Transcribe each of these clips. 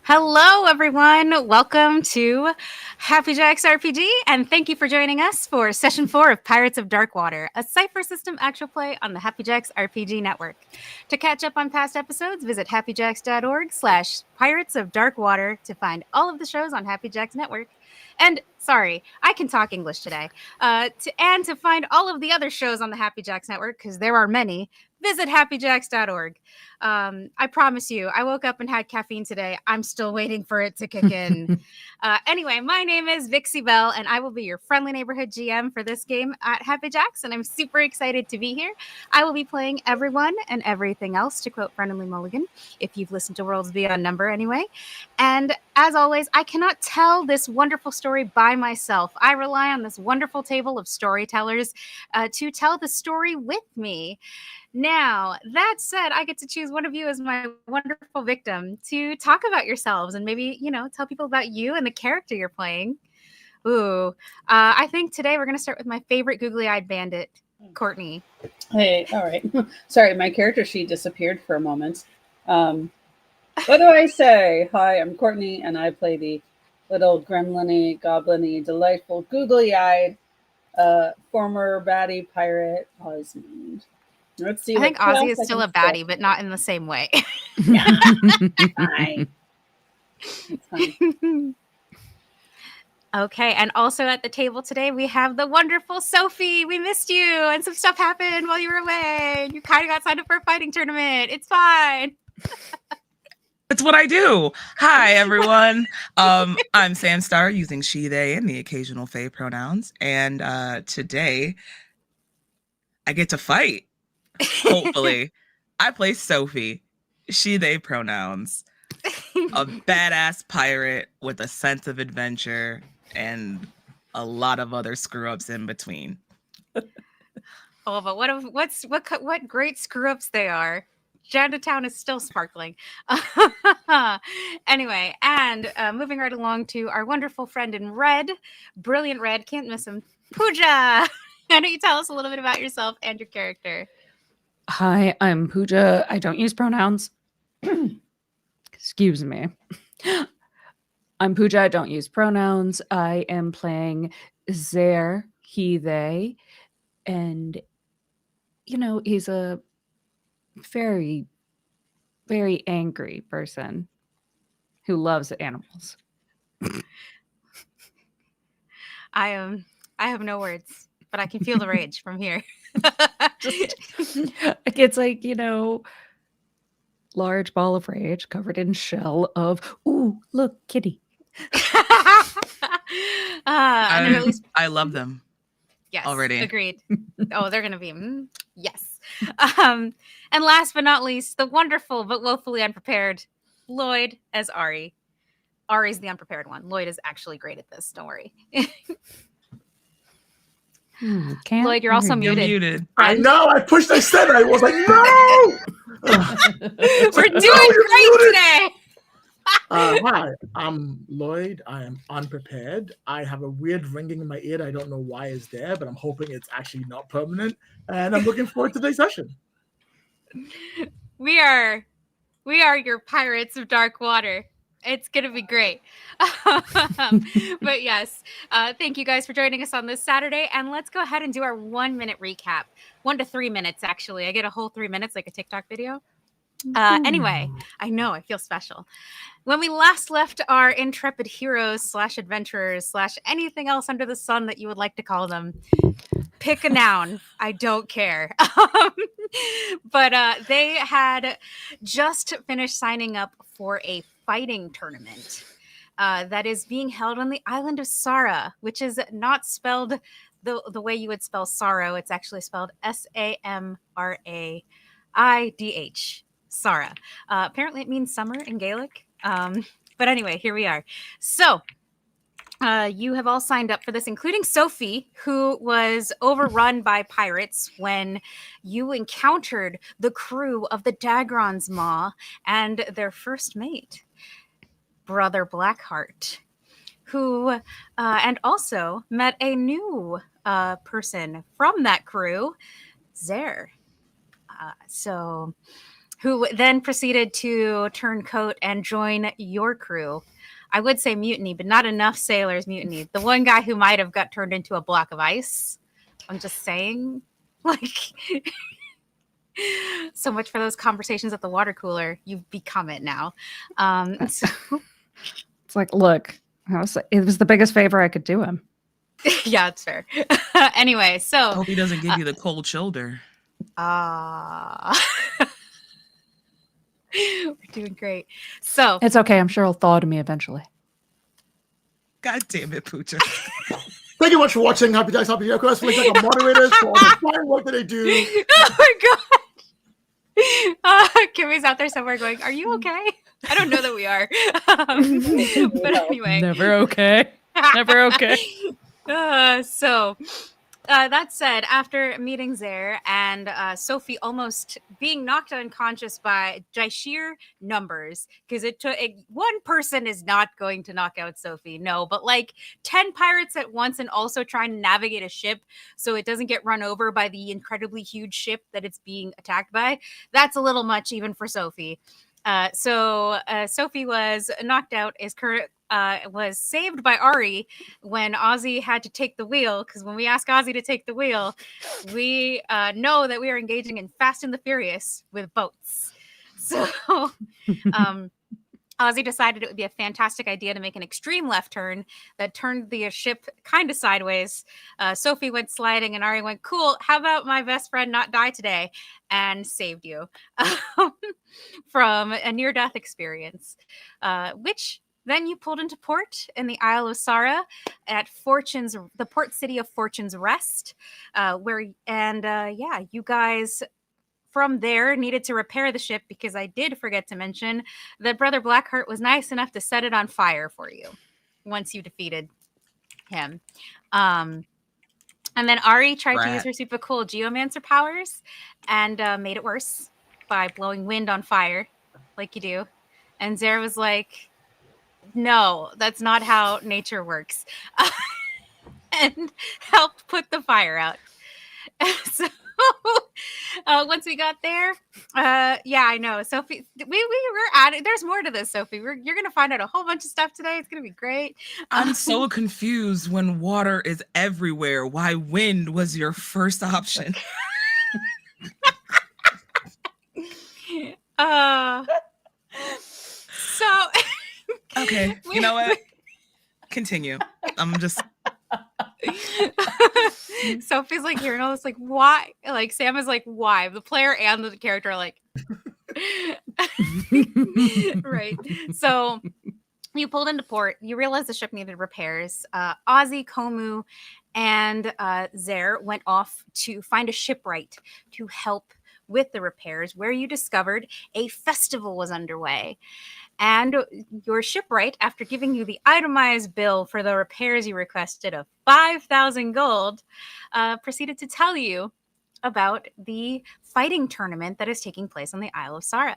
Hello, everyone. Welcome to Happy Jacks RPG, and thank you for joining us for Session 4 of Pirates of Darkwater, a Cypher system actual play on the Happy Jacks RPG network. To catch up on past episodes, visit happyjacks.org/Pirates of Darkwater to find all of the shows on Happy Jacks network. And sorry, I can talk English today. To find all of the other shows on the Happy Jacks network, because there are many, visit happyjacks.org. I promise you, I woke up and had caffeine today. I'm still waiting for it to kick in. Anyway, my name is Vixie Bell, and I will be your friendly neighborhood GM for this game at Happy Jacks, and I'm super excited to be here. I will be playing everyone and everything else, to quote Brendan Mulligan, if you've listened to Worlds Beyond Number anyway. And as always, I cannot tell this wonderful story by myself. I rely on this wonderful table of storytellers to tell the story with me. Now, that said, I get to choose one of you as my wonderful victim to talk about yourselves and maybe, tell people about you and the character you're playing. Ooh, I think today we're going to start with my favorite googly-eyed bandit, Courtney. Hey, all right. Sorry, my character sheet disappeared for a moment. What do I say? Hi, I'm Courtney, and I play the little gremlin-y, goblin-y, delightful, googly-eyed, former baddie pirate Osmond. Let's see. I think Ozzy is still a baddie, but not in the same way. Fine. It's fine. Okay, and also at the table today, we have the wonderful Sophie. We missed you, and some stuff happened while you were away. You kind of got signed up for a fighting tournament. It's fine. It's what I do. Hi, everyone. I'm Samstar, using she, they, and the occasional they pronouns. And today, I get to fight. Hopefully. I play Sophie, she, they pronouns. A badass pirate with a sense of adventure and a lot of other screw-ups in between. Oh, but what great screw-ups they are. Chinatown is still sparkling. Anyway, and moving right along to our wonderful friend in red, brilliant red, can't miss him, Pooja. Why don't you tell us a little bit about yourself and your character? Hi, I'm Pooja. I don't use pronouns. Excuse me. I'm Pooja. I don't use pronouns. I am playing Zer, he, they. And, he's a very, very angry person who loves animals. I have no words, but I can feel the rage from here. It's like, large ball of rage covered in shell of, ooh, look, kitty. I love them. Yes, already. Agreed. Oh, they're going to be, yes. And last but not least, the wonderful but woefully unprepared Lloyd as Ari. Ari's the unprepared one. Lloyd is actually great at this. Don't worry. Lloyd, you're also muted. I know. I said I was like, no. We're doing great today. Hi, I'm Lloyd. I am unprepared. I have a weird ringing in my ear. I don't know why it's there, but I'm hoping it's actually not permanent. And I'm looking forward to today's session. We are your Pirates of Darkwater. It's going to be great. But yes, thank you guys for joining us on this Saturday. And let's go ahead and do our 1 minute recap. 1 to 3 minutes, actually. I get a whole 3 minutes like a TikTok video. Anyway, I know, I feel special. When we last left our intrepid heroes / adventurers / anything else under the sun that you would like to call them, pick a noun. I don't care. But they had just finished signing up for a fighting tournament that is being held on the island of Sara, which is not spelled the way you would spell sorrow. It's actually spelled Samraidh. Sara. Apparently it means summer in Gaelic. But anyway, here we are. So you have all signed up for this, including Sophie, who was overrun by pirates when you encountered the crew of the Dagron's Maw and their first mate, Brother Blackheart, who and also met a new person from that crew, Zer. So who then proceeded to turn coat and join your crew. I would say mutiny, but not enough sailors mutinied. The one guy who might have got turned into a block of ice. I'm just saying, like, so much for those conversations at the water cooler. You've become it now. So It's like, look, it was the biggest favor I could do him. yeah, it's fair. Anyway, so Hope he doesn't give you the cold shoulder. we're doing great. So It's okay. I'm sure he'll thaw to me eventually. God damn it, Poocher. Thank you much for watching Happy Jacks, Happy Jacks. Thank you, moderators, for all the fine work that they do. oh my god. Kimmy's out there somewhere going, "Are you okay?" I don't know that we are. But anyway. Never okay. Never okay. So that said, after meeting Zaire and Sophie almost being knocked unconscious by sheer numbers, because it took one person is not going to knock out Sophie, no, but like 10 pirates at once, and also trying to navigate a ship so it doesn't get run over by the incredibly huge ship that it's being attacked by. That's a little much even for Sophie. So Sophie was knocked out, was saved by Ari when Ozzy had to take the wheel, because when we ask Ozzy to take the wheel, we know that we are engaging in Fast and the Furious with boats. So Ozzy decided it would be a fantastic idea to make an extreme left turn that turned the ship kind of sideways. Sophie went sliding and Ari went, "Cool, how about my best friend not die today?" and saved you from a near-death experience, which then you pulled into port in the Isle of Sara at the port city of Fortune's Rest, you guys from there needed to repair the ship, because I did forget to mention that Brother Blackheart was nice enough to set it on fire for you once you defeated him. And then Ari tried to use her super cool geomancer powers and made it worse by blowing wind on fire like you do. And Zaire was like, "No, that's not how nature works." And helped put the fire out. So once we got there, I know, Sophie, we were at it. There's more to this, Sophie. You're going to find out a whole bunch of stuff today. It's going to be great. I'm so confused when water is everywhere. Why wind was your first option? So okay, you know what? Continue. I'm just. Sophie's like, you're almost like, why? Like Sam is like, why? The player and the character are like, right. So you pulled into port. You realized the ship needed repairs. Ozzy, Komu, and Zaire went off to find a shipwright to help with the repairs, where you discovered a festival was underway. And your shipwright, after giving you the itemized bill for the repairs you requested of 5,000 gold, proceeded to tell you about the fighting tournament that is taking place on the Isle of Sara.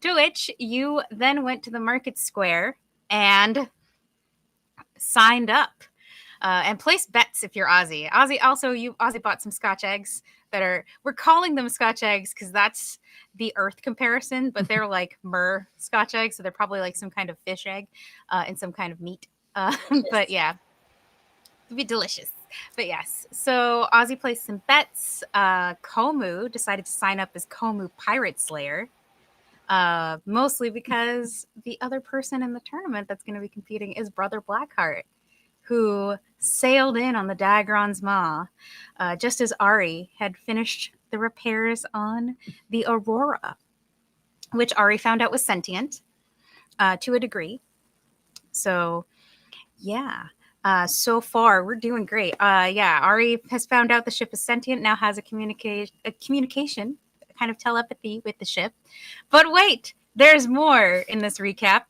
To which you then went to the market square and signed up and placed bets if you're Ozzy. Ozzy bought some Scotch eggs we're calling them Scotch eggs because that's the Earth comparison, but they're like Mer Scotch eggs, so they're probably like some kind of fish egg and some kind of meat. But yeah, it'd be delicious. But yes, so Ozzy placed some bets. Komu decided to sign up as Komu Pirate Slayer, mostly because the other person in the tournament that's going to be competing is Brother Blackheart, who sailed in on the Dagron's Maw just as Ari had finished the repairs on the Aurora, which Ari found out was sentient to a degree. So, yeah. So far, we're doing great. Ari has found out the ship is sentient, now has a communication, kind of telepathy with the ship. But wait, there's more in this recap.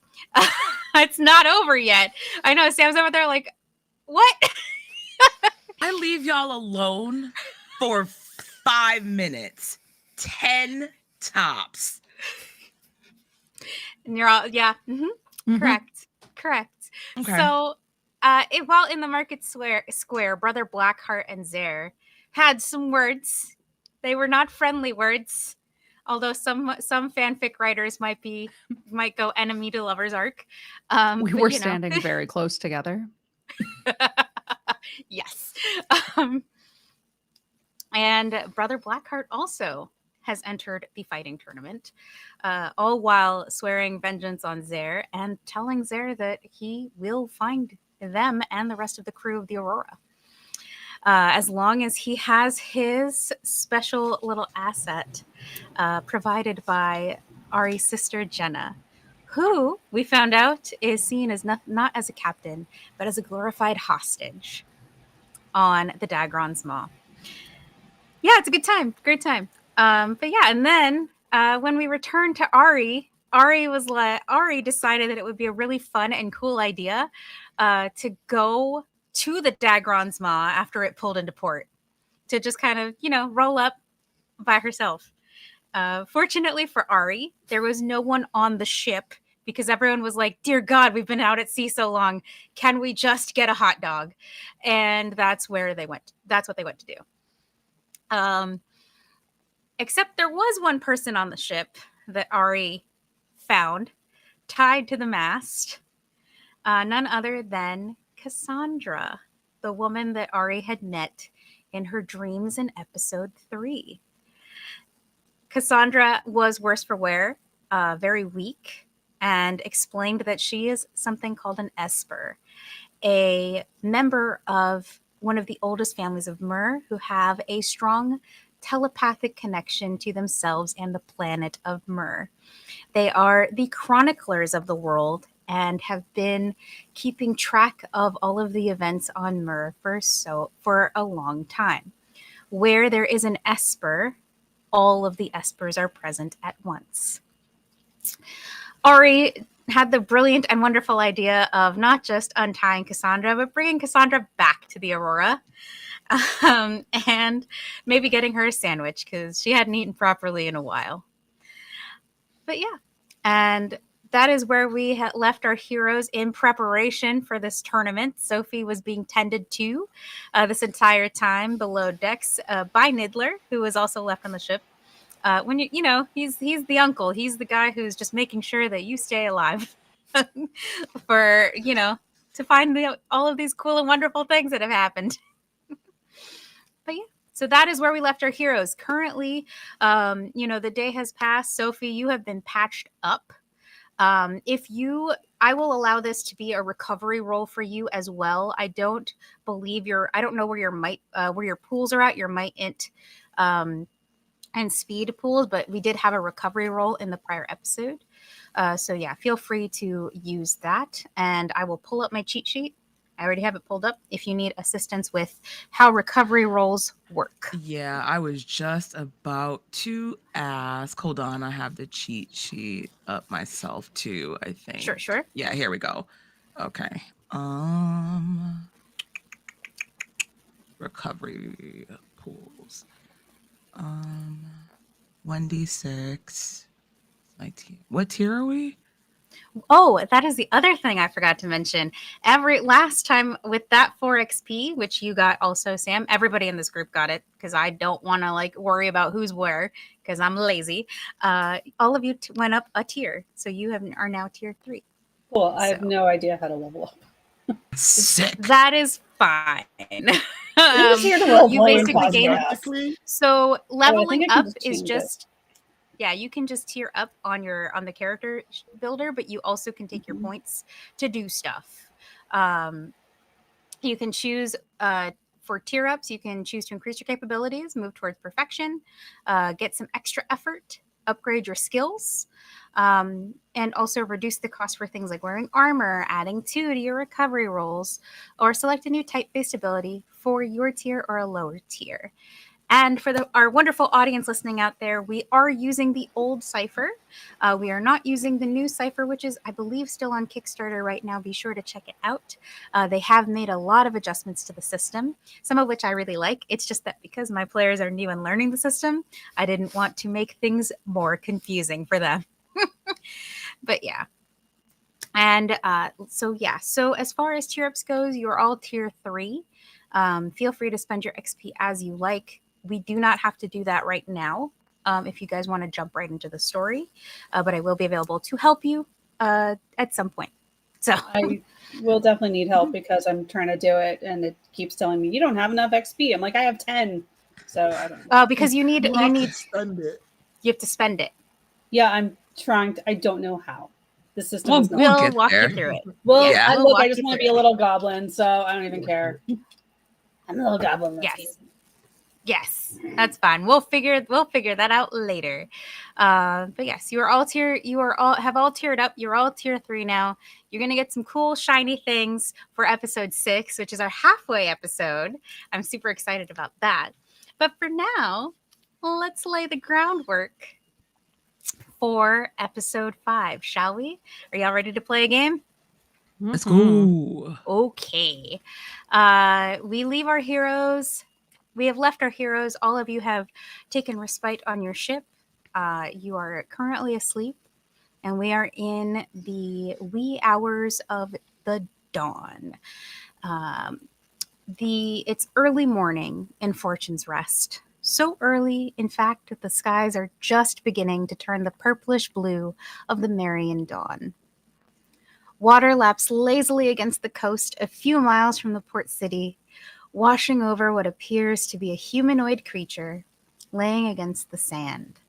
It's not over yet. I know Sam's over there like, what? I leave y'all alone for 5 minutes, 10 tops. And you're all, yeah, correct. Okay. So, while in the market square, Brother Blackheart and Zaire had some words. They were not friendly words. Although some fanfic writers might go enemy to lovers arc. We but, were you know. standing very close together. Yes. And Brother Blackheart also has entered the fighting tournament, all while swearing vengeance on Zare and telling Zare that he will find them and the rest of the crew of the Aurora. As long as he has his special little asset provided by Ari's sister, Jenna, who we found out is seen as not as a captain, but as a glorified hostage on the Dagron's Maw. Yeah, it's a good time. Great time. But yeah, and then when we returned to Ari decided that it would be a really fun and cool idea to go to the Dagron's Maw after it pulled into port to just kind of, roll up by herself. Fortunately for Ari, there was no one on the ship because everyone was like, dear God, we've been out at sea so long. Can we just get a hot dog? And that's where they went. That's what they went to do. Except there was one person on the ship that Ari found tied to the mast. None other than Cassandra, the woman that Ari had met in her dreams in episode 3. Cassandra was worse for wear, very weak, and explained that she is something called an Esper, a member of one of the oldest families of Myr who have a strong telepathic connection to themselves and the planet of Myr. They are the chroniclers of the world and have been keeping track of all of the events on Myr for a long time. Where there is an Esper, all of the Espers are present at once. Ari had the brilliant and wonderful idea of not just untying Cassandra, but bringing Cassandra back to the Aurora. And maybe getting her a sandwich because she hadn't eaten properly in a while. But yeah, and that is where we left our heroes in preparation for this tournament. Sophie was being tended to this entire time below decks by Niddler, who was also left on the ship. When he's the uncle. He's the guy who's just making sure that you stay alive for, to find all of these cool and wonderful things that have happened. But yeah, so that is where we left our heroes. Currently, the day has passed. Sophie, you have been patched up. I will allow this to be a recovery roll for you as well. I don't know where your pools are at, your might, int, and speed pools, but we did have a recovery roll in the prior episode. So yeah, feel free to use that. And I will pull up my cheat sheet. I already have it pulled up if you need assistance with how recovery rolls work. Yeah, I was just about to ask. Hold on, I have the cheat sheet up myself too, I think. Sure. Yeah, here we go. Okay. Recovery pools. 1d6. What tier are we? Oh, that is the other thing I forgot to mention. Last time with that 4 XP, which you got also, Sam, everybody in this group got it because I don't want to worry about who's where because I'm lazy. All of you went up a tier, so you are now tier 3. Cool. I have no idea how to level up. Sick. That is fine. I'm just here to roll You basically gain. So leveling up is just. Yeah, you can just tier up on the character builder, but you also can take your points to do stuff. You can choose for tier ups. You can choose to increase your capabilities, move towards perfection, get some extra effort, upgrade your skills, and also reduce the cost for things like wearing armor, adding 2 to your recovery rolls, or select a new type-based ability for your tier or a lower tier. And for our wonderful audience listening out there, we are using the old Cypher. We are not using the new Cypher, which is, I believe, still on Kickstarter right now. Be sure to check it out. They have made a lot of adjustments to the system, some of which I really like. It's just that because my players are new and learning the system, I didn't want to make things more confusing for them. But yeah. And so as far as tier ups goes, you're all tier 3. Feel free to spend your XP as you like. We do not have to do that right now. if you guys want to jump right into the story. But I will be available to help you at some point. So I will definitely need help because I'm trying to do it and it keeps telling me you don't have enough XP. I'm like, I have 10. So I don't know. because you need You have to spend it. you have to spend it. Yeah, I'm trying to, I don't know how. The system Well, is not. We'll We'll get walk there. you through it. Well, Yeah, we'll look, I walk just you want to through be a it. little goblin, so I don't even care. I'm a little goblin. Yes. Yes, that's fine. We'll figure that out later. But yes, you are all have all tiered up. You're all tier 3 now. You're gonna get some cool shiny things for episode 6, which is our halfway episode. I'm super excited about that. But for now, let's lay the groundwork for episode 5, shall we? Are y'all ready to play a game? Let's Mhm. go. Okay. We leave our heroes. We have left our heroes. All of you have taken respite on your ship. You are currently asleep, and we are in the wee hours of the dawn. It's early morning in Fortune's Rest. So early, in fact, that the skies are just beginning to turn the purplish blue of the Marian dawn. Water laps lazily against the coast a few miles from the port city, washing over what appears to be a humanoid creature laying against the sand.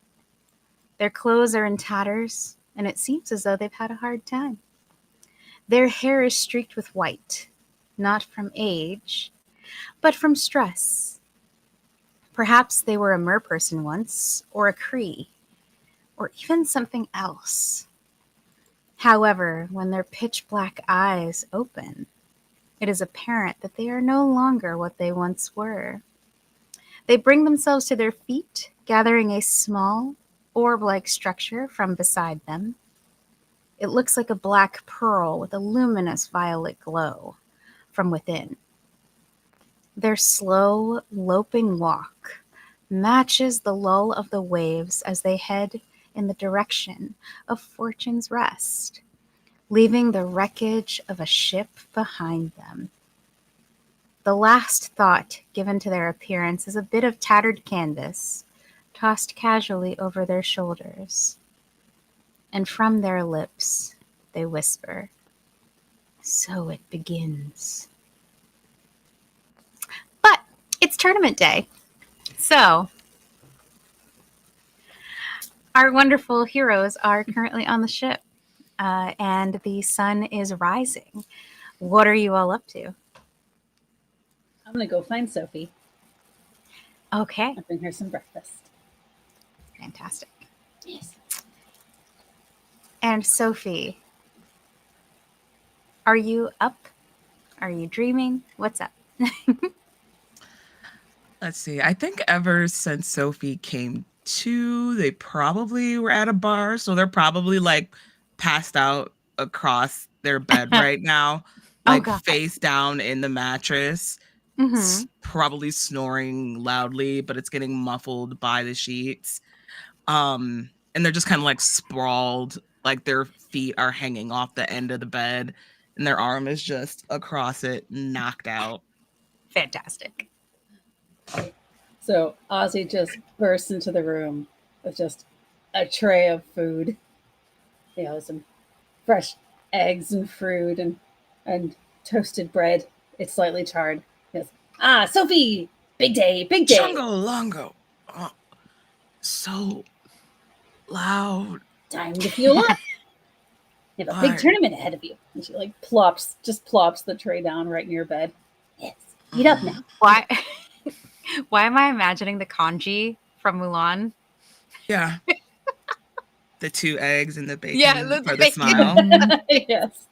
Their clothes are in tatters, and it seems as though they've had a hard time. Their hair is streaked with white, not from age, but from stress. Perhaps they were a merperson once, or a Cree, or even something else. However, when their pitch-black eyes open, it is apparent that they are no longer what they once were. They bring themselves to their feet, gathering a small, orb-like structure from beside them. It looks like a black pearl with a luminous violet glow from within. Their slow, loping walk matches the lull of the waves as they head in the direction of Fortune's Rest, leaving the wreckage of a ship behind them. The last thought given to their appearance is a bit of tattered canvas tossed casually over their shoulders. And from their lips, they whisper, "So it begins." But it's tournament day. So our wonderful heroes are currently on the ship, and the sun is rising. What are you all up to? I'm going to go find Sophie. Okay, I'll bring her some breakfast. fantastic. Yes. And Sophie, are you up? Are you dreaming? What's up? Let's see. I think ever since Sophie came to, they probably were at a bar. So they're probably like passed out across their bed right now, like God. face down in the mattress, Mm-hmm. probably snoring loudly, but it's getting muffled by the sheets. And they're just kind of like sprawled, like their feet are hanging off the end of the bed and their arm is just across it, knocked out. Fantastic. So Ozzy just bursts into the room with just a tray of food. You know, some fresh eggs and fruit and toasted bread. It's slightly charred. Yes. Ah, Sophie! Big day, big day. Chungo Longo. Oh, so loud. Time to fuel up. You have a big Alright. tournament ahead of you. And she like plops the tray down right in your bed. Yes. Eat up now. Why? Why am I imagining the kanji from Mulan? Yeah. The 2 eggs and the bacon Yeah, for the bacon. smile. Yes.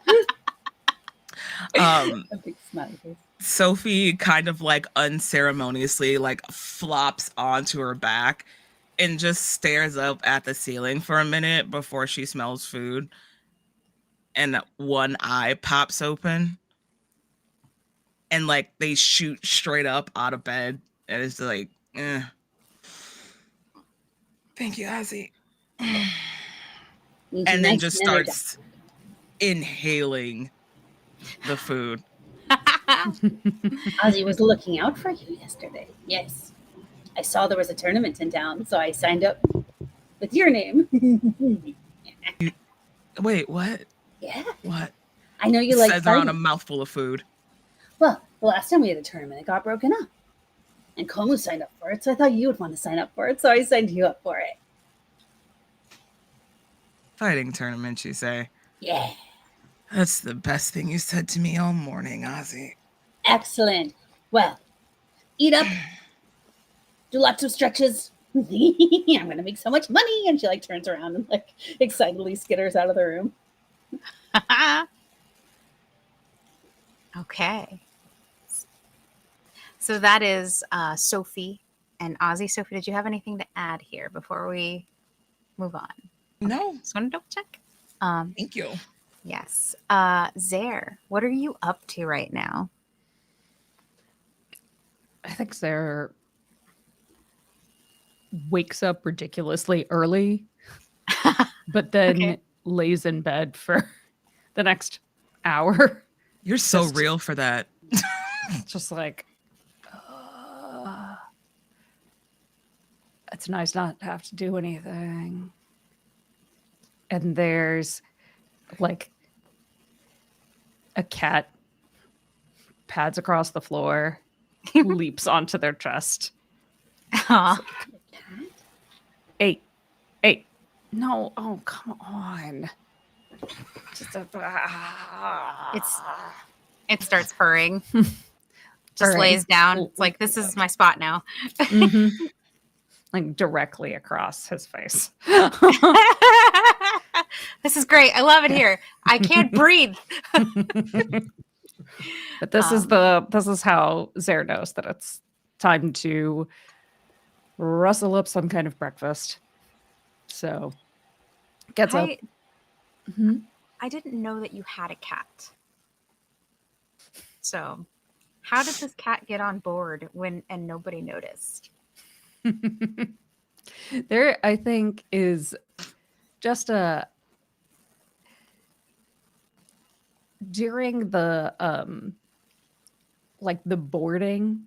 A big smiley face. Sophie kind of like unceremoniously like flops onto her back and just stares up at the ceiling for a minute before she smells food. And one eye pops open. And like they shoot straight up out of bed. And it's like, eh. Thank you, Ozzy. And then just starts inhaling the food. Ozzy was looking out for you yesterday. Yes. I saw there was a tournament in town, so I signed up with your name. Wait, what? Yeah. What? I know you It like says they're on a fighting. mouthful of food. Well, the last time we had a tournament, it got broken up. And Komu signed up for it, so I thought you would want to sign up for it, so I signed you up for it. Fighting tournament, you say? Yeah. That's the best thing you said to me all morning, Ozzy. Excellent. Well, eat up. Do lots of stretches. I'm going to make so much money. And she like turns around and like excitedly skitters out of the room. Okay. So that is Sophie and Ozzy. Sophie, did you have anything to add here before we move on? No. Just want to double check. Thank you. Yes. Zare, what are you up to right now? I think Sarah wakes up ridiculously early, but then Okay. lays in bed for the next hour. You're so Just- real for that. Just like, it's nice not to have to do anything. And there's like a cat pads across the floor, leaps onto their chest. Aw. Eight. No, oh, come on. Just It starts purring. Just All right. lays down. It's like, this is my spot now. Mhm. Like directly across his face. This is great. I love it here. I can't breathe. But this is how Zare knows that it's time to rustle up some kind of breakfast. So gets up. I didn't know that you had a cat. So how did this cat get on board and nobody noticed? There, I think, is just during the like the boarding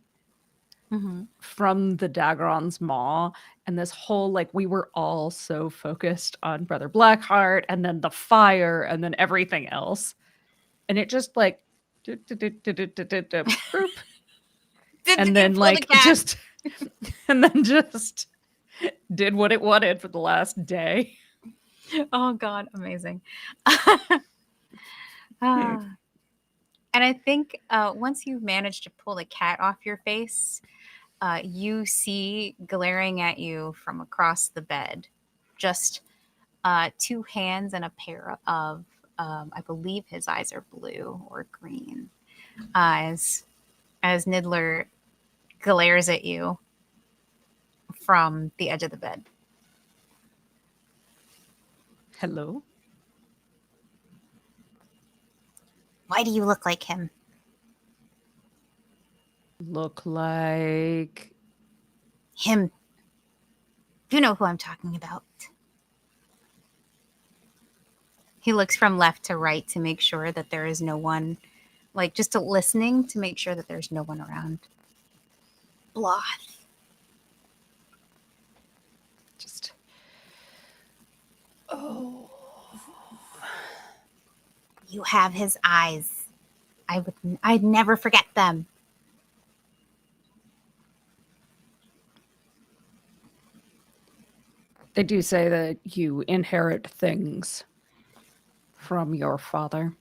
from the Dagron's maw, and this whole like we were all so focused on Brother Blackheart and then the fire and then everything else, and it just like boop, and then like just and then just did what it wanted for the last day. Oh God, amazing. And I think once you've managed to pull the cat off your face, you see glaring at you from across the bed, just two hands and a pair of, I believe his eyes are blue or green, as Niddler glares at you from the edge of the bed. Hello? Why do you look like him? Look like Him. You know who I'm talking about. He looks from left to right to make sure that there is no one, like just listening to make sure that there's no one around. Bloth. just oh. You have his eyes. I'd never forget them. They do say that you inherit things from your father.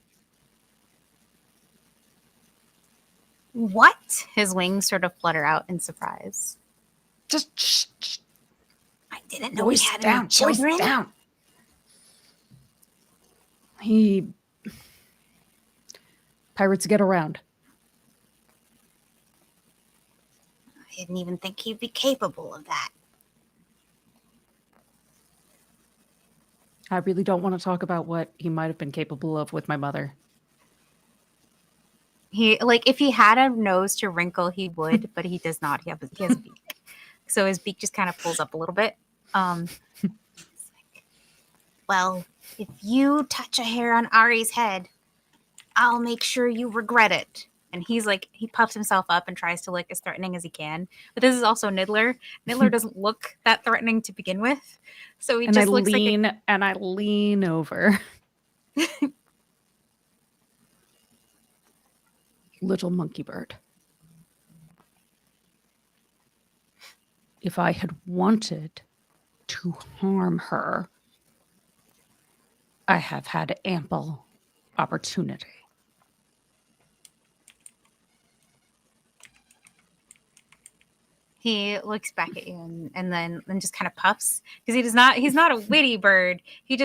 What? His wings sort of flutter out in surprise. Just shh. I didn't know he had any children. Voice down. Pirates get around. I didn't even think he'd be capable of that. I really don't want to talk about what he might have been capable of with my mother. He, like, if he had a nose to wrinkle, he would, but he does not. He has a beak. So his beak just kind of pulls up a little bit. It's like, well, if you touch a hair on Ari's head, I'll make sure you regret it. and he's like, he puffs himself up and tries to look as threatening as he can. But this is also Niddler. Niddler doesn't look that threatening to begin with, so he And just I looks lean and I lean over. Little monkey bird. If I had wanted to harm her, I have had ample opportunity. He looks back at you and then just kind of puffs because he's not a witty bird. He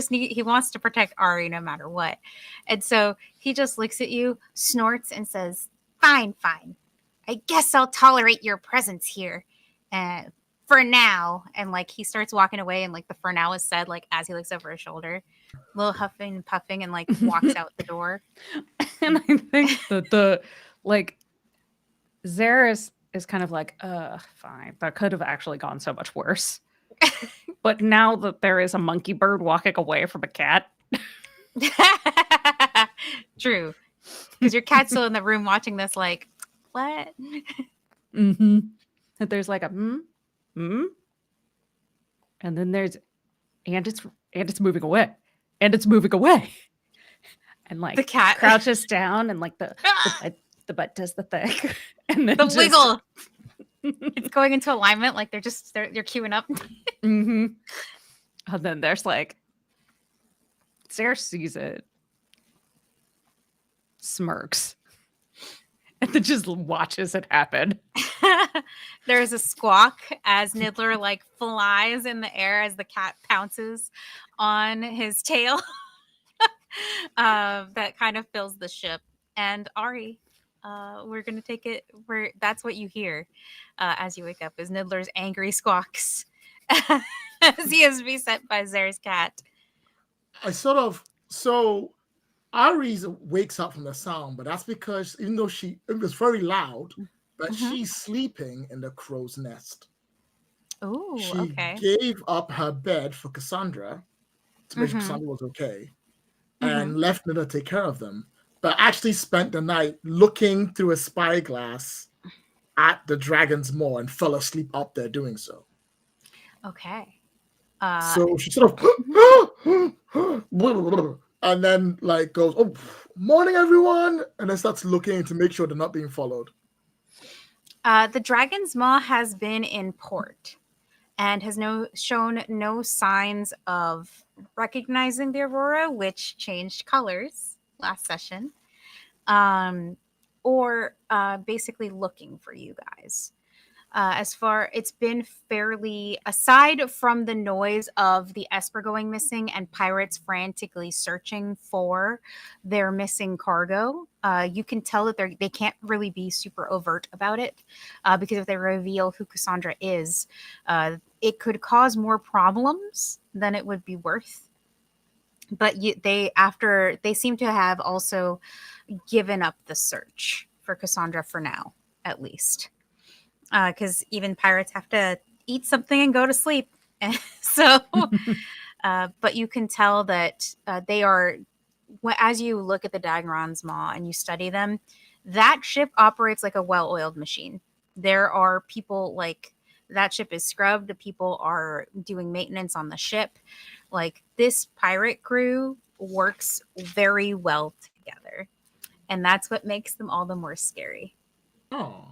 wants to protect Ari no matter what. And so he just looks at you, snorts, and says, fine. I guess I'll tolerate your presence here. For now. And like he starts walking away, and like the for now is said like as he looks over his shoulder. A little huffing and puffing, and like walks out the door. And I think that the like Zaris is kind of like, fine. That could have actually gone so much worse. But now that there is a monkey bird walking away from a cat. True. Because your cat's still in the room watching this, like, what? Mm-hmm. That there's like a and then there's and it's moving away. And it's moving away. And like the cat crouches down and like the butt does the thing. And then the just wiggle. It's going into alignment, like they're queuing up. Mm-hmm. And then there's like Sarah sees it, smirks, and then just watches it happen. There's a squawk as Niddler like flies in the air as the cat pounces on his tail. That kind of fills the ship. And Ari, we're gonna take it where that's what you hear as you wake up is Niddler's angry squawks as he is beset by Zare's cat. So Ari wakes up from the sound, but that's because even though it was very loud, but she's sleeping in the crow's nest. Oh, She okay. gave up her bed for Cassandra to make sure Cassandra was okay, and left Nida to take care of them, but actually spent the night looking through a spyglass at the dragon's maw and fell asleep up there doing so. Okay. So she sort of and then like goes, "Oh, morning everyone," and then starts looking to make sure they're not being followed. The dragon's maw has been in port and has shown no signs of recognizing the aurora, which changed colors last session, or basically looking for you guys. It's been fairly, aside from the noise of the Esper going missing and pirates frantically searching for their missing cargo, you can tell that they can't really be super overt about it, because if they reveal who Cassandra is, it could cause more problems than it would be worth. But they seem to have also given up the search for Cassandra for now, at least. Because even pirates have to eat something and go to sleep. So, but you can tell that they are, as you look at the Daggeron's Maw and you study them, that ship operates like a well-oiled machine. There are people like, that ship is scrubbed. The people are doing maintenance on the ship. Like, this pirate crew works very well together. And that's what makes them all the more scary. Oh.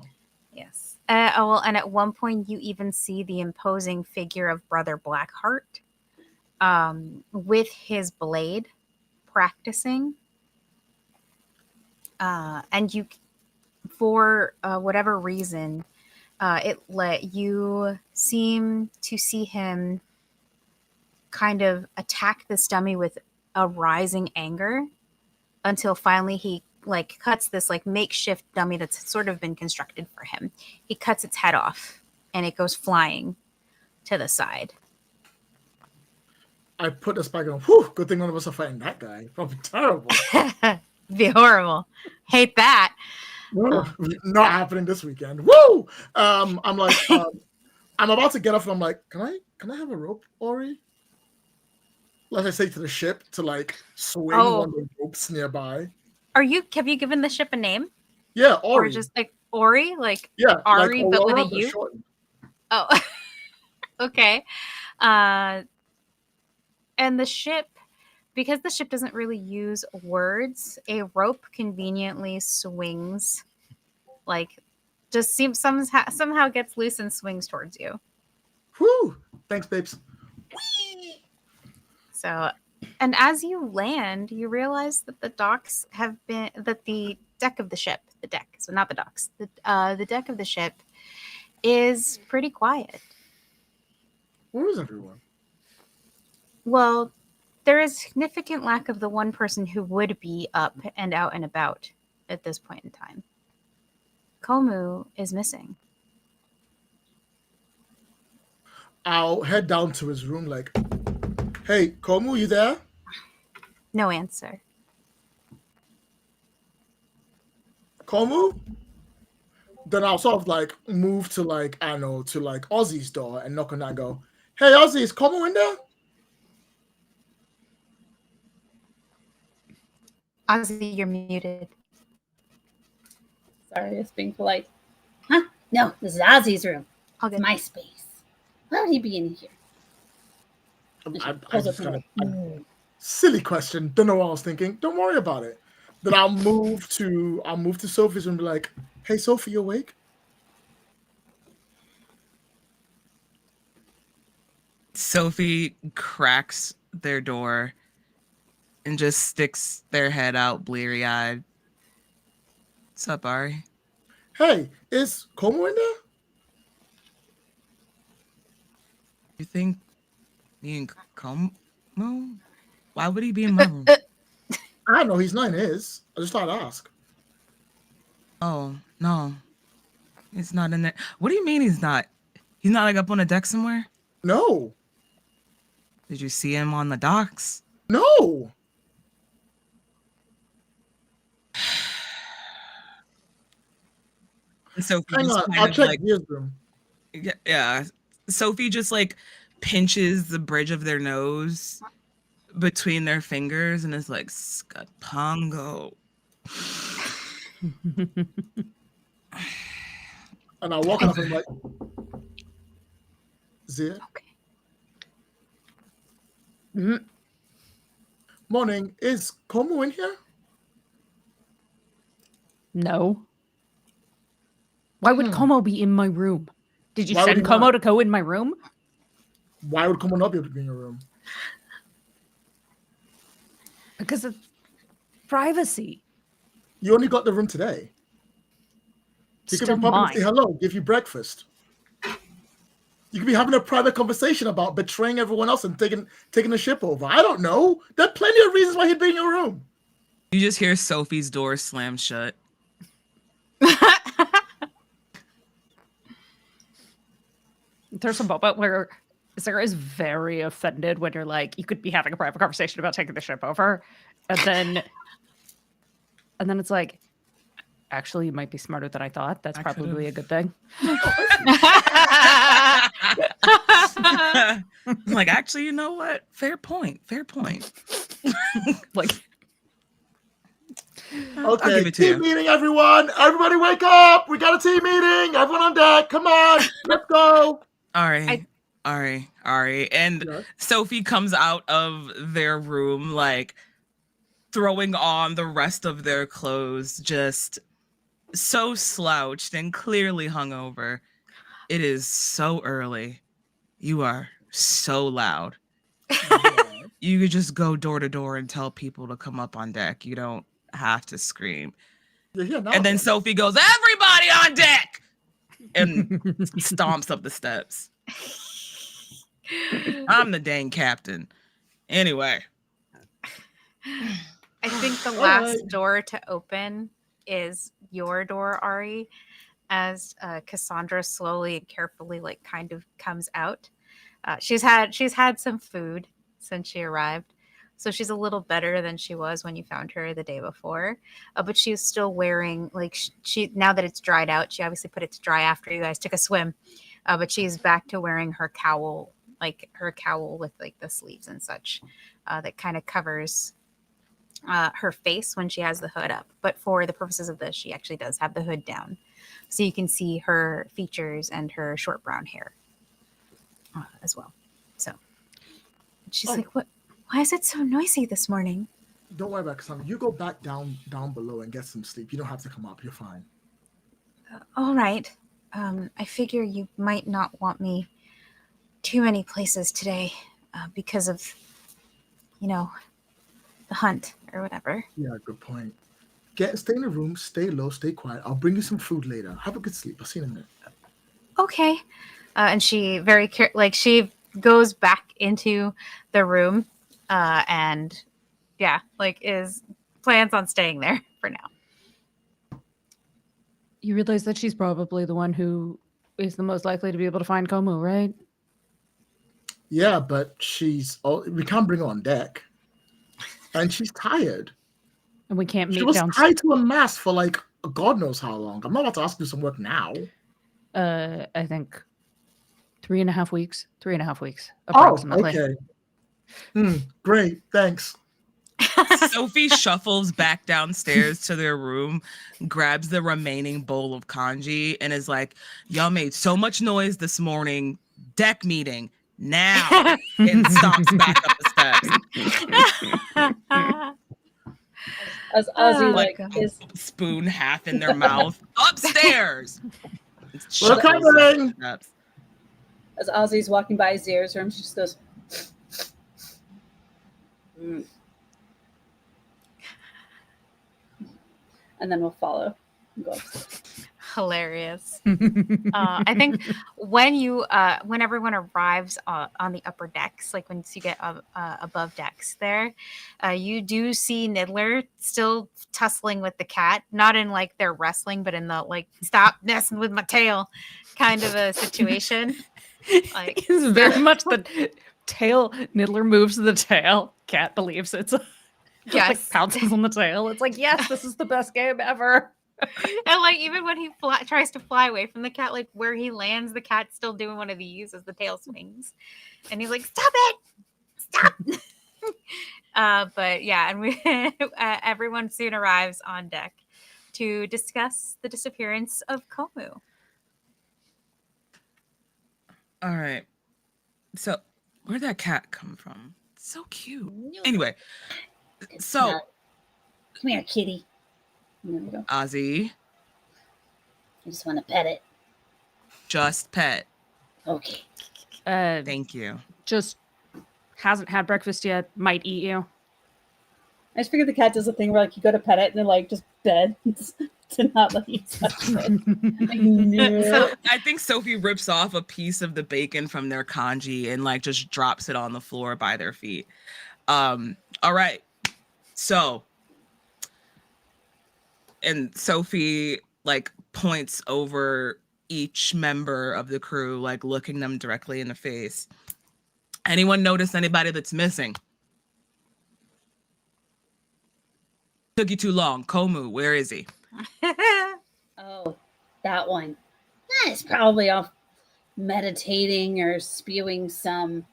Yes. And at one point you even see the imposing figure of Brother Blackheart with his blade practicing. And you, for whatever reason, you seem to see him kind of attack this dummy with a rising anger until finally he like cuts this like makeshift dummy that's sort of been constructed for him. He cuts its head off and it goes flying to the side. I put this back on. Whew, good thing none of us are fighting that guy. Probably terrible. Be horrible. Hate that. Not happening this weekend. Woo! I'm like, I'm about to get off and I'm like, can I have a rope, Ori? Like I say to the ship to like swing one of the ropes nearby. Have you given the ship a name? Yeah, or Ori. just like Ori, like Yeah, Ari, like but with a Aurora, but U. shortened. Oh, okay. And the ship, because the ship doesn't really use words, a rope conveniently swings, like just seems somehow gets loose and swings towards you. Whew. Thanks, babes. So, and as you land, you realize that the deck of the ship, so not the docks, the deck of the ship is pretty quiet. Where is everyone? Well, there is significant lack of the one person who would be up and out and about at this point in time. Komu is missing. I'll head down to his room like, hey, Komu, you there? No answer. Komu? Then I'll sort of like move to like, I don't know, to like Ozzy's door and knock on that and go, hey, Ozzy, is Komu in there? Ozzy, you're muted. Sorry, it's being polite. Huh? No, this is Ozzy's room. All It's good. my space. Why would he be in here? I just kind of silly question. Don't know what I was thinking. Don't worry about it. Then I'll move to Sophie's room and be like, hey, Sophie, you awake? Sophie cracks their door and just sticks their head out bleary-eyed. What's up, Ari? Hey, is Komu in there? You think me and Komu? Why would he be in my room? I don't know. He's not in his. I just thought I'd ask. Oh, no. He's not in there. What do you mean he's not? He's not like up on a deck somewhere? No. Did you see him on the docks? No. And Sophie Hang just on. kind I'll of check like, his room. yeah. Sophie just like pinches the bridge of their nose between their fingers and is like, Skapango. And I'll walk up and I'm like, Zia. Okay. Mhm. Morning. Is Komu in here? No. Why would Hmm. Como be in my room? Did you Why would send he Como not? to go in my room? Why would Komu not be able to be in your room? Because of privacy. You only got the room today. He could Still be popping to say mine. hello, give you breakfast. You could be having a private conversation about betraying everyone else and taking the ship over. I don't know. There are plenty of reasons why he'd be in your room. You just hear Sophie's door slam shut. There's a moment where Sarah is very offended when you're like, you could be having a private conversation about taking the ship over. And then it's like, actually, you might be smarter than I thought. That's probably a good thing. Like, actually, you know what? Fair point. Like, I'll Okay, give it to team you. meeting, everyone. Everybody wake up. We got a team meeting. Everyone on deck. Come on. Let's go. Ari. And Yes. Sophie comes out of their room, like, throwing on the rest of their clothes, just so slouched and clearly hungover. It is so early. You are so loud. You could just go door to door and tell people to come up on deck. You don't have to scream. You're here now. And then Sophie goes, everybody on deck! And stomps up the steps. I'm the dang captain. Anyway. I think the All last right. door to open is your door, Ari, as Cassandra slowly and carefully, like, kind of comes out. She's had some food since she arrived, so she's a little better than she was when you found her the day before. But she's still wearing, like, she now that it's dried out, she obviously put it to dry after you guys took a swim. But she's back to wearing her cowl, with like the sleeves and such, that kind of covers her face when she has the hood up. But for the purposes of this, she actually does have the hood down. So you can see her features and her short brown hair as well. So she's like, "What? Why is it so noisy this morning?" Don't worry about it, Cassandra. You go back down below and get some sleep. You don't have to come up. You're fine. All right. I figure you might not want me too many places today because of, the hunt or whatever. Yeah, good point. Stay in the room, stay low, stay quiet. I'll bring you some food later. Have a good sleep. I'll see you in a minute. Okay. And she she goes back into the room and plans on staying there for now. You realize that she's probably the one who is the most likely to be able to find Komu, right? Yeah, but we can't bring her on deck. And she's tired. And we can't meet She was downstairs. tied to a mast for like God knows how long. I'm not about to ask you to do some work now. I think 3.5 weeks. 3.5 weeks, approximately. Oh, okay. Great, thanks. Sophie shuffles back downstairs to their room, grabs the remaining bowl of kanji, and is like, "Y'all made so much noise this morning. Deck meeting now." And stomps back up the steps. As Ozzy is spoon half in their mouth. Upstairs. We're coming. As Ozzy's walking by Zier's room, she just goes, and then we'll follow and go upstairs. Hilarious. I think when everyone arrives on the upper decks, like once you get above decks there, you do see Niddler still tussling with the cat, not in like they're wrestling, but in the like stop messing with my tail kind of a situation. Like it's very much the tail. Niddler moves the tail. Cat believes it's yes, like pounces on the tail. It's like, yes, this is the best game ever. And like even when he tries to fly away from the cat, like where he lands, the cat's still doing one of these as the tail swings, and he's like, "Stop it, stop!" But yeah, and everyone soon arrives on deck to discuss the disappearance of Komu. All right. So where'd that cat come from? It's so cute. Anyway, so come here, kitty. There we go. Ozzy. I just want to pet it. Just pet. Okay. Thank you. Just hasn't had breakfast yet. Might eat you. I just figured the cat does a thing where like you go to pet it and then like just beds to not let you touch it. Like, no. So I think Sophie rips off a piece of the bacon from their kanji and like just drops it on the floor by their feet. All right. So, and Sophie like points over each member of the crew, like looking them directly in the face. Anyone notice anybody that's missing? Took you too long. Komu, where is he? Oh, that one. He's probably off meditating or spewing some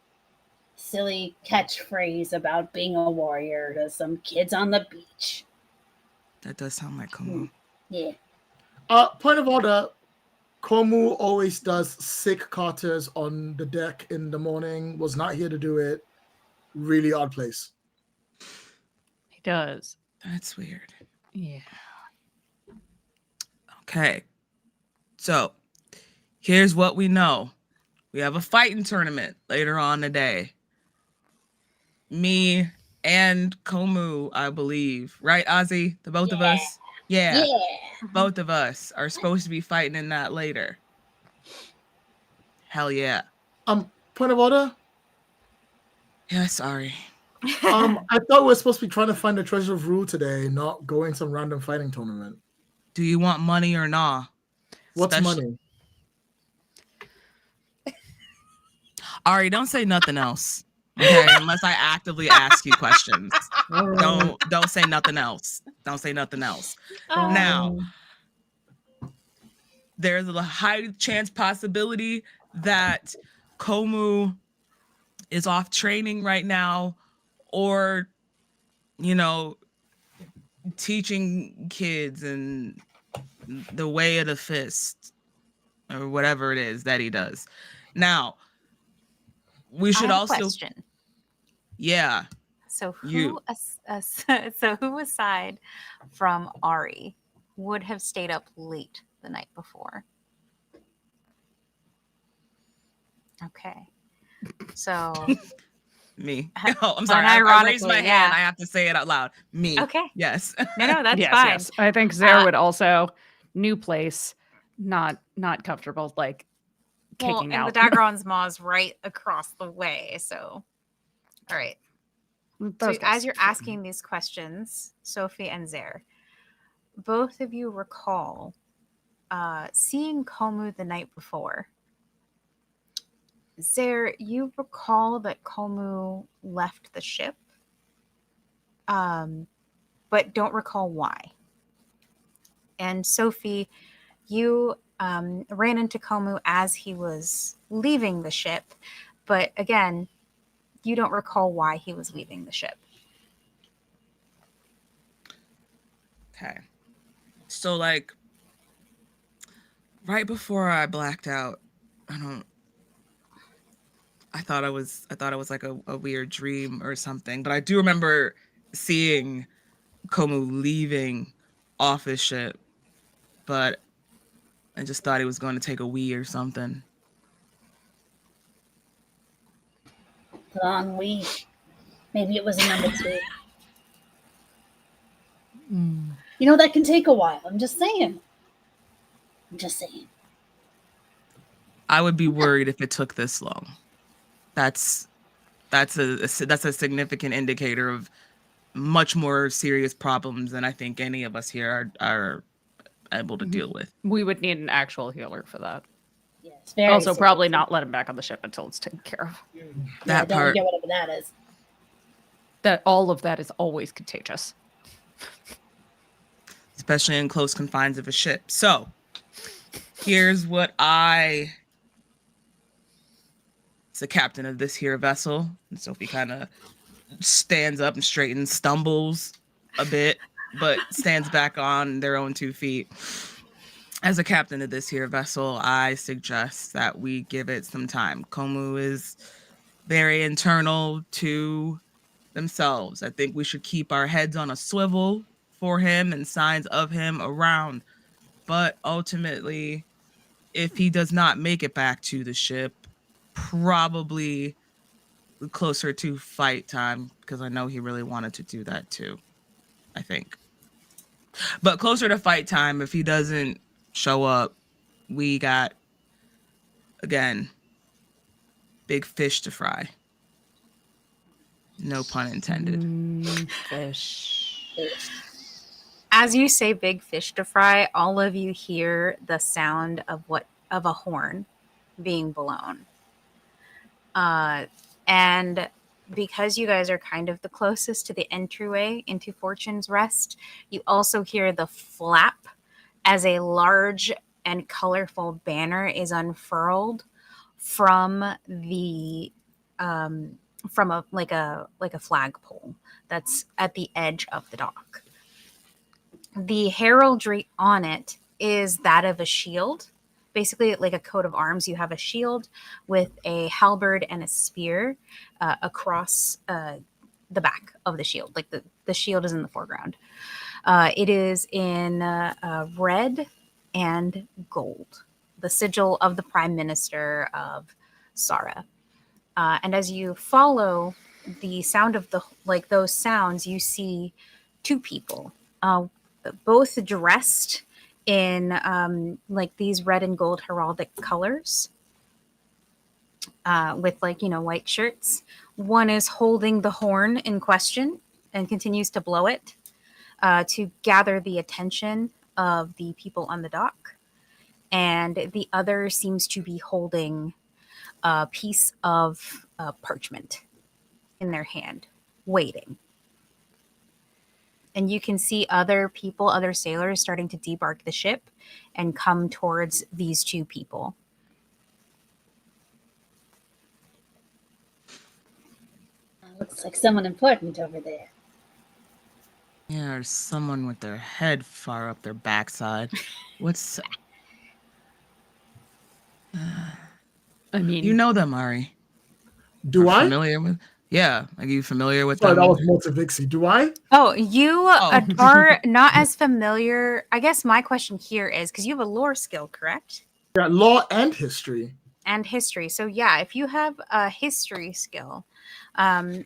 silly catchphrase about being a warrior to some kids on the beach. That does sound like Komu. Yeah. Point of order. Komu always does sick Carters on the deck in the morning. Was not here to do it. Really odd place. He does. That's weird. Yeah. Okay. So here's what we know. We have a fighting tournament later on today. Me and Komu, I believe. Right, Ozzy? The both of us? Yeah. Both of us are supposed to be fighting in that later. Hell yeah. Point of order. Yeah, sorry. I thought we were supposed to be trying to find the treasure of Rue today, not going some random fighting tournament. Do you want money or nah? What's money? Ari, don't say nothing else. Okay, unless I actively ask you questions. Don't say nothing else. Don't say nothing else. Now, there's a high chance possibility that Komu is off training right now, or teaching kids and the way of the fist or whatever it is that he does. Now, we should I have also a question. Yeah. So You. who aside from Ari would have stayed up late the night before? Okay. So Me. Oh, I'm sorry. I raised my unironically, hand. yeah. I have to say it out loud. Me. Okay. Yes. No, that's yes, fine. yes. I think Zare Uh, would also new place, not comfortable, like Well, kicking and the out. Dagron's Maw is right across the way. So, all right. Those So, guys. as you're asking these questions, Sophie and Zare, both of you recall seeing Komu the night before. Zare, you recall that Komu left the ship, but don't recall why. And Sophie, you ran into Komu as he was leaving the ship, but again, you don't recall why he was leaving the ship. Okay. So like right before I blacked out, I thought it was like a weird dream or something, but I do remember seeing Komu leaving off his ship, but I just thought he was going to take a wee or something. Put on we. Maybe it was a number 2. You know, that can take a while. I'm just saying. I would be worried if it took this long. That's a significant indicator of much more serious problems than I think any of us here are able to deal with. We would need an actual healer for that. Yes, very Also, serious. probably not let him back on the ship until it's taken care of. That don't part. get whatever that is. That all of that is always contagious. Especially in close confines of a ship. So, here's what as the captain of this here vessel, and Sophie kind of stands up and straightens, stumbles a bit, but stands back on their own 2 feet. As a captain of this here vessel, I suggest that we give it some time. Komu is very internal to themselves. I think we should keep our heads on a swivel for him and signs of him around. But ultimately, if he does not make it back to the ship, probably closer to fight time, because I know he really wanted to do that too, I think. But closer to fight time, if he doesn't show up, we got, again, big fish to fry. No pun intended. Fish. As you say big fish to fry, all of you hear the sound of a horn being blown. And because you guys are kind of the closest to the entryway into Fortune's Rest, you also hear the flap as a large and colorful banner is unfurled from the from a flagpole that's at the edge of the dock. The heraldry on it is that of a shield. Basically, like a coat of arms, you have a shield with a halberd and a spear across the back of the shield. Like the shield is in the foreground. It is in red and gold, the sigil of the Prime Minister of Sara. And as you follow the sound of those sounds, you see 2 people, both dressed in these red and gold heraldic colors, with white shirts. One is holding the horn in question and continues to blow it to gather the attention of the people on the dock, and the other seems to be holding a piece of parchment in their hand, waiting. And you can see other people, other sailors starting to debark the ship and come towards these 2 people. Looks like someone important over there. Yeah, or someone with their head far up their backside. What's I mean, you know them, Ari? Do Are I? familiar with? Yeah, are you familiar with Sorry, them? that was Multivixie. Do I? Oh, you Oh. are not as familiar. I guess my question here is because you have a lore skill, correct? Yeah, law and history. And history. So yeah, if you have a history skill,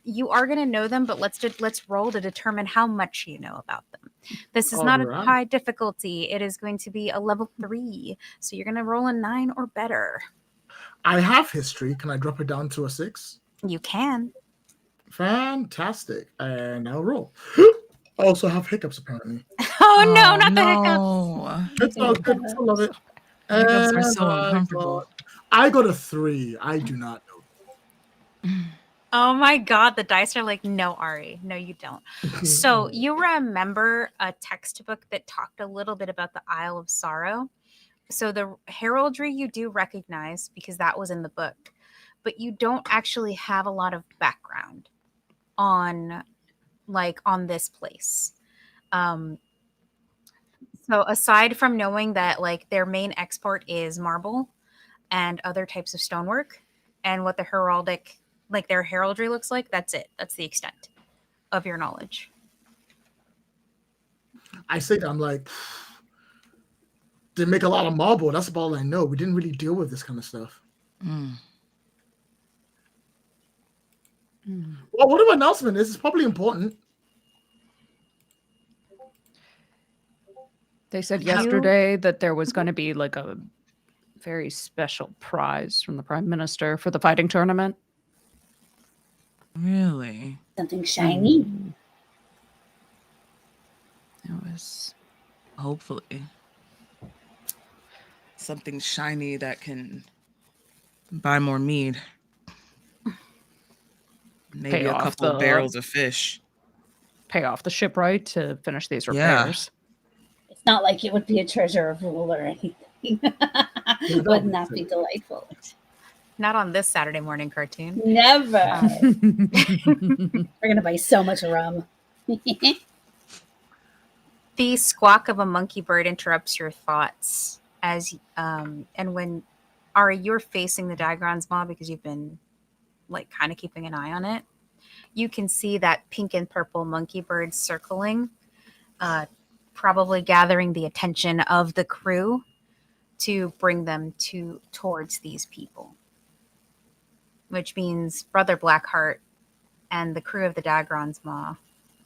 you are going to know them. But let's roll to determine how much you know about them. This is not a Alright. high difficulty. It is going to be a level 3. So you're going to roll a 9 or better. I have history. Can I drop it down to a 6? You can. Fantastic. And I'll roll. I also have hiccups, apparently. Oh no, not the hiccups. It's all good. I love it. Hiccups are And so uncomfortable. I got a 3. I do not know. Oh my god, the dice are like, no, Ari, no, you don't. So you remember a textbook that talked a little bit about the Isle of Sorrow? So the heraldry you do recognize because that was in the book, but you don't actually have a lot of background on this place. So aside from knowing that like their main export is marble and other types of stonework and what the heraldic their heraldry looks like, that's it. That's the extent of your knowledge. I say that I'm like, they make a lot of marble. That's about all I know. We didn't really deal with this kind of stuff. Well, whatever announcement is, it's probably important. They said yesterday that there was going to be like a very special prize from the Prime Minister for the fighting tournament. Really? Something shiny. It was Hopefully. Something shiny that can buy more mead. Maybe a couple of barrels of fish. Pay off the shipwright to finish these repairs. It's not like it would be a treasure of rule or anything. Wouldn't that be delightful? Not on this Saturday morning cartoon. Never. We're going to buy so much rum. The squawk of a monkey bird interrupts your thoughts as and when Ari, you're facing the Dagron's Maw because you've been like kind of keeping an eye on it. You can see that pink and purple monkey bird circling, probably gathering the attention of the crew to bring them towards these people. Which means Brother Blackheart and the crew of the Dagron's Maw,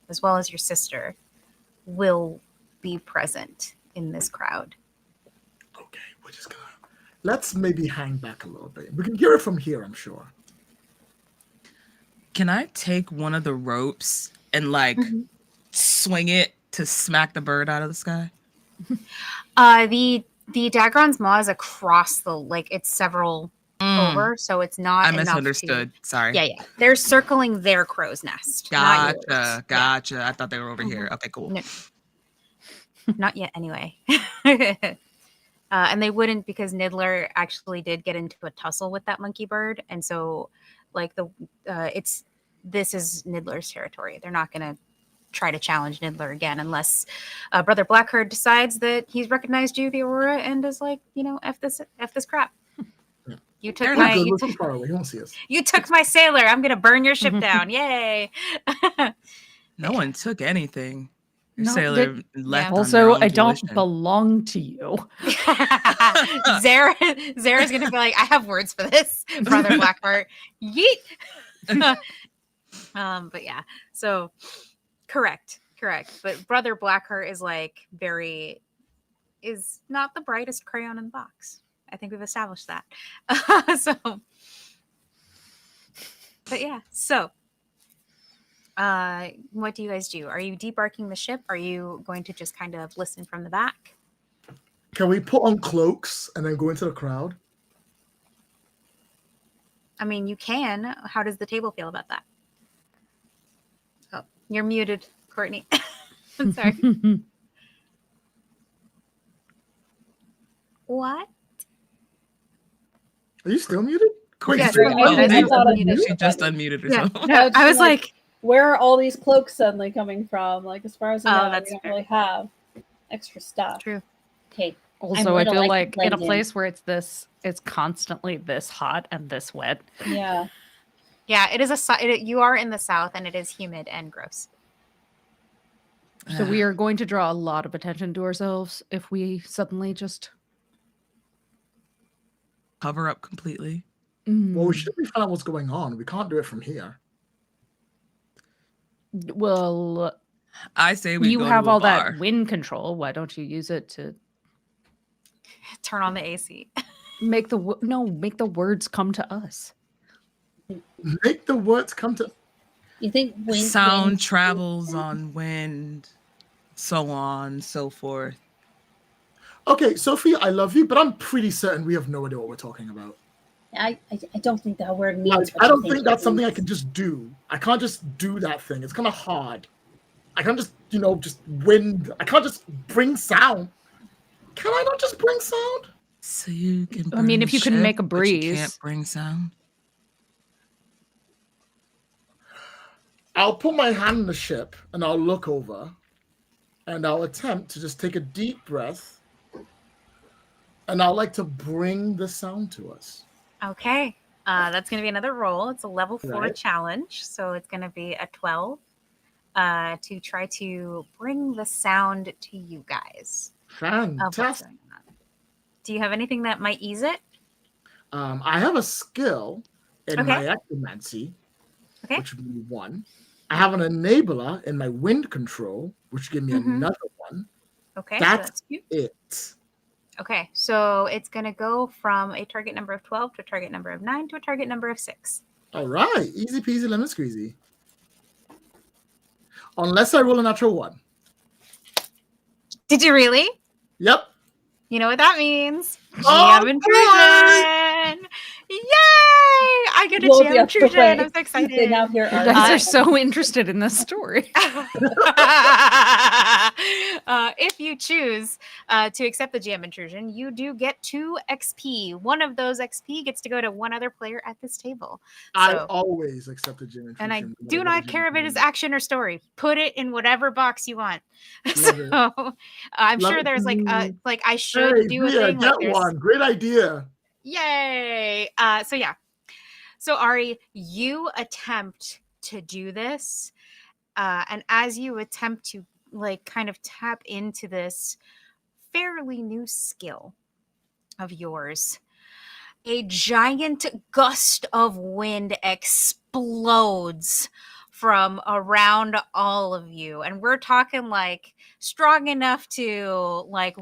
as well as your sister, will be present in this crowd. Okay, we're just gonna let's maybe hang back a little bit. We can hear it from here, I'm sure. Can I take one of the ropes and like swing it to smack the bird out of the sky? The Dagron's Maw is across it's several over, so it's not. I misunderstood. Sorry. Yeah. They're circling their crow's nest. Gotcha. I thought they were over here. Okay, cool. No. Not yet, anyway. And they wouldn't because Niddler actually did get into a tussle with that monkey bird, and so this is Niddler's territory. They're not going to try to challenge Niddler again unless Brother Blackheart decides that he's recognized you, the Aurora, and is like, F this crap. You took you took my sailor. I'm gonna burn your ship down. Yay! No one took anything. Your No, sailor left. Also, I don't belong to you. Zara's gonna be like, I have words for this, Brother Blackheart. Yeet. But yeah, so correct. But Brother Blackheart is not the brightest crayon in the box. I think we've established that. But yeah, so what do you guys do? Are you debarking the ship? Are you going to just kind of listen from the back? Can we put on cloaks and then go into the crowd? I mean, you can. How does the table feel about that? Oh, you're muted, Courtney. I'm sorry. What? Are you still muted? Quick, Yeah, she just unmuted herself. I was like, where are all these cloaks suddenly coming from? Like, as far as I Oh, know, that's we don't fair. really have extra stuff. True. Okay. Also, I would feel like to like in a blend in. place where it's constantly this hot and this wet. Yeah. Yeah, it is you are in the south, and it is humid and gross. So we are going to draw a lot of attention to ourselves if we suddenly just Cover up completely. Well, we should find out what's going on. We can't do it from here. Well, I say we you go have to a all bar. that wind control. Why don't you use it to Turn on the AC. make the words come to us? Make the words come to. You think Sound travels on wind, so on, so forth. Okay, Sophie, I love you, but I'm pretty certain we have no idea what we're talking about. I don't think that word means. Like, what I you don't think it that's something I means. can just do. I can't just do that thing. It's kind of hard. I can't just, just wind. I can't just bring sound. Can I not just bring sound? So you can. I mean, burn if you can ship, make a but you can't breeze. bring sound. I'll put my hand in the ship and I'll look over and I'll attempt to just take a deep breath and I'll like to bring the sound to us. Okay. That's going to be another roll. It's a level 4 Right. challenge. So it's going to be a 12 to try to bring the sound to you guys. of what's Fantastic. going on. Do you have anything that might ease it? I have a skill in Okay. my Ectomancy, Okay. which would be 1. I have an enabler in my wind control, which give me Mhm. another 1. Okay. That's so that's it. okay. So it's going to go from a target number of 12 to a target number of 9 to a target number of 6. All right. Easy peasy lemon squeezy. Unless I roll a natural 1. Did you really? Yep. You know what that means? Oh, GM intrusion! Yay! I get a Blow the GM other intrusion. way. I'm so excited. They now hear You our guys Uh, are so interested in this story. If you choose to accept the GM intrusion, you do get 2 XP. One of those XP gets to go to one other player at this table. I So, always accept the gym and I intrusion. do not care if it is action or story. Put it in whatever box you want. Love it. So, I'm Love sure it. there's like I should Hey, do a Via, thing. get Like there's one. Great idea. Yay! So yeah. So Ari, you attempt to do this, and as you attempt to like kind of tap into this fairly new skill of yours, a giant gust of wind explodes from around all of you, and we're talking like strong enough to like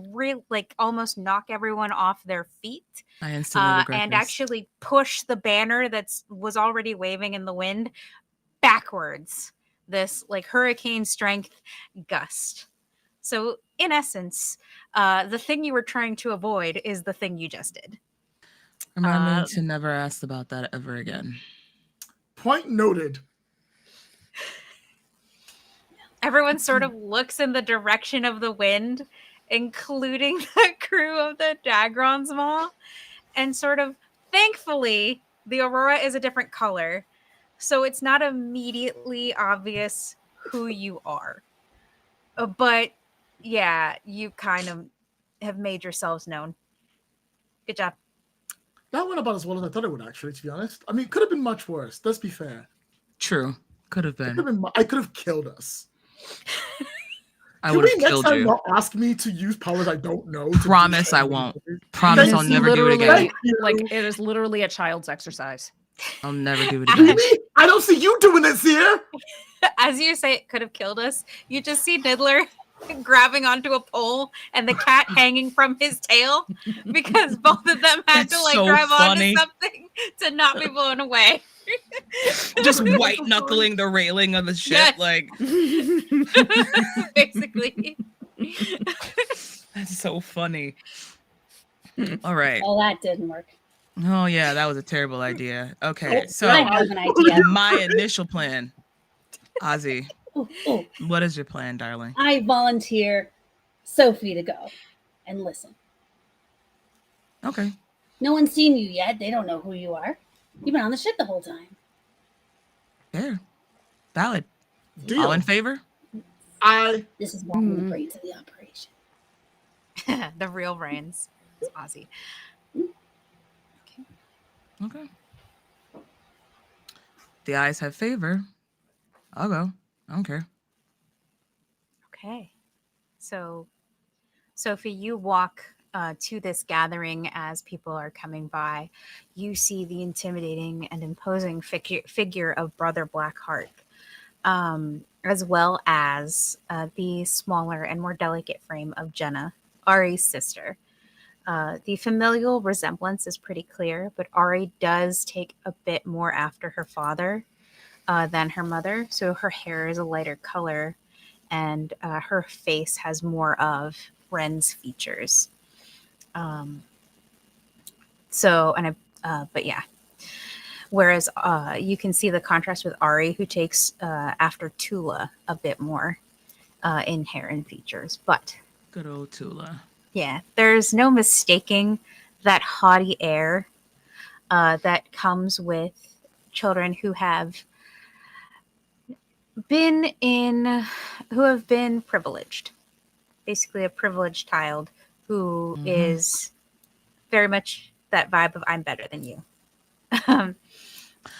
almost knock everyone off their feet. I instantly regret And this. actually push the banner was already waving in the wind backwards. This like hurricane strength gust. So in essence, the thing you were trying to avoid is the thing you just did. Remind me to never ask about that ever again. Point noted. Everyone sort of looks in the direction of the wind, including the crew of the Dagron's Mall, and sort of thankfully the aurora is a different color, so it's not immediately obvious who you are. But yeah, you kind of have made yourselves known. Good job. That went about as well as I thought it would, actually, to be honest. I mean, it could have been much worse. Let's be fair. True. Could have been. I could have killed us. I would have killed next time you. not ask me to use powers I don't know? Promise I won't. Promise Thank I'll you. never do it again. Thank you. Like it is literally a child's exercise. I'll never do it again. Really? I don't see you doing this here. As you say it could have killed us, you just see Niddler grabbing onto a pole and the cat hanging from his tail because both of them had That's to like so grab funny. onto something to not be blown away. Just white knuckling the railing of the ship, Yes. like Basically. that's so funny. All right. Well, that didn't work. Oh yeah, that was a terrible idea. Okay, so I have an idea. my initial plan, Ozzy, Ooh, ooh. what is your plan, darling? I volunteer Sophie to go and listen. Okay. No one's seen you yet. They don't know who you are. You've been on the ship the whole time. Fair. Valid. Deal. All in favor? This is why we brains of the operation. The real brains. It's Ozzy. Okay. The ayes have favor. I'll go. I don't care. Okay. So, Sophie, you walk to this gathering as people are coming by. You see the intimidating and imposing figure of Brother Blackheart, as well as the smaller and more delicate frame of Jenna, Ari's sister. The familial resemblance is pretty clear, but Ari does take a bit more after her father than her mother. So her hair is a lighter color, and her face has more of Ren's features. But yeah. Whereas you can see the contrast with Ari, who takes after Tula a bit more in hair and features. But good old Tula. Yeah, there's no mistaking that haughty air that comes with children who have been privileged. Basically, a privileged child who is very much that vibe of "I'm better than you."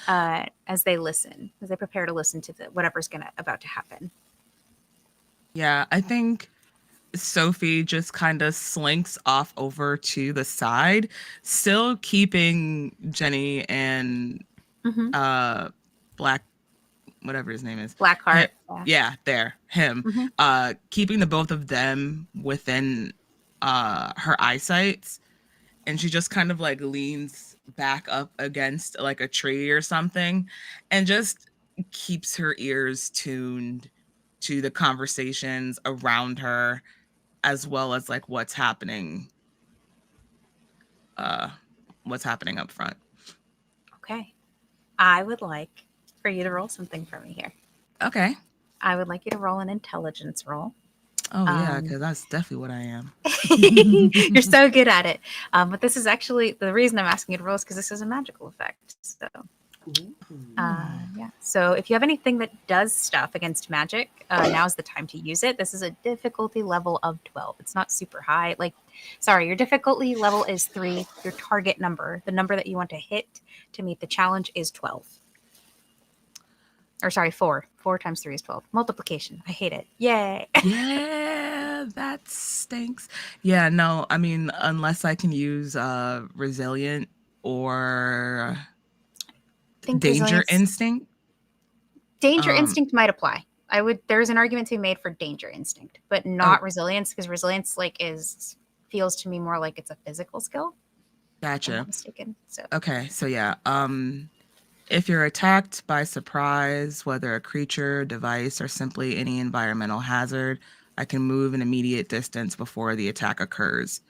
As they prepare to listen to whatever's about to happen. Yeah, I think Sophie just kind of slinks off over to the side, still keeping Jenny and Black, whatever his name is, Blackheart. Him. Keeping the both of them within her eyesight, and she just kind of like leans back up against like a tree or something, and just keeps her ears tuned to the conversations around her, as well as like what's happening up front. Okay. I would like for you to roll something for me here. Okay. I would like you to roll an intelligence roll. Oh yeah, because that's definitely what I am. You're so good at it. But this is actually the reason I'm asking you to roll is because this is a magical effect. So yeah. So if you have anything that does stuff against magic, now's the time to use it. This is a difficulty level of 12. It's not super high. Your difficulty level is 3. Your target number, the number that you want to hit to meet the challenge, is 12. Or sorry, 4. 4 times 3 is 12. Multiplication. I hate it. Yay. Yeah, that stinks. Yeah, no, I mean, unless I can use resilient or danger instinct. Danger instinct might apply. There's an argument to be made for danger instinct, but not resilience, because resilience feels to me more like it's a physical skill. Gotcha. If I'm not mistaken. So okay, so yeah. If you're attacked by surprise, whether a creature, device, or simply any environmental hazard, I can move an immediate distance before the attack occurs.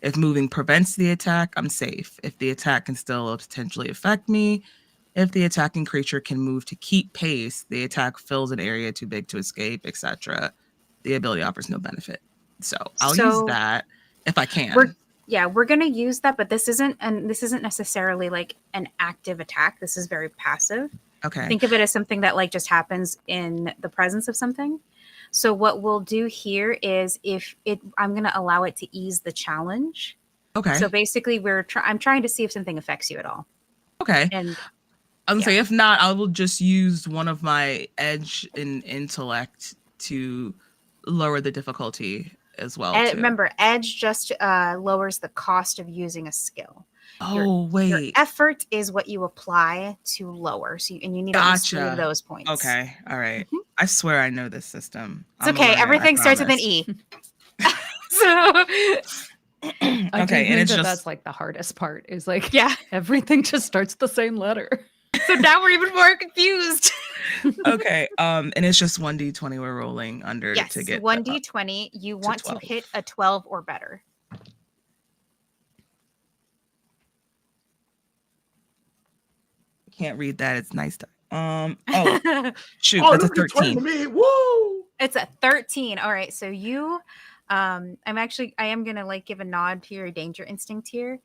If moving prevents the attack, I'm safe. If the attack can still potentially affect me, if the attacking creature can move to keep pace, the attack fills an area too big to escape, etc. The ability offers no benefit. So I'll use that if I can. We're going to use that, but this isn't necessarily like an active attack. This is very passive. Okay. Think of it as something that like just happens in the presence of something. So what we'll do here is I'm going to allow it to ease the challenge. Okay. So basically I'm trying to see if something affects you at all. Okay. And I'm saying if not, I will just use one of my edge in intellect to lower the difficulty as well. Remember, edge just lowers the cost of using a skill. Your effort is what you apply to lower. And you need to receive those points. Okay. All right. I swear I know this system. It's okay. Everything starts with an E. So okay, and that's like the hardest part is like everything just starts the same letter. So now we're even more confused. Okay. And it's just 1d20 we're rolling under to get 1d20. You want to hit a 12 or better. Can't read that. It's nice to shoot, that's a 13. Me. Woo! It's a 13. All right. So you I am gonna like give a nod to your danger instinct here.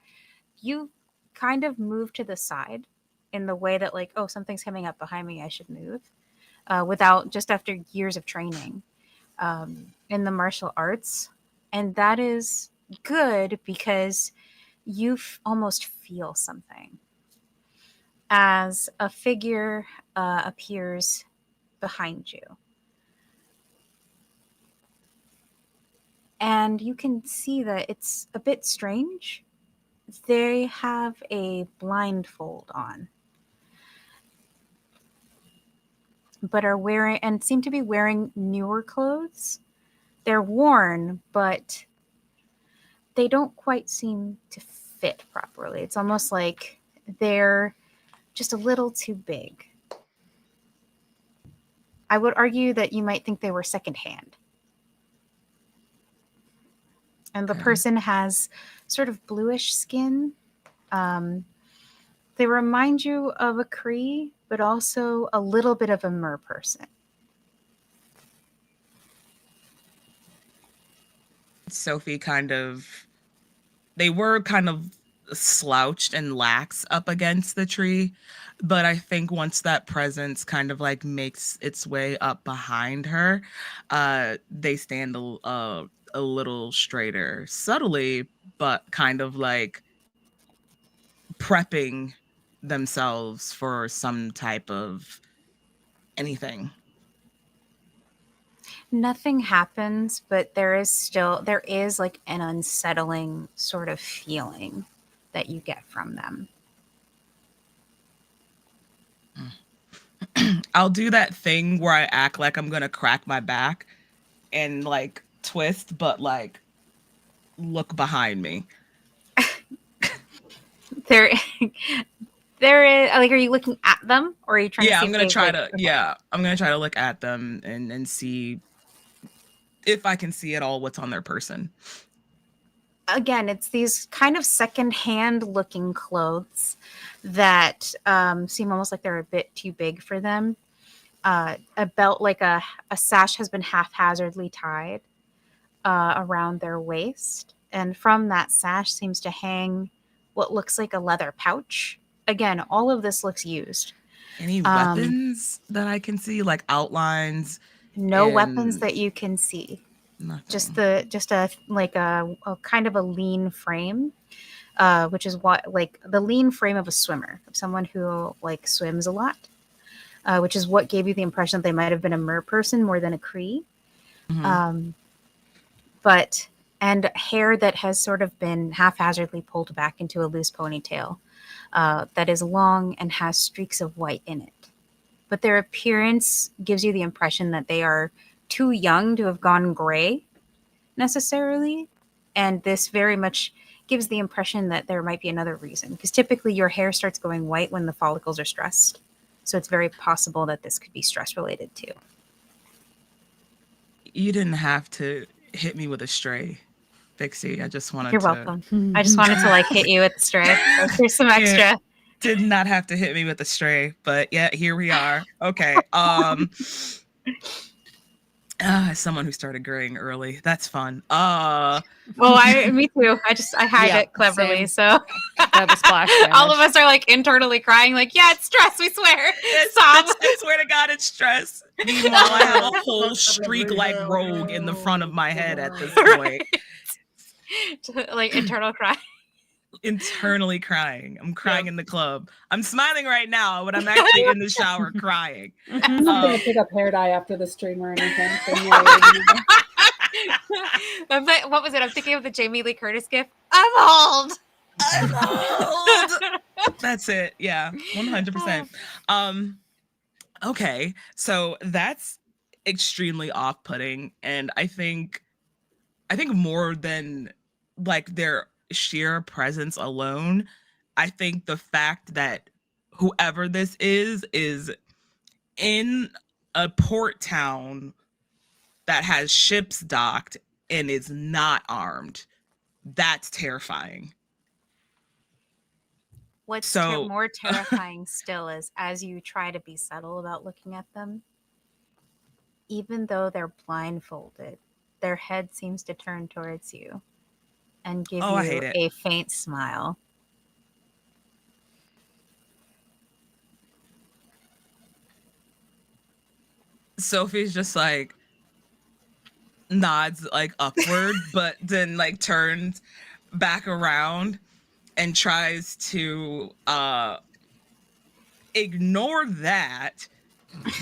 You kind of move to the side in the way that like, oh, something's coming up behind me, I should move. without just after years of training in the martial arts. And that is good because you almost feel something as a figure appears behind you. And you can see that it's a bit strange. They have a blindfold on, but are wearing and seem to be wearing newer clothes. They're worn, but they don't quite seem to fit properly. It's almost like they're just a little too big. I would argue that you might think they were secondhand. And the person has sort of bluish skin. They remind you of a Cree, but also a little bit of a mer person. Sophie they were kind of slouched and lax up against the tree, but I think once that presence kind of like makes its way up behind her, they stand a little straighter, subtly, but kind of like prepping themselves for some type of anything. Nothing happens, but there is like an unsettling sort of feeling that you get from them. I'll do that thing where I act like I'm gonna crack my back and like twist, but like look behind me. There is like, are you looking at them or are you trying to see I'm gonna try to okay. I'm gonna try to look at them and see if I can see at all what's on their person. Again, it's these kind of secondhand looking clothes that seem almost like they're a bit too big for them. A belt, like a sash, has been haphazardly tied around their waist. And from that sash seems to hang what looks like a leather pouch. Again, all of this looks used. Any weapons that I can see, like outlines? No weapons that you can see. Nothing. Just a kind of a lean frame, which is what, like, the lean frame of a swimmer, of someone who like swims a lot, which is what gave you the impression that they might have been a mer person more than a Cree. Mm-hmm. And hair that has sort of been haphazardly pulled back into a loose ponytail that is long and has streaks of white in it. But their appearance gives you the impression that they are too young to have gone gray necessarily. And this very much gives the impression that there might be another reason, because typically your hair starts going white when the follicles are stressed. So it's very possible that this could be stress related too. You didn't have to hit me with a stray, Pixie. I just wanted You're welcome. I just wanted to like hit you with the stray. Here's some extra. Yeah, did not have to hit me with a stray, but yeah, here we are. Okay. Someone who started graying early. That's fun. Well, me too. I hide it cleverly, same. so The splash all of us are like internally crying, like, yeah, it's stress, we swear. I swear to God, it's stress. Meanwhile, I have a whole streak like rogue in the front of my head at this point. Like internal cry. Internally crying. I'm crying in the club. I'm smiling right now, but I'm actually in the shower crying. I'm not going to pick up hair dye after the stream or anything. So What was it? I'm thinking of the Jamie Lee Curtis gif. I'm old. That's it. Yeah, 100%. Okay, so that's extremely off-putting, and I think more than like their sheer presence alone, I think the fact that whoever this is in a port town that has ships docked and is not armed, that's terrifying. What's more terrifying still is, as you try to be subtle about looking at them, even though they're blindfolded, their head seems to turn towards you and give you a faint smile. Sophie's just like nods like upward, but then like turns back around and tries to ignore that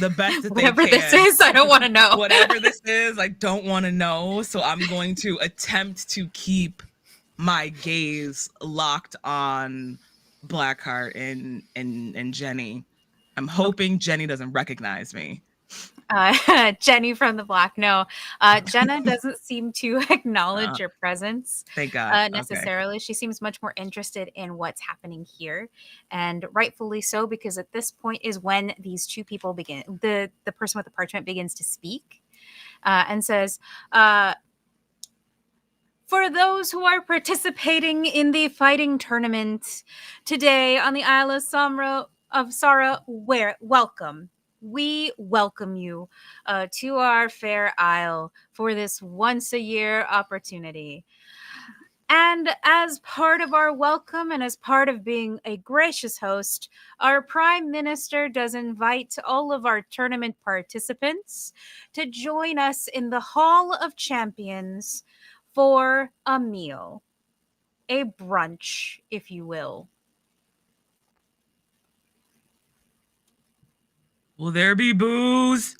the best that they Whatever can. this is, I don't want to know. Whatever this is, I don't want to know. So I'm going to attempt to keep my gaze locked on Blackheart and Jenny. I'm hoping Jenny doesn't recognize me. Jenny from the block. No, Jenna doesn't seem to acknowledge your presence. Thank God. Necessarily. She seems much more interested in what's happening here, and rightfully so, because at this point is when these two people begin. The person with the parchment begins to speak and says, for those who are participating in the fighting tournament today on the Isle of Sara, welcome. We welcome you to our fair isle for this once-a-year opportunity. And as part of our welcome and as part of being a gracious host, our Prime Minister does invite all of our tournament participants to join us in the Hall of Champions for a meal, a brunch, if you will. Will there be booze?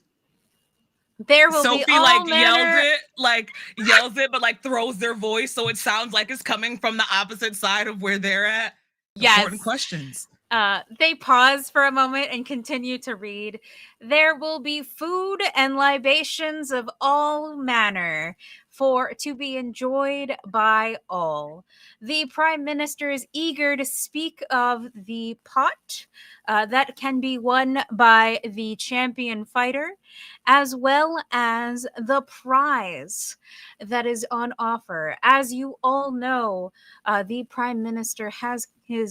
There will Sophie be all like manner... yells it, but like throws their voice so it sounds like it's coming from the opposite side of where they're at. Yes. Important questions. They pause for a moment and continue to read. There will be food and libations of all manner to be enjoyed by all. The Prime Minister is eager to speak of the pot that can be won by the champion fighter, as well as the prize that is on offer. As you all know, the Prime Minister has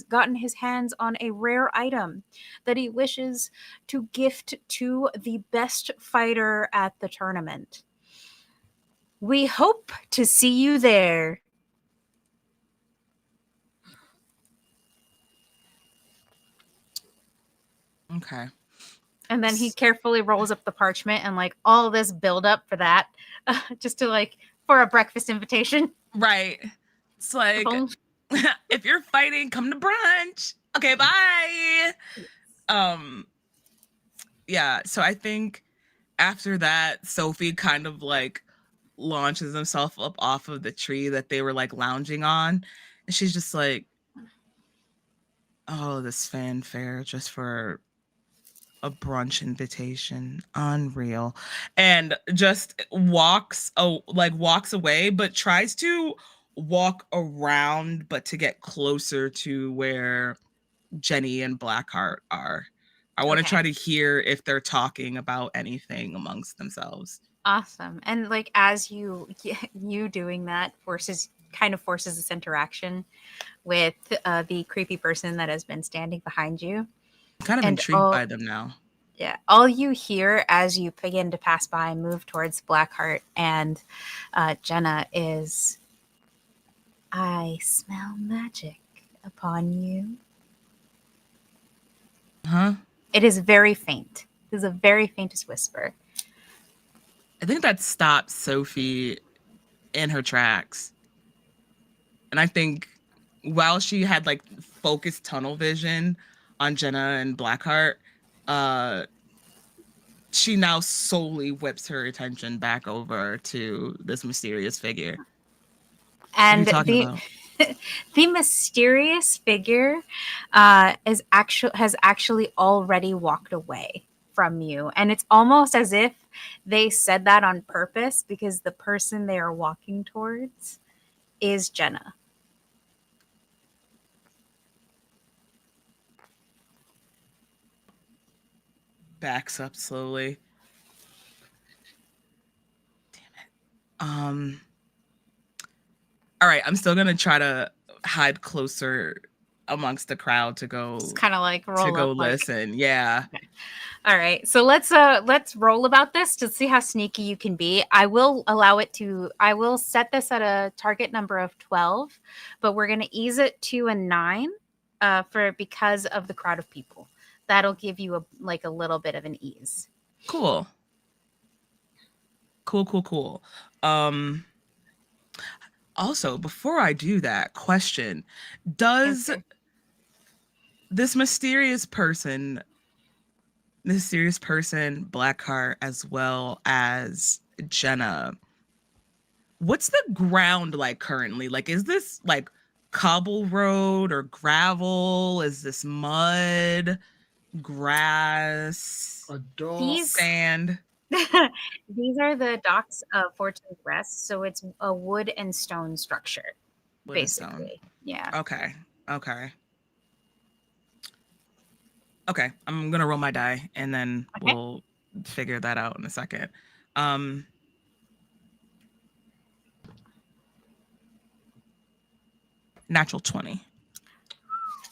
gotten his hands on a rare item that he wishes to gift to the best fighter at the tournament. We hope to see you there. Okay. And then he carefully rolls up the parchment and like all this build up for that, just to like for a breakfast invitation. Right. It's like, if you're fighting, come to brunch. Okay, bye. Yeah, so I think after that, Sophie kind of like launches himself up off of the tree that they were like lounging on. And she's just like, oh, this fanfare just for a brunch invitation. Unreal. And just walks away, but tries to walk around, but to get closer to where Jenny and Blackheart are. I want to try to hear if they're talking about anything amongst themselves. Awesome. And like as you doing that forces this interaction with the creepy person that has been standing behind you. I'm kind of intrigued by them now. Yeah. All you hear as you begin to pass by and move towards Blackheart and Jenna is, I smell magic upon you. Huh? It is very faint. It is a very faintest whisper. I think that stops Sophie in her tracks. And I think while she had like focused tunnel vision on Jenna and Blackheart, she now solely whips her attention back over to this mysterious figure. And the mysterious figure has actually already walked away from you. And it's almost as if they said that on purpose because the person they are walking towards is Jenna. Backs up slowly. Damn it. All right, I'm still gonna try to hide closer amongst the crowd to go. Just kind of like roll to go up, listen. Yeah. Okay. All right, so let's roll about this to see how sneaky you can be. I will set this at a target number of 12, but we're gonna ease it to a 9 because of the crowd of people. That'll give you a little bit of an ease. Cool. Cool. Also, before I do that, question: does Answer. this mysterious person, Blackheart, as well as Jenna, what's the ground like currently? Like, is this like cobble road or gravel? Is this mud, grass, A dog. These sand? these are the docks of Fortune's Rest, so it's a wood and stone structure, Wood and stone. basically. Yeah. Okay. I'm gonna roll my die and then Okay. we'll figure that out in a second. Natural 20.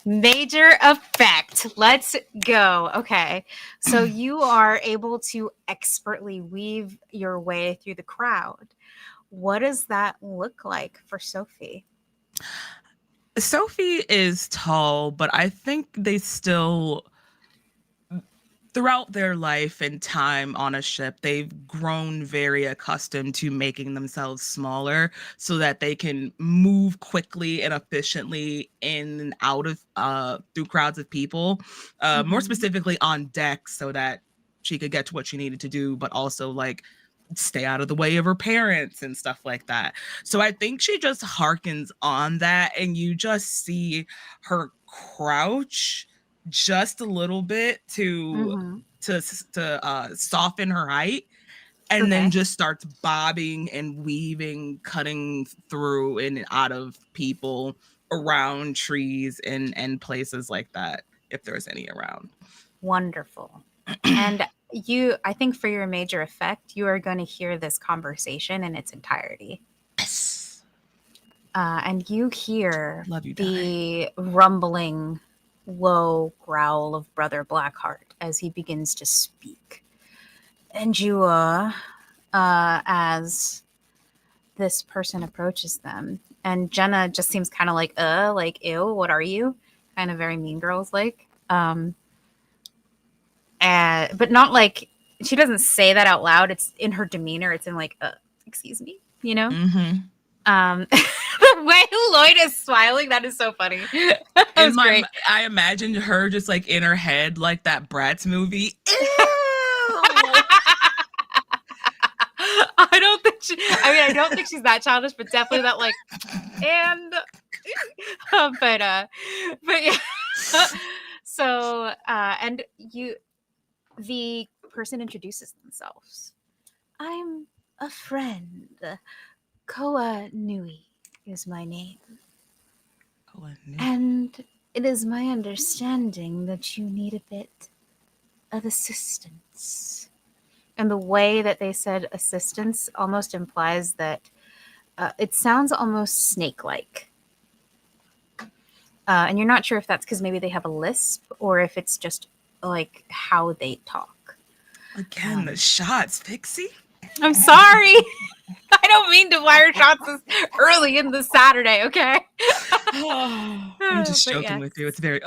Major effect. Let's go. Okay. So you are able to expertly weave your way through the crowd. What does that look like for Sophie? Sophie is tall, but I think they still, throughout their life and time on a ship, they've grown very accustomed to making themselves smaller so that they can move quickly and efficiently in and out of through crowds of people, more specifically on deck, so that she could get to what she needed to do, but also like stay out of the way of her parents and stuff like that. So I think she just harkens on that, and you just see her crouch just a little bit to soften her height, and then just starts bobbing and weaving, cutting through and out of people, around trees and places like that, if there's any around. Wonderful. And I think for your major effect, you are going to hear this conversation in its entirety. Yes. And you hear Love you, the rumbling, low growl of Brother Blackheart as he begins to speak. And you, as this person approaches them, and Jenna just seems kind of like, ew, what are you? Kind of very Mean Girls like. But not like, she doesn't say that out loud. It's in her demeanor. It's in like, excuse me, you know? The way Lloyd is smiling, that is so funny. Great. I imagined her just like in her head, like that Bratz movie. Ew! I don't think she's that childish, but definitely that like, and but yeah. So and the person introduces themselves. I'm a friend. Koa Nui is my name. Koa Nui. And it is my understanding that you need a bit of assistance. And the way that they said assistance almost implies that it sounds almost snake-like. And you're not sure if that's because maybe they have a lisp or if it's just like how they talk. Again, the shots, Pixie. I'm sorry. I don't mean to wire shots this early in the Saturday, okay? I'm just joking with you. It's very,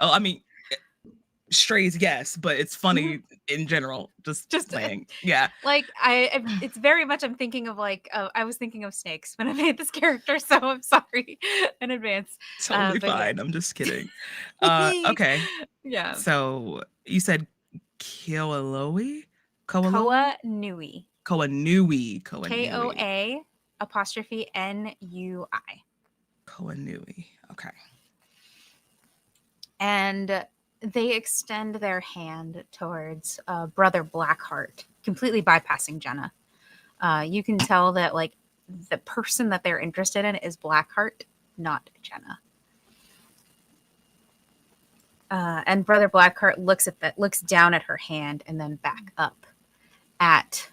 strays, yes, but it's funny in general. Just playing. Yeah. Like it's very much, I'm thinking of like, I was thinking of snakes when I made this character, so I'm sorry in advance. Totally fine. Yeah. I'm just kidding. Okay. Yeah. So you said Koa-Nui? Koa Nui. Koa Nui. Koa''Nui. Koa Nui. Okay. And they extend their hand towards Brother Blackheart, completely bypassing Jenna. You can tell that like the person that they're interested in is Blackheart, not Jenna. And Brother Blackheart looks down at her hand and then back up at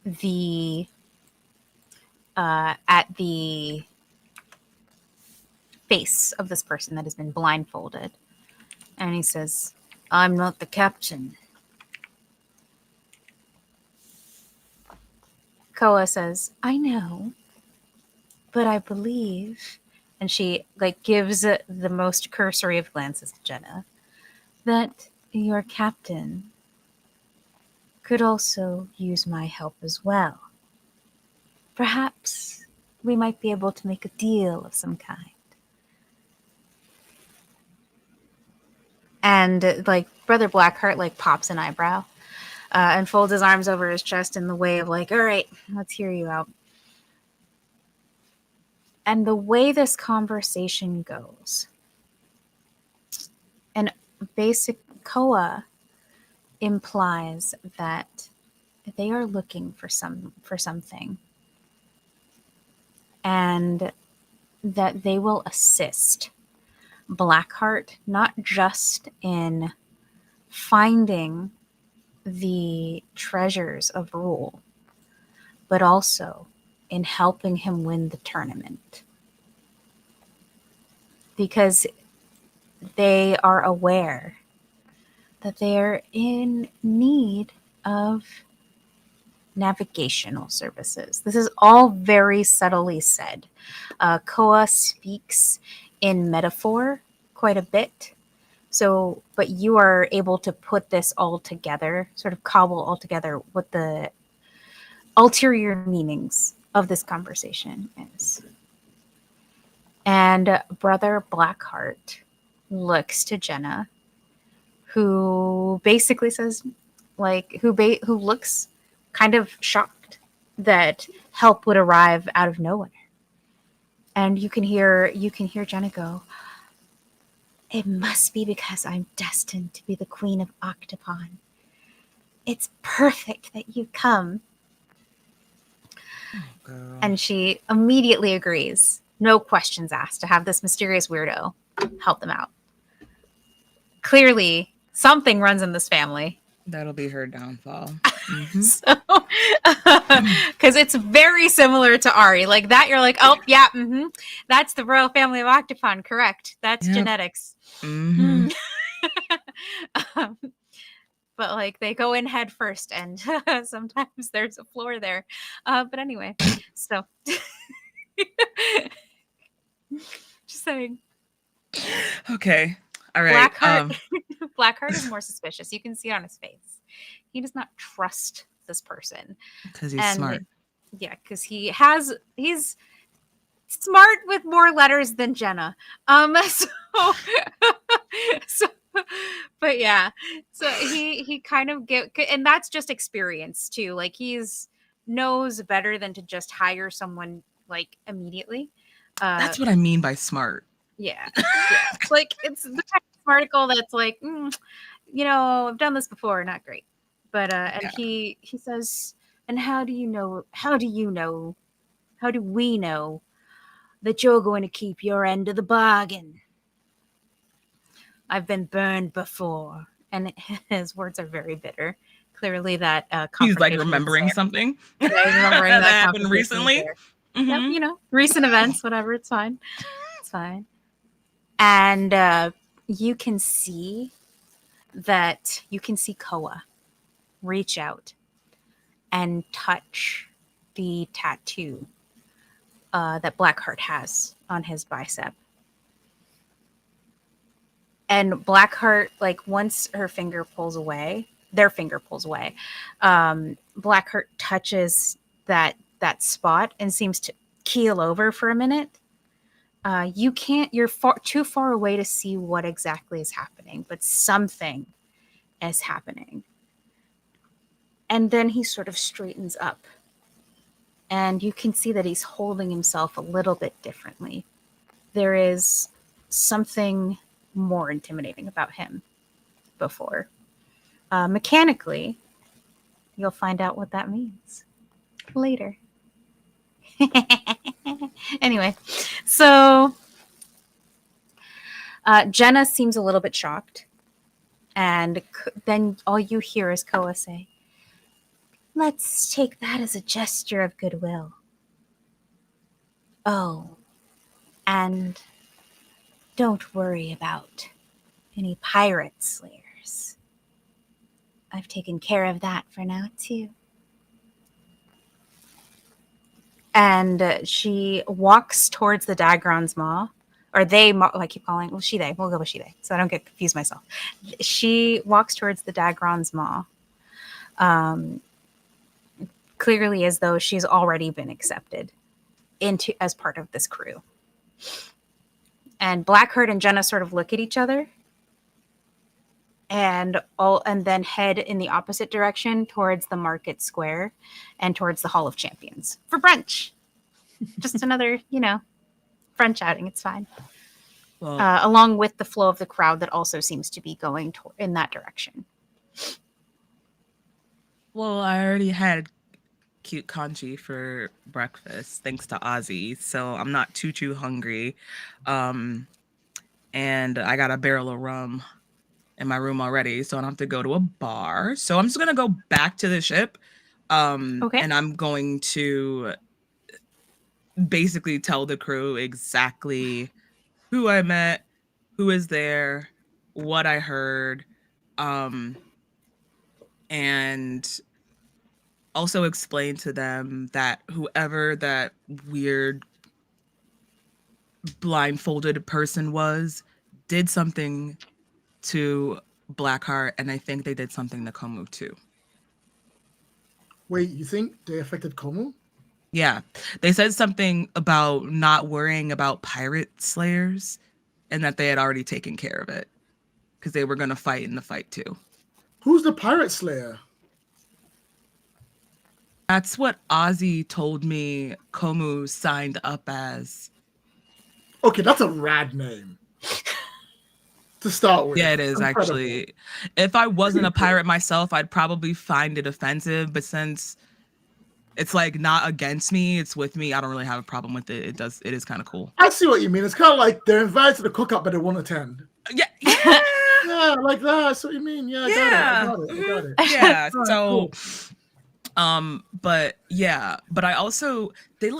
the face of this person that has been blindfolded. And he says, I'm not the captain. Koa says, I know, but I believe, and she like gives the most cursory of glances to Jenna, that your captain could also use my help as well. perhaps we might be able to make a deal of some kind. And like Brother Blackheart like pops an eyebrow and folds his arms over his chest in the way of like, all right, let's hear you out. And the way this conversation goes, and basic Koa implies that they are looking for something, and that they will assist Blackheart not just in finding the treasures of rule, but also in helping him win the tournament. Because they are aware that they are in need of navigational services. This is all very subtly said. Koa speaks in metaphor quite a bit. So, but you are able to put this all together, sort of cobble all together what the ulterior meanings of this conversation is. And Brother Blackheart looks to Jenna, who basically says, like, who looks kind of shocked that help would arrive out of nowhere. And you can hear Jenna go, "It must be because I'm destined to be the Queen of Octopon. It's perfect that you come." Girl. And she immediately agrees, no questions asked, to have this mysterious weirdo help them out. Clearly, something runs in this family. That'll be her downfall. So, because it's very similar to Ari. Like that, you're like, oh, yeah, that's the royal family of Octopon, correct. That's genetics. Mm-hmm. But like they go in head first, and sometimes there's a floor there. But anyway, so just saying. Okay. All right. Blackheart is more suspicious. You can see it on his face. He does not trust this person Because he's smart. Yeah, because he's smart with more letters than Jenna. So but yeah, so he kind of and that's just experience too. Like he's knows better than to just hire someone like immediately. That's what I mean by smart. Yeah. Like it's the type of article that's like, I've done this before, not great. But he says, and how do we know that you're going to keep your end of the bargain? I've been burned before. And his words are very bitter. Clearly that he's like remembering something. Yeah, remembering that happened recently. Mm-hmm. Yep, recent events, whatever, it's fine. It's fine. And you can see Koa reach out and touch the tattoo that Blackheart has on his bicep. And Blackheart, like once their finger pulls away, Blackheart touches that spot and seems to keel over for a minute. You're too far away to see what exactly is happening, but something is happening. And then he sort of straightens up. And you can see that he's holding himself a little bit differently. There is something more intimidating about him before. Mechanically, you'll find out what that means later. Anyway, so Jenna seems a little bit shocked. And then all you hear is Koa say, "Let's take that as a gesture of goodwill. Oh, and don't worry about any pirate slayers. I've taken care of that for now, too." And she walks towards the Dagron's maw. Or I keep calling, well, she, they. We'll go with she, they, so I don't get confused myself. She walks towards the Dagron's maw, clearly as though she's already been accepted into as part of this crew. And Blackheart and Jenna sort of look at each other and then head in the opposite direction towards the market square and towards the Hall of Champions for brunch. Just another, brunch outing. It's fine. Well, Along with the flow of the crowd that also seems to be going in that direction. well, I already had cute congee for breakfast thanks to Ozzy, so I'm not too hungry. And I got a barrel of rum in my room already, so I don't have to go to a bar. So I'm just gonna go back to the ship. Okay. And I'm going to basically tell the crew exactly who I met, who is there, what I heard, and also explain to them that whoever that weird blindfolded person was did something to Blackheart, and I think they did something to Komu too. Wait, you think they affected Komu? Yeah, they said something about not worrying about pirate slayers and that they had already taken care of it because they were going to fight in the fight too. Who's the pirate slayer? That's what Ozzy told me Komu signed up as. Okay, that's a rad name to start with. Yeah, it is Incredible. actually. If I wasn't a pirate myself, I'd probably find it offensive, but since it's like not against me, it's with me, I don't really have a problem with it. It is kind of cool. I see what you mean. It's kind of like they're invited to the cookout, but they won't attend. Yeah. Yeah, like that. I see what you mean. Yeah, I got it. Yeah. All right, So, cool. but I also they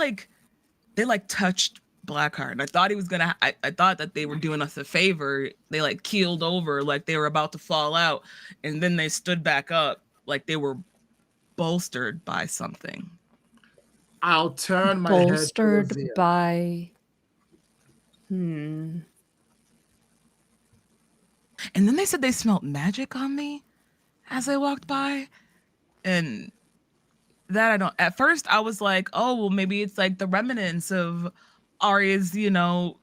touched Blackheart, and I thought he was gonna. I thought that they were doing us a favor. They like keeled over, like they were about to fall out, and then they stood back up, like they were bolstered by something. I'll turn my Bolstered head by. And then they said they smelled magic on me as I walked by, and that I don't. At first, I was like, "Oh, well, maybe it's like the remnants of Arya's, tsunami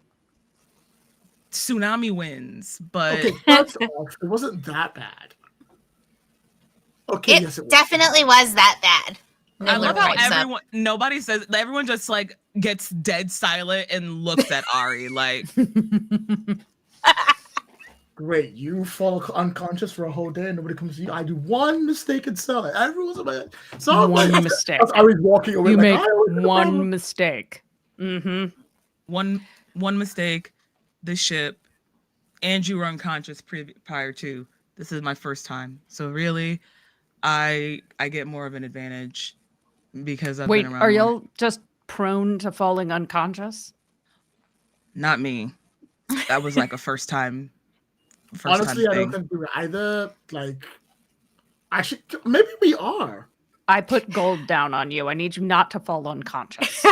winds." But Okay, first off, it wasn't that bad. Okay, It yes, it was. definitely was that bad. I love how points up. everyone just like gets dead silent and looks at Ari like. Great, you fall unconscious for a whole day and nobody comes to you. I do one mistake and sell it. Everyone's about so One mistake. I was walking away. You like, make I always have a one problem. mistake. Mm-hmm. One mistake, the ship, and you were unconscious prior to. This is my first time, so really, I get more of an advantage because I've Wait, been around. are more. y'all just prone to falling unconscious? Not me. That was like a first time. Honestly, I don't think we were either. Like, actually, maybe we are. I put gold down on you. I need you not to fall unconscious.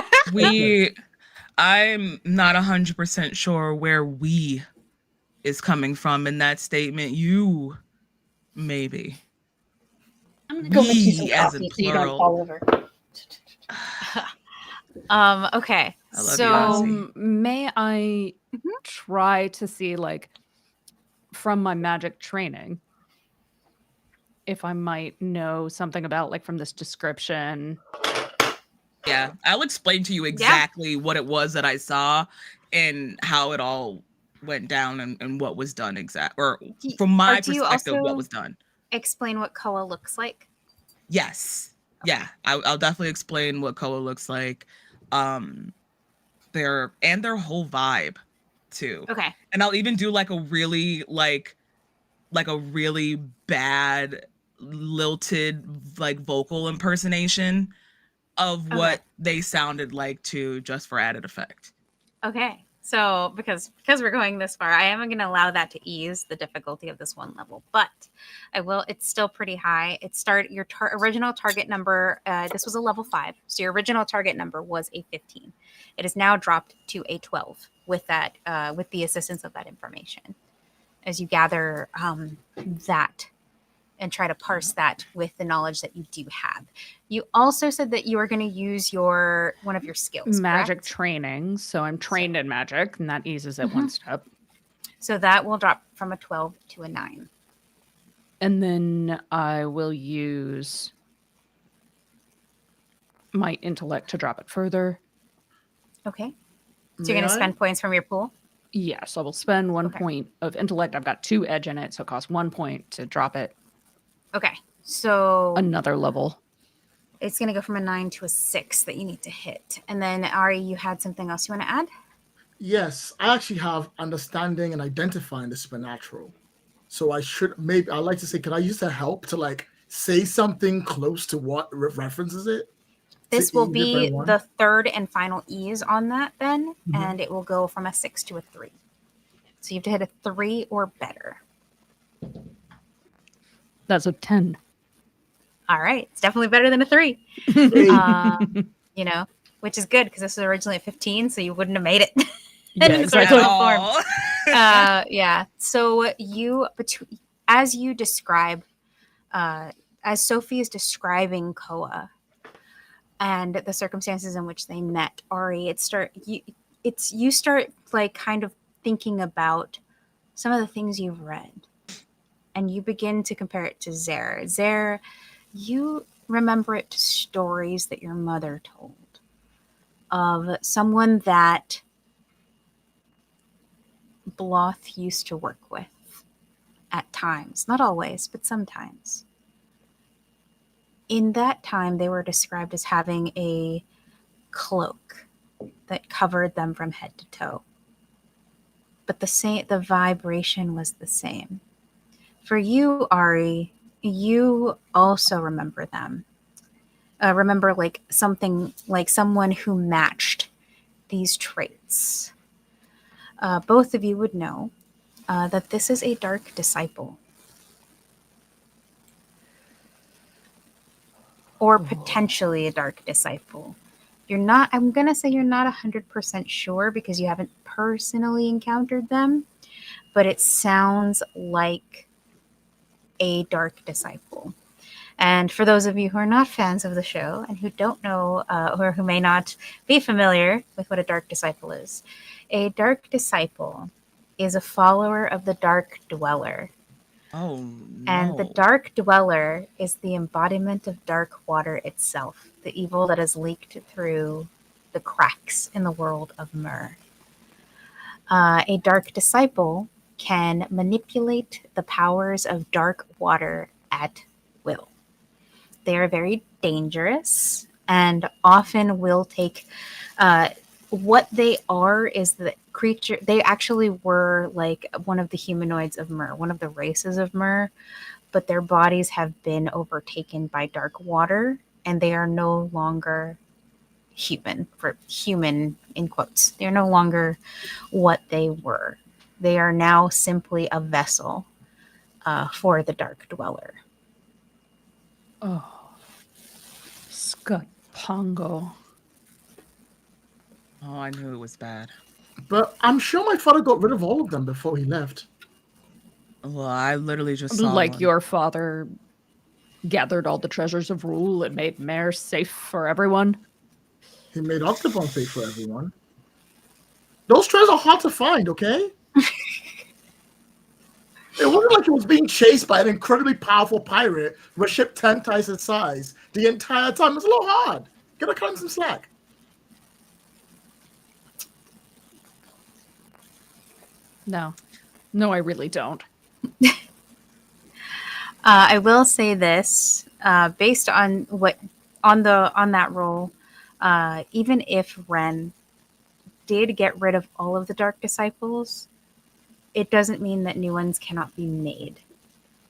I'm not 100% sure where we is coming from in that statement. You, maybe. I'm gonna go make you some We as coffee in so you don't plural. fall over. Okay. I love you, So Ozzy. May I try to see, like, from my magic training, if I might know something about, like, from this description? Yeah, I'll explain to you exactly what it was that I saw and how it all went down and what was done from my do you perspective, what also- was done. explain what Koa looks like. Yes. Yeah, I'll definitely explain what Koa looks like. Their whole vibe too. Okay. And I'll even do like a really bad lilted like vocal impersonation of what they sounded like too, just for added effect. Okay. So because we're going this far, I am going to allow that to ease the difficulty of this one level, but I will. It's still pretty high. Your original target number. This was a level 5, so your original target number was a 15. It is now dropped to a 12 with that, with the assistance of that information, as you gather that and try to parse that with the knowledge that you do have. You also said that you were going to use one of your skills, Magic correct? training. So I'm trained in magic, and that eases it one step. So that will drop from a 12 to a 9. And then I will use my intellect to drop it further. Okay. So May you're going to I? spend points from your pool? Yes, I will spend 1 Okay. point of intellect. I've got 2 edge in it, so it costs 1 point to drop it Okay. So another level. it's going to go from a 9 to a 6 that you need to hit. And then, Ari, you had something else you want to add? Yes, I actually have understanding and identifying the supernatural. So I'd like to say, could I use the help to like say something close to what references it? This To will ease it by be one? the third and final ease on that then, Mhm. and it will go from a 6 to a 3. So you have to hit a 3 or better. That's a 10. All right. It's definitely better than a 3. Hey, You know, which is good because this was originally a 15, so you wouldn't have made it. Yeah, in its exactly. original form. Yeah. So as you describe, as Sophie is describing Koa and the circumstances in which they met, Ari, you start like kind of thinking about some of the things you've read, and you begin to compare it to Zer. Zer, you remember it to stories that your mother told of someone that Bloth used to work with at times, not always, but sometimes. In that time, they were described as having a cloak that covered them from head to toe. But the vibration was the same. For you, Ari, you also remember them. Remember like something like someone who matched these traits. Both of you would know that this is a dark disciple. Or potentially a dark disciple. I'm going to say you're not 100% sure because you haven't personally encountered them, but it sounds like a dark disciple. And for those of you who are not fans of the show and who don't know or who may not be familiar with what a dark disciple is, a dark disciple is a follower of the Dark Dweller. Oh, no. And the Dark Dweller is the embodiment of dark water itself, the evil that has leaked through the cracks in the world of Myr. A dark disciple can manipulate the powers of dark water at will. They are very dangerous and often will take what they are is the creature. They actually were like one of the humanoids of Myr, one of the races of Myr, but their bodies have been overtaken by dark water and they are no longer human, for human in quotes. They're no longer what they were. They are now simply a vessel for the Dark Dweller. Oh, Scott Pongo. Oh, I knew it was bad. but I'm sure my father got rid of all of them before he left. Well, I literally just saw Like one. your father gathered all the treasures of rule and made Myr safe for everyone. He made Octobon safe for everyone. Those treasures are hard to find, okay? It wasn't like he was being chased by an incredibly powerful pirate with a ship 10 times his size the entire time. It's a little hard. Gotta cut him some slack. No, I really don't. I will say this, based on that roll, even if Ren did get rid of all of the Dark Disciples, it doesn't mean that new ones cannot be made.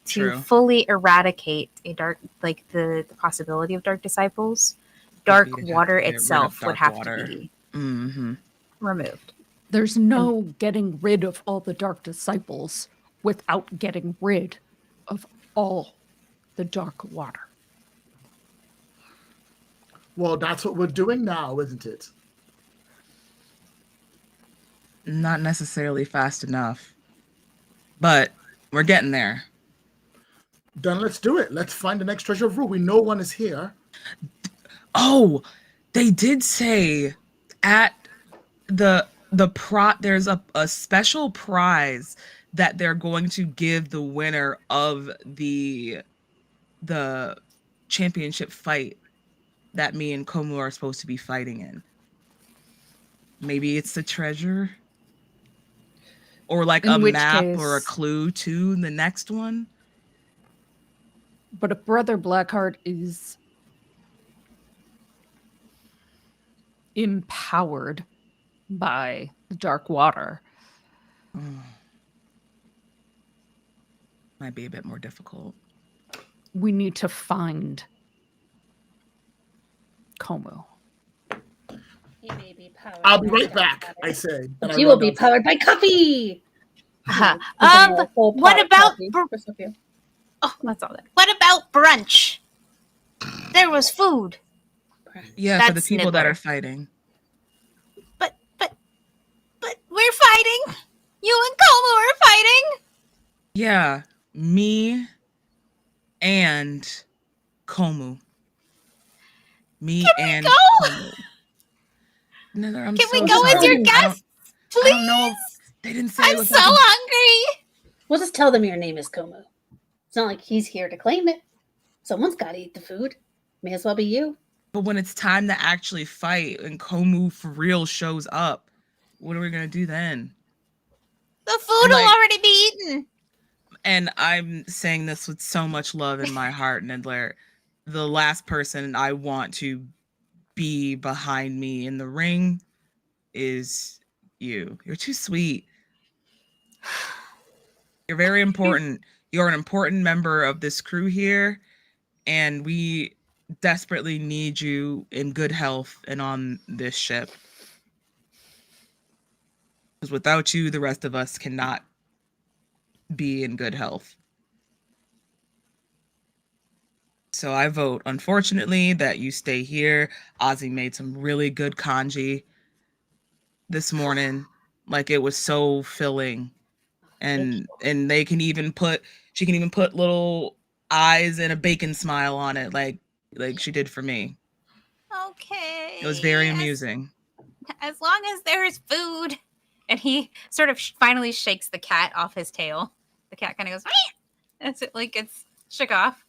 To True. fully eradicate the possibility of Dark Disciples, dark Would be to water get rid of itself would dark have water. to be Mm-hmm. removed. There's no getting rid of all the dark disciples without getting rid of all the dark water. Well, that's what we're doing now, isn't it? Not necessarily fast enough, but we're getting there. Then let's do it. Let's find the next treasure of Rue. We know one is here. Oh, they did say at there's a special prize that they're going to give the winner of the championship fight that me and Komu are supposed to be fighting in. Maybe it's the treasure, or like a map or a clue to the next one. But if Brother Blackheart is empowered by the dark water, might be a bit more difficult. we need to find Komu. He may be powered. I'll be right back, I say. He will be powered by coffee. What about Oh, that's all that. What about brunch? There was food. Yeah, for the That's people that Nibbler. are fighting. But we're fighting. You and Komu are fighting. Yeah, me and Komu. Can we go? Komu. Nether, I'm Can so we go as sorry. your guests, I don't please? know. They didn't say. I'm it was so like hungry. We'll just tell them your name is Komu. It's not like he's here to claim it. Someone's got to eat the food. May as well be you. But when it's time to actually fight and Komu for real shows up, what are we gonna do then? The food will already be eaten. And I'm saying this with so much love in my heart, Nidler. The last person I want to be behind me in the ring is you. You're too sweet. You're very important. You're an important member of this crew here, and we desperately need you in good health and on this ship. Because without you, the rest of us cannot be in good health. So I vote, unfortunately, that you stay here. Ozzy made some really good kanji this morning. Like, it was so filling. And she can even put little eyes and a bacon smile on it, like she did for me. Okay. It was very amusing. As long as there is food. And he sort of finally shakes the cat off his tail. The cat kind of goes, "Meow." As it like gets shook off.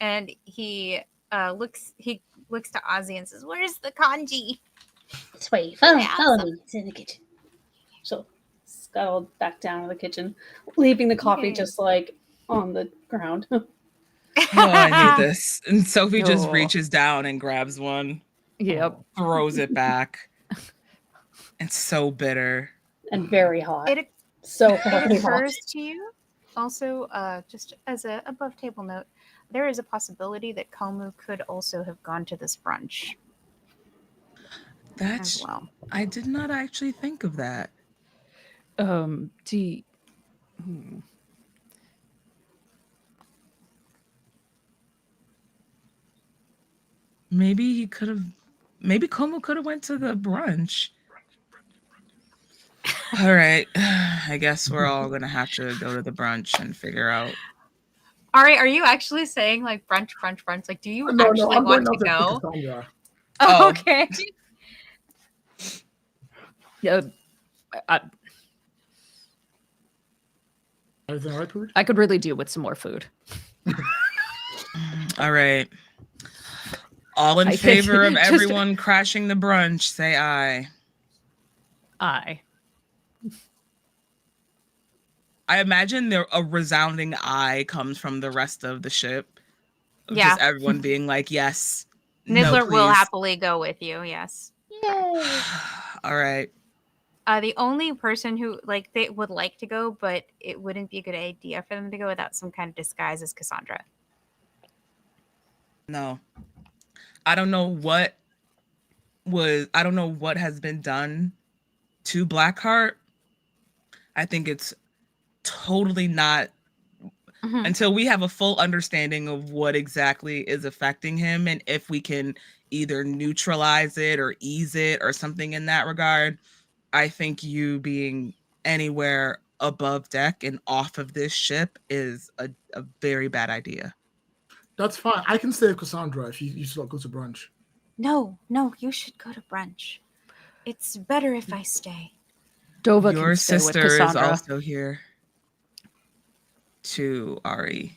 And he looks to Ozzy and says, "Where's the kanji?" This way. Follow me. It's in the kitchen. She'll scuttle back down to the kitchen, leaving the coffee just like on the ground. Oh, I need this. And Sophie just Oh. reaches down and grabs one. Yep. Throws it back. It's so bitter. And very hot. It So very hot. occurs to you also, just as a above table note, there is a possibility that Komu could also have gone to this brunch That's as well. I did not actually think of that. Maybe Komu could have went to the brunch. All right. I guess we're all gonna have to go to the brunch and figure out. Ari, are you actually saying like brunch? Like, do you No, actually I'm want going to out go? to Cassandra. Oh, Oh. okay. Yeah. Everything all right, Pooch? I could really do with some more food. All right. All in I think favor of just- everyone crashing the brunch, say aye. Aye. I imagine a resounding aye comes from the rest of the ship. Of Yeah. Just everyone being like, yes. no, Nibbler will please. happily go with you. Yes. All right. The only person who they would like to go, but it wouldn't be a good idea for them to go without some kind of disguise is Cassandra. No. I don't know what has been done to Blackheart. I think it's totally not until we have a full understanding of what exactly is affecting him and if we can either neutralize it or ease it or something in that regard. I think you being anywhere above deck and off of this ship is a very bad idea. That's fine. I can stay with Cassandra if you still go to brunch. No, you should go to brunch. It's better if I stay. Dova Your can stay with sister is Cassandra. also here too, Ari.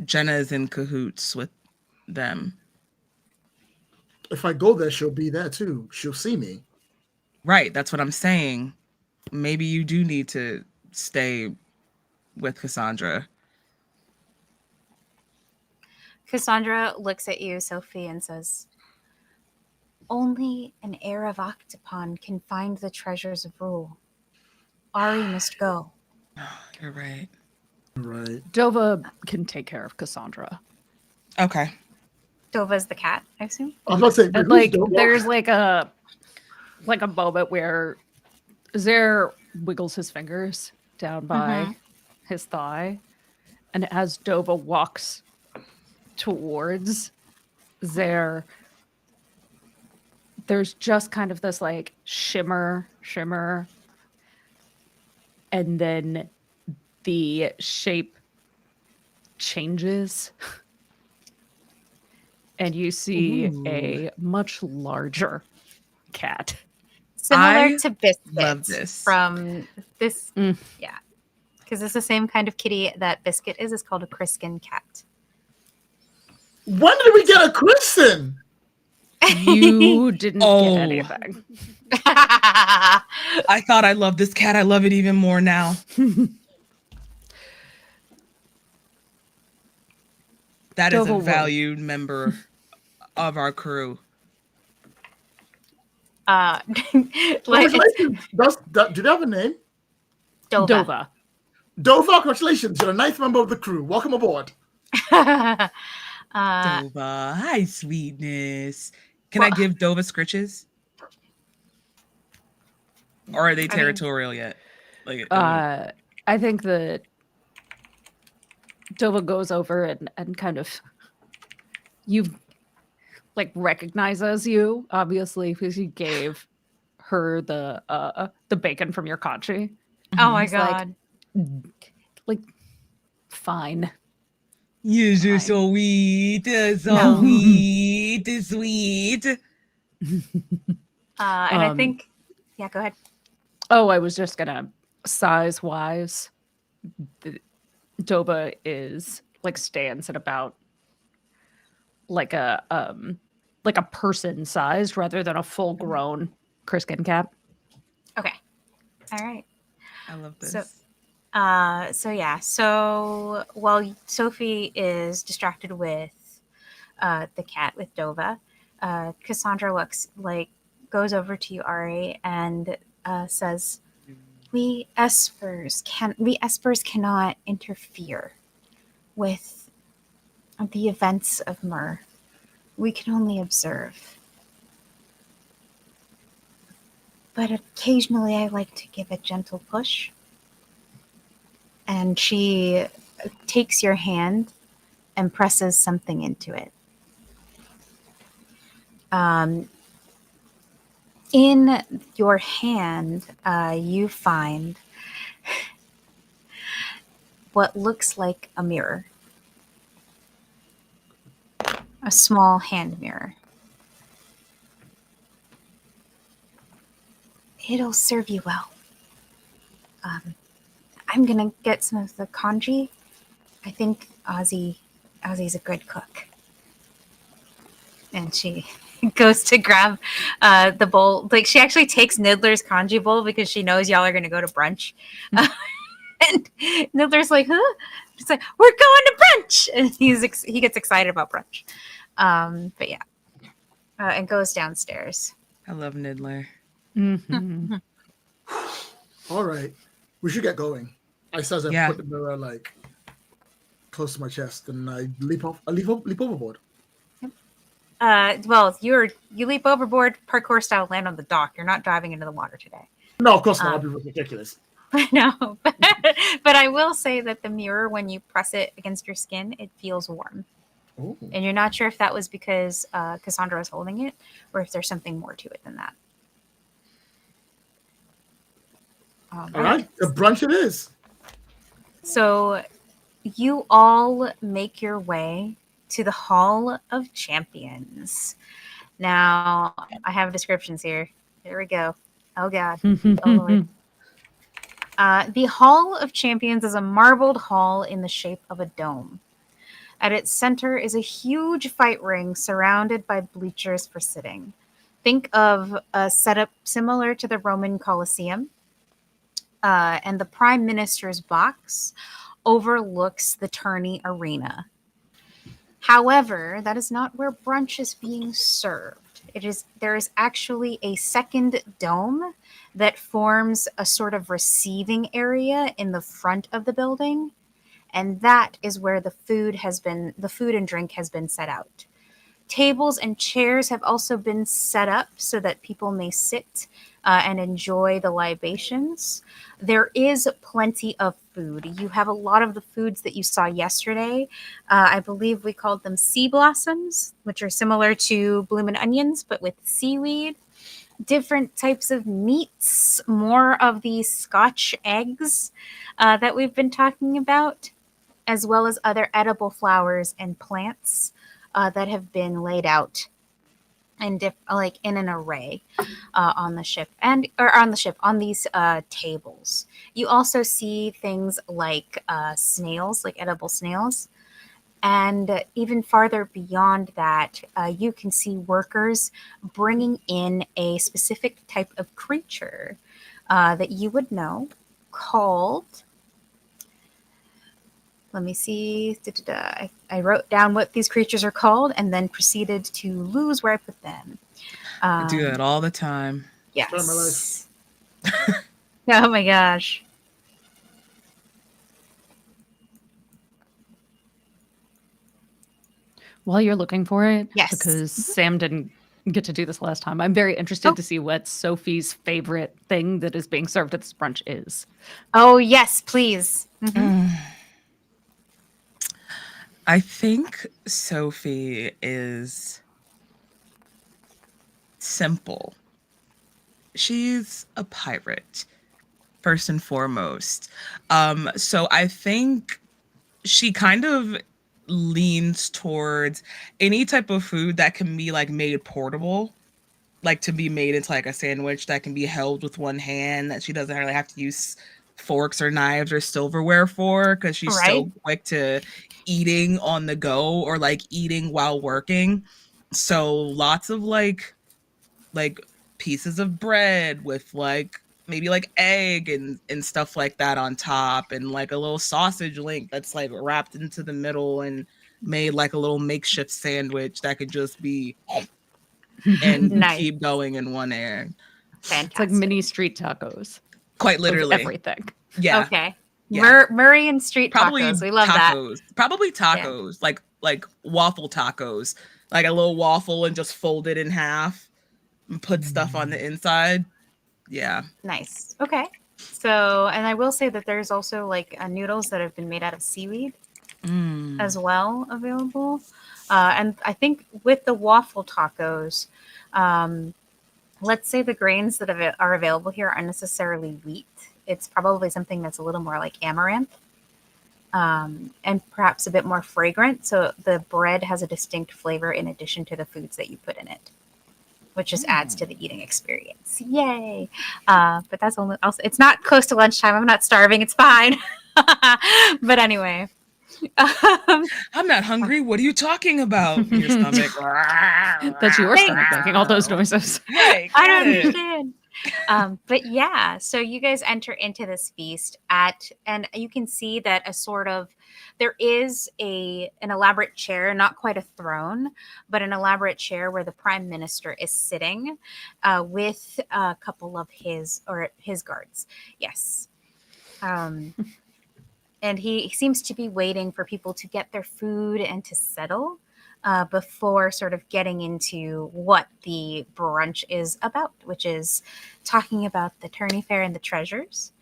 Jenna is in cahoots with them. If I go there, she'll be there too. She'll see me. Right, that's what I'm saying. Maybe you do need to stay with Cassandra. Cassandra looks at you, Sophie, and says, only an heir of Octopon can find the treasures of rule. Ari must go. You're right. Right. Dova can take care of Cassandra. Okay. Dova's the cat, I assume? I was about to say, And who's like, Dova? there's like a moment where Zare wiggles his fingers down by his thigh, and as Dova walks towards Zare, there's just kind of this like shimmer, and then the shape changes, and you see a much larger cat. Similar I to Biscuit love this. from this. Mm. Yeah. Because it's the same kind of kitty that Biscuit is. It's called a Criskin cat. When did we get a Kristen? You didn't Oh. get anything. I thought I loved this cat. I love it even more now. That is Dova a will. valued member of our crew. Like it's Congratulations. Do they have a name? Dova. Dova. Dova, congratulations. You're a ninth member of the crew. Welcome aboard. Uh, Dova, hi, sweetness. Can I give Dova scritches? Or are they territorial yet? Like, I think that Dova goes over and kind of recognizes you, obviously, because he gave her the bacon from your kanchi. oh my It's like- god. Like, fine. You're Fine. so sweet, No. sweet. And I think, yeah, go ahead. Oh, I was just gonna size-wise, Dova is like stands at about like a person sized rather than a full grown Criskin cat. Okay. All right. I love this. So while Sophie is distracted with the cat with Dova, Cassandra goes over to you, Ari, and says, we espers cannot interfere with the events of Myr. We can only observe. But occasionally I like to give a gentle push. And she takes your hand and presses something into it. In your hand, you find what looks like a mirror. A small hand mirror. It'll serve you well. I'm gonna get some of the kanji. I think Ozzy's a good cook. And she goes to grab the bowl. Like, she actually takes Niddler's kanji bowl because she knows y'all are gonna go to brunch. And Niddler's like, huh? She's like, we're going to brunch! And he gets excited about brunch. But yeah. And goes downstairs. I love Niddler. Mm-hmm. All right. We should get going. I says I Yeah. put the mirror like close to my chest and I leap overboard. Well, you leap overboard, parkour style, land on the dock. You're not diving into the water today. No, of course not. That'd be ridiculous. No, but I will say that the mirror, when you press it against your skin, it feels warm. Ooh. And you're not sure if that was because Cassandra was holding it or if there's something more to it than that. All right, the brunch it is. So you all make your way to the Hall of Champions. Now, I have descriptions here. Here we go. Oh, God. Oh, Lord. The Hall of Champions is a marbled hall in the shape of a dome. At its center is a huge fight ring surrounded by bleachers for sitting. Think of a setup similar to the Roman Colosseum. And the Prime Minister's box overlooks the tourney arena. However, that is not where brunch is being served. There is actually a second dome that forms a sort of receiving area in the front of the building, and that is where the food and drink has been set out. Tables and chairs have also been set up so that people may sit and enjoy the libations. There is plenty of food. You have a lot of the foods that you saw yesterday. I believe we called them sea blossoms, which are similar to bloomin' onions, but with seaweed. Different types of meats, more of these Scotch eggs that we've been talking about, as well as other edible flowers and plants that have been laid out in an array on these tables. You also see things like snails, like edible snails. And even farther beyond that, you can see workers bringing in a specific type of creature that you would know called... Let me see. I wrote down what these creatures are called and then proceeded to lose where I put them. I do that all the time. Yes. Oh my gosh. While you're looking for it, Yes. because Sam didn't get to do this last time, I'm very interested to see what Sophie's favorite thing that is being served at this brunch is. Oh, yes, please. Mm-hmm. I think Sophie is simple. She's a pirate, first and foremost. So I think she kind of leans towards any type of food that can be like made portable, like to be made into like a sandwich that can be held with one hand, that she doesn't really have to use forks or knives or silverware for, because she's so quick to eating on the go or like eating while working. So lots of like pieces of bread with like maybe like egg and stuff like that on top, and like a little sausage link that's like wrapped into the middle and made like a little makeshift sandwich that could just be and Nice. keep going in one air. Fantastic. It's like mini street tacos. Quite literally. Everything. Yeah. Okay. Yeah. Murray and street Probably tacos. We love tacos. that. Probably tacos. Yeah. Like waffle tacos. Like a little waffle and just fold it in half and put stuff on the inside. Yeah. Nice. Okay. So, and I will say that there's also like noodles that have been made out of seaweed as well available. And I think with the waffle tacos, let's say the grains that are available here aren't necessarily wheat. It's probably something that's a little more like amaranth and perhaps a bit more fragrant. So the bread has a distinct flavor in addition to the foods that you put in it, which just adds to the eating experience. Yay. But that's only also, it's not close to lunchtime. I'm not starving. It's fine. But anyway. I'm not hungry. What are you talking about? Your stomach. That's your stomach making all those noises. Right. I don't understand. But yeah, so you guys enter into this feast and you can see that there is an elaborate chair, not quite a throne, but an elaborate chair where the prime minister is sitting with a couple of his guards. Yes. And he seems to be waiting for people to get their food and to settle before sort of getting into what the brunch is about, which is talking about the tourney fair and the treasures.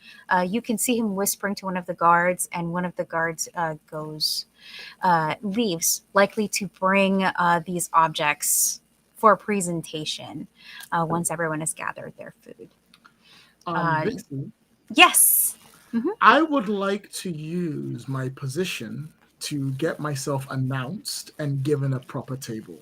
You can see him whispering to one of the guards, and one of the guards leaves, likely to bring these objects for presentation once everyone has gathered their food. Vixen, Yes. I would like to use my position to get myself announced and given a proper table.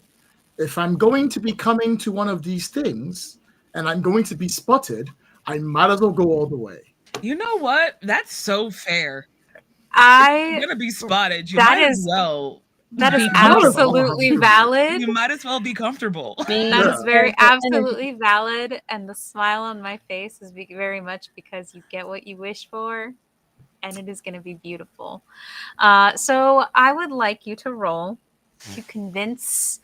If I'm going to be coming to one of these things and I'm going to be spotted, I might as well go all the way. You know what? That's so fair. I You're gonna be spotted. You that might as is well. that is Be absolutely comfortable. valid. You might as well be comfortable. Be That is very careful, energy. absolutely valid, and the smile on my face is very much because you get what you wish for, and it is going to be beautiful. So I would like you to roll to convince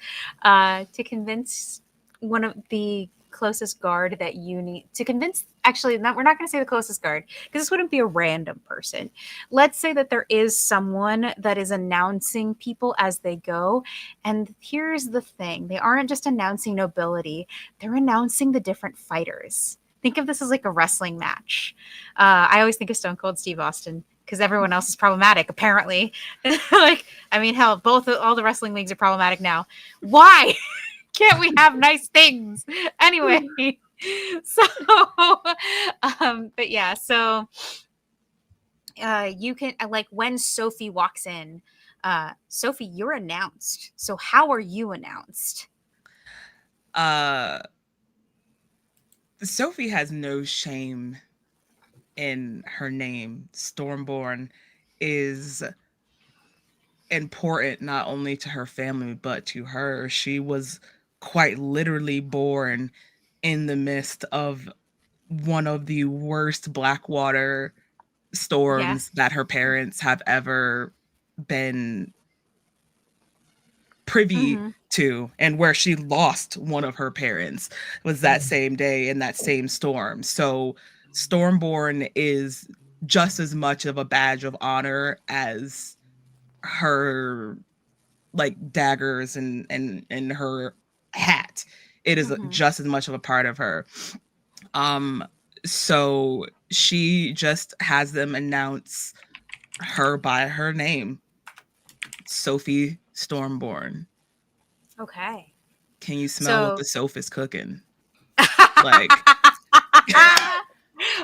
one of the closest guard that you need to convince. Actually, we're not going to say the closest guard because this wouldn't be a random person. Let's say that there is someone that is announcing people as they go. And here's the thing. They aren't just announcing nobility. They're announcing the different fighters. Think of this as like a wrestling match. I always think of Stone Cold Steve Austin because everyone else is problematic, apparently. Like, I mean, hell, all the wrestling leagues are problematic now. Why can't we have nice things? Anyway, so, but yeah, so you can, like, when Sophie walks in, Sophie, you're announced. So how are you announced? Sophie has no shame in her name. Stormborn is important not only to her family but to her. She was quite literally born in the midst of one of the worst Blackwater storms that her parents have ever been privy to, and where she lost one of her parents was that same day in that same storm. So Stormborn is just as much of a badge of honor as her like daggers and her hat. It is just as much of a part of her. So she just has them announce her by her name, Sophie Stormborn. Okay. Can you smell what the sophist cooking? Like,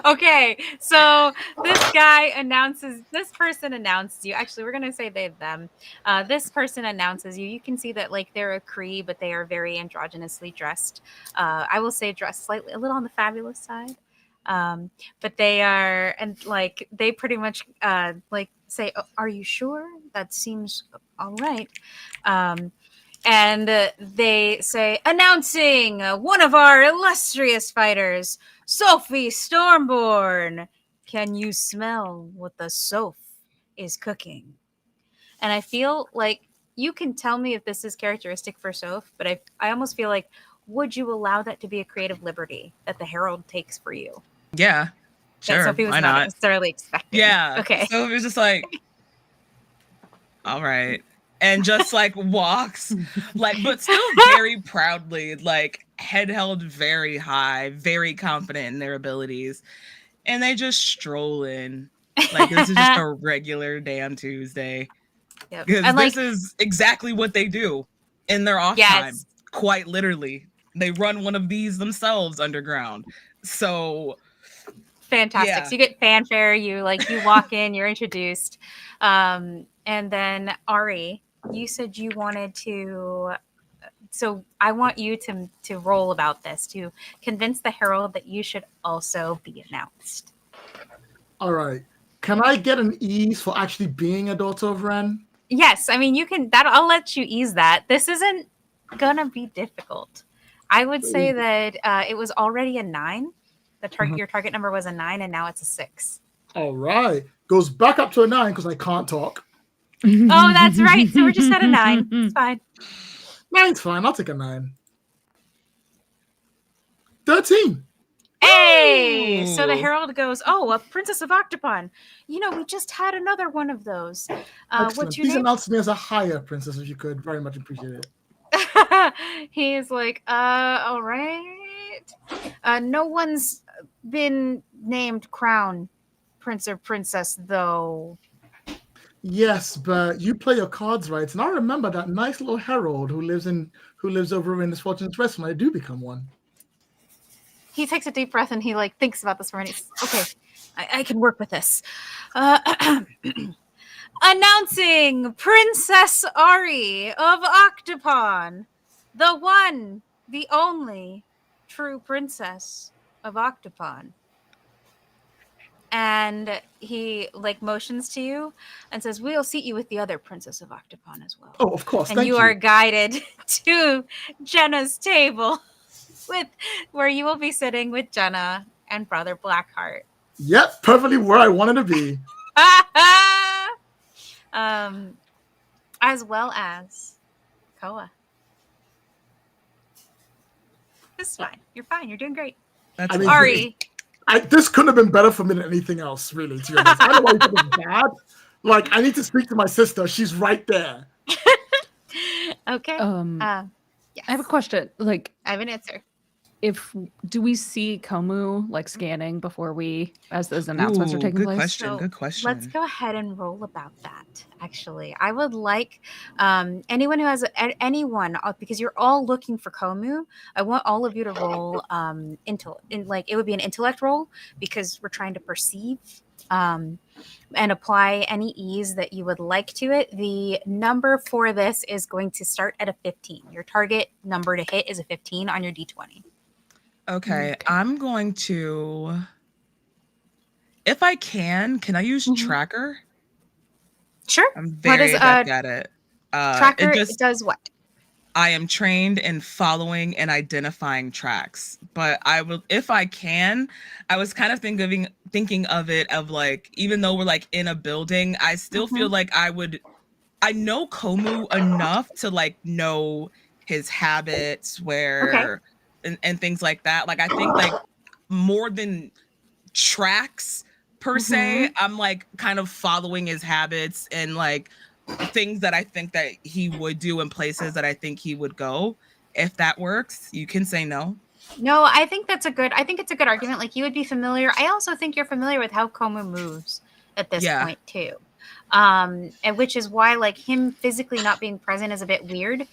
okay, so this person announces you. Actually, we're gonna say they them. This person announces you. You can see that like they're a Cree, but they are very androgynously dressed. I will say dressed slightly a little on the fabulous side. But they are, and like they pretty much like say, oh, "Are you sure? That seems all right." And they say, announcing one of our illustrious fighters, Sophie Stormborn. Can you smell what the Soph is cooking? And I feel like you can tell me if this is characteristic for Soph, but I almost feel like, would you allow that to be a creative liberty that the Herald takes for you? Yeah, sure. That Sophie was not necessarily expecting. Yeah. Okay. So it was just like, all right. And just like walks, like, but still very proudly, like head held very high, very confident in their abilities. And they just stroll in. Like, this is just a regular damn Tuesday. Yep. Because And this is exactly what they do in their off time. Quite literally. They run one of these themselves underground. So fantastic. Yeah. So you get fanfare, you walk in, you're introduced. And then Ari, you said you wanted to, so I want you to roll about this, to convince the Herald that you should also be announced. All right. Can I get an ease for actually being a daughter of Ren? Yes. I mean, you can, I'll let you ease that. This isn't gonna be difficult. I would say that it was already a 9. Your target number was a 9, and now it's a 6. All right. Goes back up to a 9 because I can't talk. Oh, that's right. So we're just at a 9. It's fine. 9's fine. I'll take a 9. 13. Hey! Ooh. So the Herald goes, oh, a Princess of Octopon. You know, we just had another one of those. What's your name? Please announce me as a higher princess if you could. Very much appreciate it. He's like, all right. No one's been named Crown Prince or Princess, though. Yes, but you play your cards right, and I remember that nice little herald who lives over in this Fortune's Rest when I do become one. He takes a deep breath and he thinks about this for a minute. Okay, I can work with this. Announcing Princess Ari of Octopon, the one, the only true princess of Octopon. And he like motions to you and says, "We'll seat you with the other princess of Octopon as well." Oh, of course. And Thank you you. are guided to Jenna's table where you will be sitting with Jenna and Brother Blackheart. Yep, perfectly where I wanted to be. As well as Koa. It's fine. You're fine. You're doing great. That's I mean, Ari. This couldn't have been better for me than anything else, really, to be honest. I don't know why you think it's bad. Like, I need to speak to my sister. She's right there. Okay. Yes. I have a question. Like, I have an answer. Do we see Komu like scanning before as those announcements are taking good place? question. So Good question. let's go ahead and roll about that. Actually, I would like anyone who has anyone because you're all looking for Komu. I want all of you to roll it would be an intellect roll because we're trying to perceive and apply any ease that you would like to it. The number for this is going to start at a 15. Your target number to hit is a 15 on your D20. Okay, I'm going to, if I can I use tracker? Sure. I'm very adept at it. Tracker does what? I am trained in following and identifying tracks, but I will, if I can, I was kind of thinking of it of like, even though we're like in a building, I still feel like I know Komu enough to like know his habits and things like that. Like, I think like more than tracks per se, I'm like kind of following his habits and like things that I think that he would do in places that I think he would go. If that works, you can say no. No, I think it's a good argument. Like, you would be familiar. I also think you're familiar with how Komu moves at this point too. And which is why like him physically not being present is a bit weird.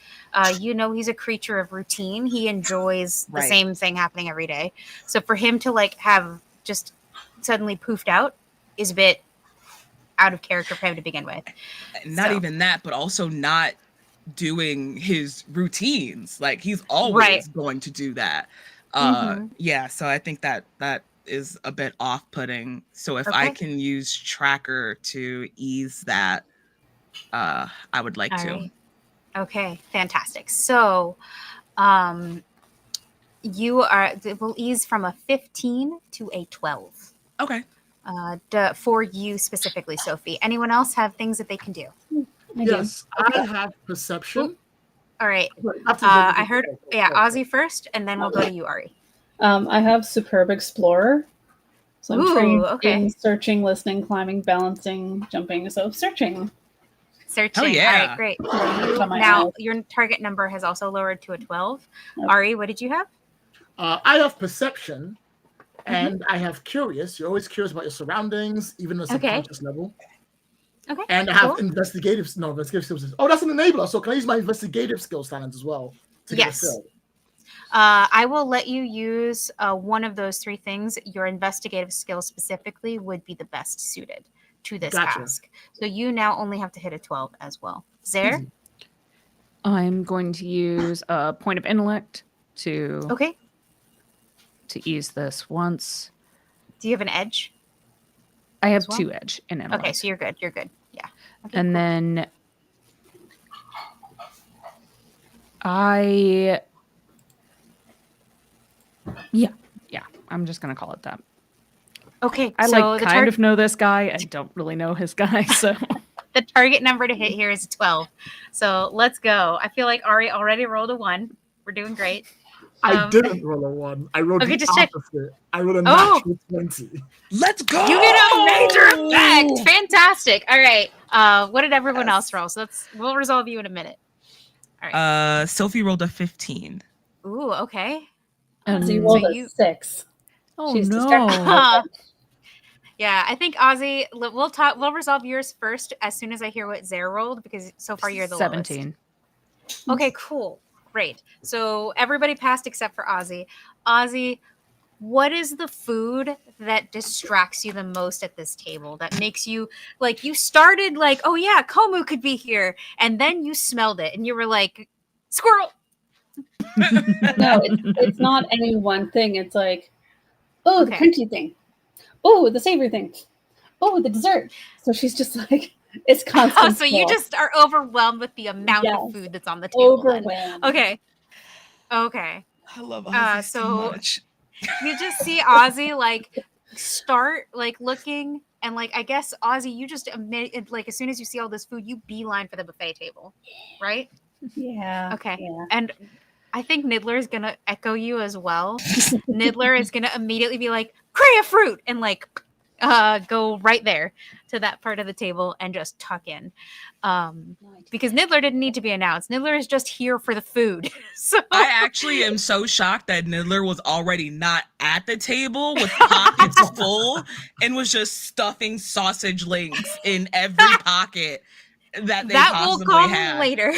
He's a creature of routine. He enjoys the same thing happening every day. So for him to like have just suddenly poofed out is a bit out of character for him to begin with. Not even that, but also not doing his routines. Like, he's always going to do that. So I think that is a bit off-putting. So if I can use tracker to ease that, I would like to. Right. Okay, fantastic. So it will ease from a 15 to a 12. Okay. For you specifically, Sophie. Anyone else have things that they can do? Yes, I have perception. Ooh. All right. I heard, Ozzy first, and then we'll go to you, Ari. I have Superb Explorer. So I'm trained in searching, listening, climbing, balancing, jumping. So searching. Oh, yeah. All right, great. Now, your target number has also lowered to a 12. Okay. Ari, what did you have? I have perception, and I have curious. You're always curious about your surroundings, even on a subconscious level. Okay. And I have investigative skills. Oh, that's an enabler. So can I use my investigative skills talent as well? Yes. I will let you use one of those three things. Your investigative skills specifically would be the best suited to this task. So you now only have to hit a 12 as well. Zare? I'm going to use a point of intellect to ease this once. Do you have an edge? I have 2 edge in intellect. Okay, so you're good. Yeah. Okay, and then I'm just gonna call it that. Okay, I kind of know this guy. I don't really know his guy, so the target number to hit here is 12. So let's go. I feel like Ari already rolled a 1. We're doing great. I didn't roll a 1. I rolled the opposite. I rolled a natural 20. Let's go! You get a major effect. Fantastic. All right. What did everyone else roll? So we'll resolve you in a minute. All right. Sophie rolled a 15. Ooh, okay. And so you rolled a 6. Oh, no. Yeah, I think Ozzy, we'll resolve yours first as soon as I hear what Zare rolled, because so far you're the 17. Lowest. Okay, cool. Great. So everybody passed except for Ozzy. Ozzy, what is the food that distracts you the most at this table? That makes you like, you started like, oh yeah, Komu could be here, and then you smelled it and you were like, squirrel. No, it's not any one thing. It's like, oh, the Okay. crunchy thing. Oh, the savory thing. Oh, the dessert. So she's just like, it's constant. Oh, so you just are overwhelmed with the amount of Yes. food that's on the table. Then. Overwhelmed. Okay. Okay. I love Ozzy so so much. you just see Ozzy like start like looking, and like I guess Ozzy, you just like as soon as you see all this food, you beeline for the buffet table, right? Yeah. Okay. Yeah. And I think Niddler is gonna echo you as well. Niddler is gonna immediately be like, "Cray a fruit," and like go right there to that part of the table and just tuck in. Because Niddler didn't need to be announced. Niddler is just here for the food. So I actually am so shocked that Niddler was already not at the table with pockets full and was just stuffing sausage links in every pocket that they that will possibly come had. later.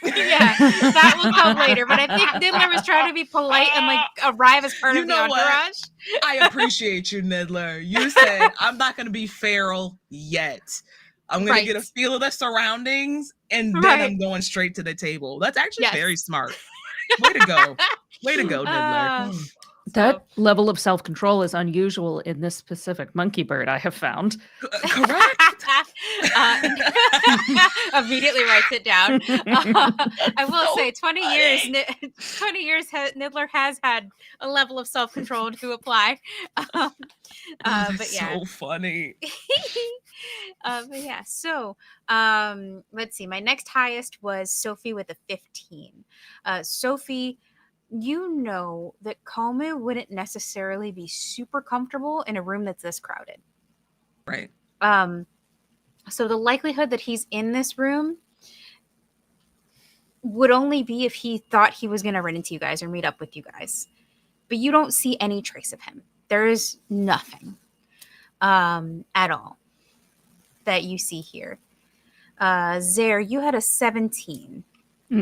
Yeah, that will come later. But I think Niddler was trying to be polite and like arrive as part You of the know what? entourage. I appreciate you, Niddler. You said, I'm not going to be feral yet. I'm going to get a feel of the surroundings, and then I'm going straight to the table. That's actually very smart. Way to go. Way to go, Niddler. That level of self-control is unusual in this specific monkey bird, I have found. Correct. Immediately writes it down. I will say 20 years, Niddler has had a level of self-control to apply. But yeah. So funny. But yeah, so let's see. My next highest was Sophie with a 15. Sophie, you know that Komu wouldn't necessarily be super comfortable in a room that's this crowded. Right. So the likelihood that he's in this room would only be if he thought he was going to run into you guys or meet up with you guys. But you don't see any trace of him. There is nothing at all that you see here. Zare, you had a 17.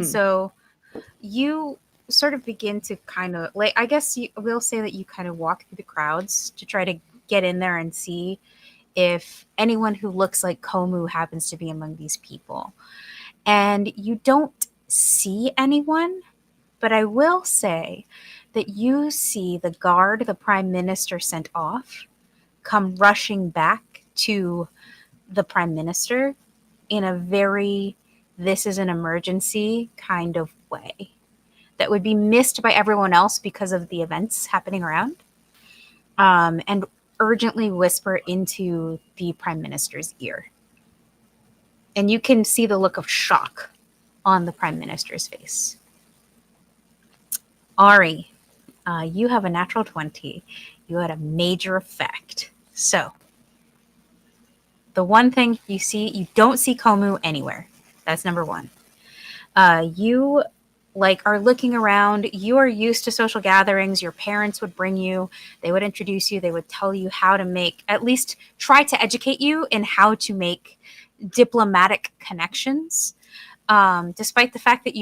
So you sort of begin to kind of, like, I guess we'll say that you kind of walk through the crowds to try to get in there and see if anyone who looks like Komu happens to be among these people. And you don't see anyone, but I will say that you see the guard the Prime Minister sent off come rushing back to the Prime Minister in a very, this is an emergency kind of way that would be missed by everyone else because of the events happening around, and urgently whisper into the Prime Minister's ear. And you can see the look of shock on the Prime Minister's face. Ari, you have a natural 20. You had a major effect. So, the one thing you see, you don't see Komu anywhere. That's number one. You are looking around. You are used to social gatherings. Your parents would bring you. They would introduce you. They would tell you how to make, at least try to educate you in how to make diplomatic connections. Despite the fact that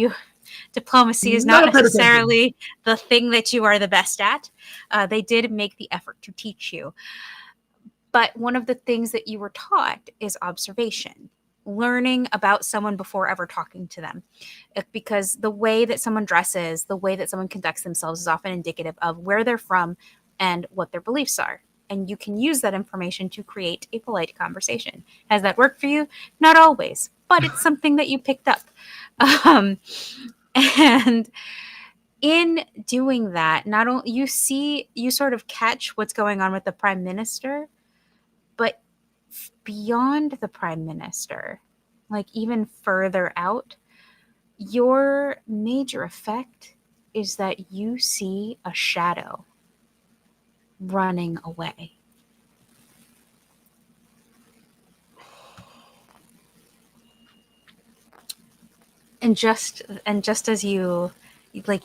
diplomacy is not necessarily the thing that you are the best at. They did make the effort to teach you. But one of the things that you were taught is observation, learning about someone before ever talking to them. Because the way that someone dresses, the way that someone conducts themselves is often indicative of where they're from and what their beliefs are. And you can use that information to create a polite conversation. Has that worked for you? Not always, but it's something that you picked up. And in doing that, not only you sort of catch what's going on with the Prime Minister, but beyond the Prime Minister, like even further out, your major effect is that you see a shadow running away. And just as you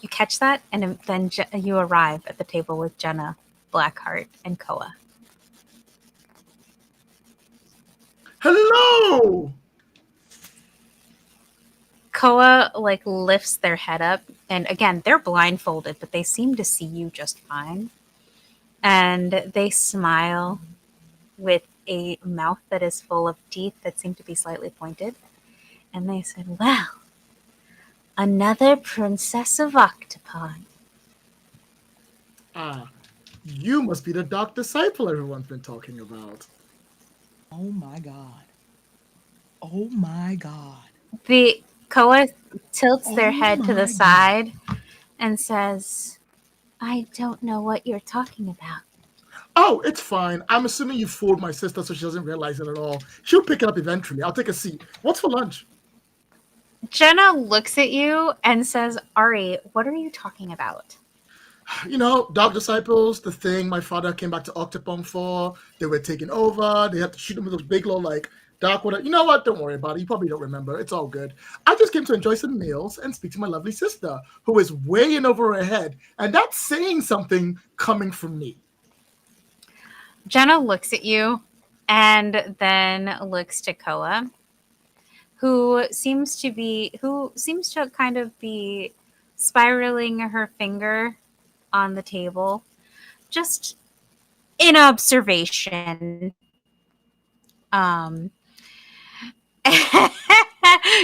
catch that, and then you arrive at the table with Jenna, Blackheart, and Koa. Hello! Koa lifts their head up, and again, they're blindfolded, but they seem to see you just fine. and they smile with a mouth that is full of teeth that seem to be slightly pointed. And they said, well, another princess of Octopon. Ah, you must be the dark disciple everyone's been talking about. Oh my God. Oh my God. The Koa tilts their Oh head to my the God. side and says, I don't know what you're talking about. Oh, it's fine. I'm assuming you fooled my sister so she doesn't realize it at all. She'll pick it up eventually. I'll take a seat. What's for lunch? Jenna looks at you and says, Ari, what are you talking about? You know, dark disciples, the thing my father came back to Octopon for. They were taken over. They had to shoot them with those big little, like, dark whatever. You know what? Don't worry about it. You probably don't remember. It's all good. I just came to enjoy some meals and speak to my lovely sister, who is way in over her head. And that's saying something coming from me. Jenna looks at you and then looks to Koa, who seems to kind of be spiraling her finger on the table, just in observation.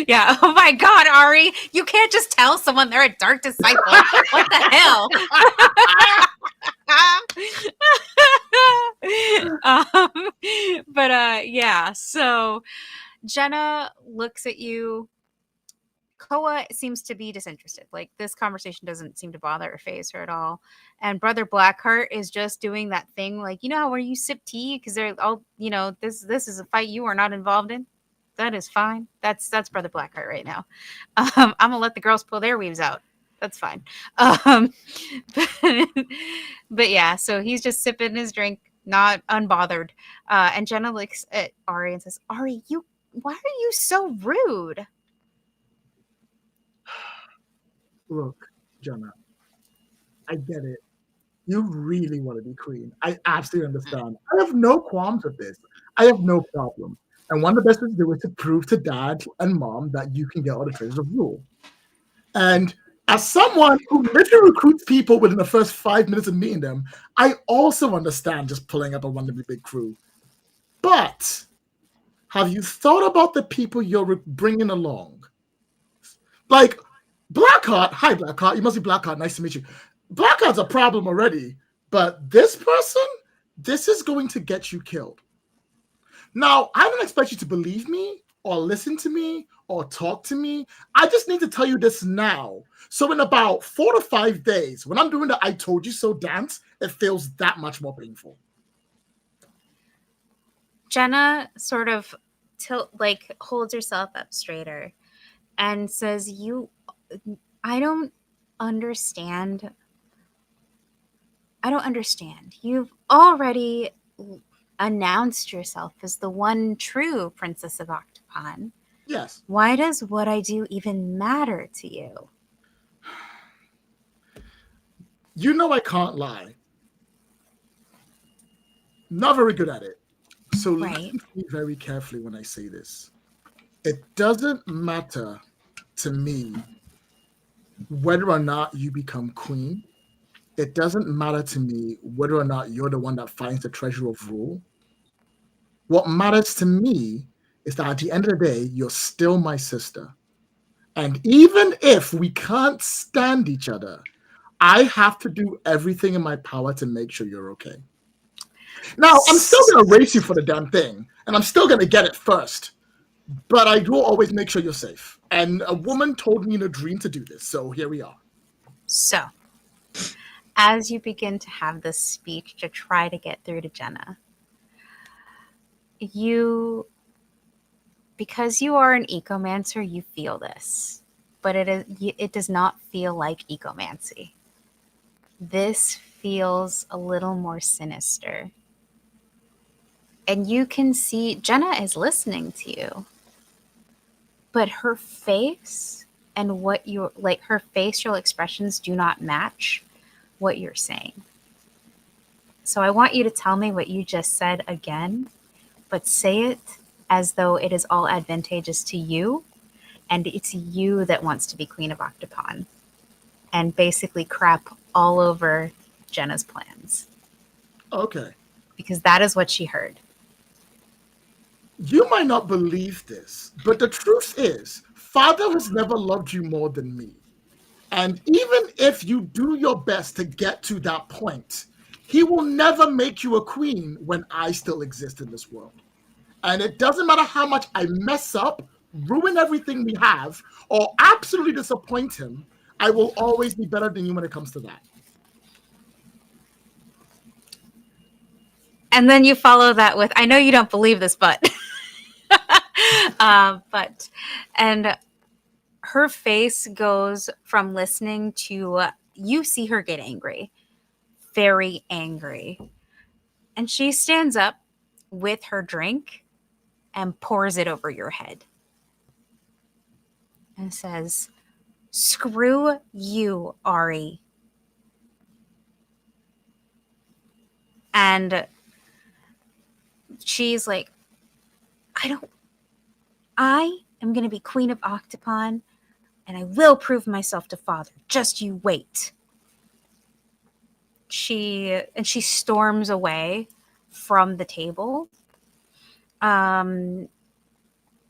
Yeah. Oh my God, Ari, you can't just tell someone they're a dark disciple. What the hell? Yeah. So Jenna looks at you. Koa seems to be disinterested. Like, this conversation doesn't seem to bother or phase her at all. And Brother Blackheart is just doing that thing, like, you know how where you sip tea because they're all, this is a fight you are not involved in. That is fine. That's Brother Blackheart right now. I'm gonna let the girls pull their weaves out. That's fine. But yeah, so he's just sipping his drink, not unbothered. And Jenna looks at Ari and says, Ari, why are you so rude? Look, Jenna, I get it. You really want to be queen. I absolutely understand. I have no qualms with this. I have no problem. And one of the best ways to do is to prove to dad and mom that you can get all the treasures of rule. And as someone who literally recruits people within the first 5 minutes of meeting them, I also understand just pulling up a wonderfully big crew. But have you thought about the people you're bringing along? Like, Blackheart, hi Blackheart, you must be Blackheart, nice to meet you. Blackheart's a problem already, but this person, this is going to get you killed. Now, I don't expect you to believe me or listen to me or talk to me. I just need to tell you this now. So in about 4 to 5 days, when I'm doing the I told you so dance, it feels that much more painful. Jenna sort of holds herself up straighter and says, I don't understand. You've already announced yourself as the one true Princess of Octopon. Yes. Why does what I do even matter to you? You know I can't lie. Not very good at it. So listen to me very carefully when I say this. It doesn't matter to me whether or not you become queen. It doesn't matter to me whether or not you're the one that finds the treasure of rule. What matters to me is that at the end of the day, you're still my sister. And even if we can't stand each other, I have to do everything in my power to make sure you're okay. Now, I'm still going to race you for the damn thing, and I'm still going to get it first. But I will always make sure you're safe. And a woman told me in a dream to do this, so here we are. So, as you begin to have this speech to try to get through to Jenna, because you are an ecomancer, you feel this. But it does not feel like ecomancy. This feels a little more sinister. And you can see Jenna is listening to you. But her face and her facial expressions do not match what you're saying. So I want you to tell me what you just said again, but say it as though it is all advantageous to you, and it's you that wants to be Queen of Octopon, and basically crap all over Jenna's plans. Okay. because that is what she heard. You might not believe this, but the truth is, Father has never loved you more than me. And even if you do your best to get to that point, he will never make you a queen when I still exist in this world. And it doesn't matter how much I mess up, ruin everything we have, or absolutely disappoint him, I will always be better than you when it comes to that. And then you follow that with, I know you don't believe this, but, and her face goes from listening to, you see her get angry, very angry. And she stands up with her drink and pours it over your head and says, "Screw you, Ari." And she's like, I am going to be Queen of Octopon, and I will prove myself to Father. Just you wait. She storms away from the table. And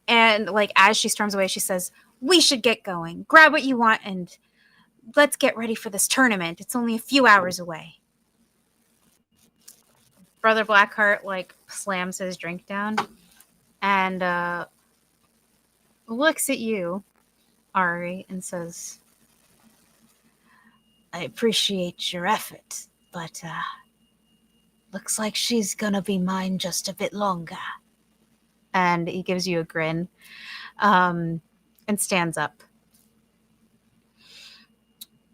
like, as she storms away, she says, "We should get going. Grab what you want and let's get ready for this tournament. It's only a few hours away." Brother Blackheart like slams his drink down and looks at you, Ari, and says, "I appreciate your effort, but looks like she's gonna be mine just a bit longer." And he gives you a grin and stands up,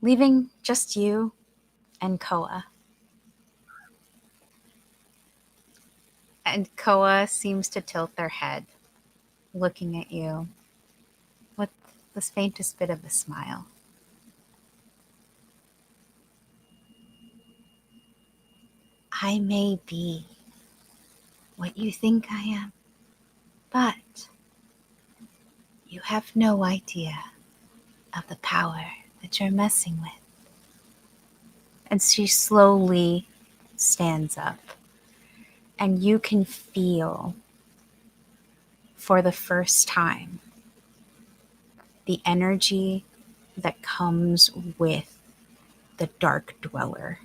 leaving just you and Koa. And Koa seems to tilt their head, looking at you with the faintest bit of a smile. I may be what you think I am, but you have no idea of the power that you're messing with. And she slowly stands up, and you can feel for the first time the energy that comes with the Dark Dweller.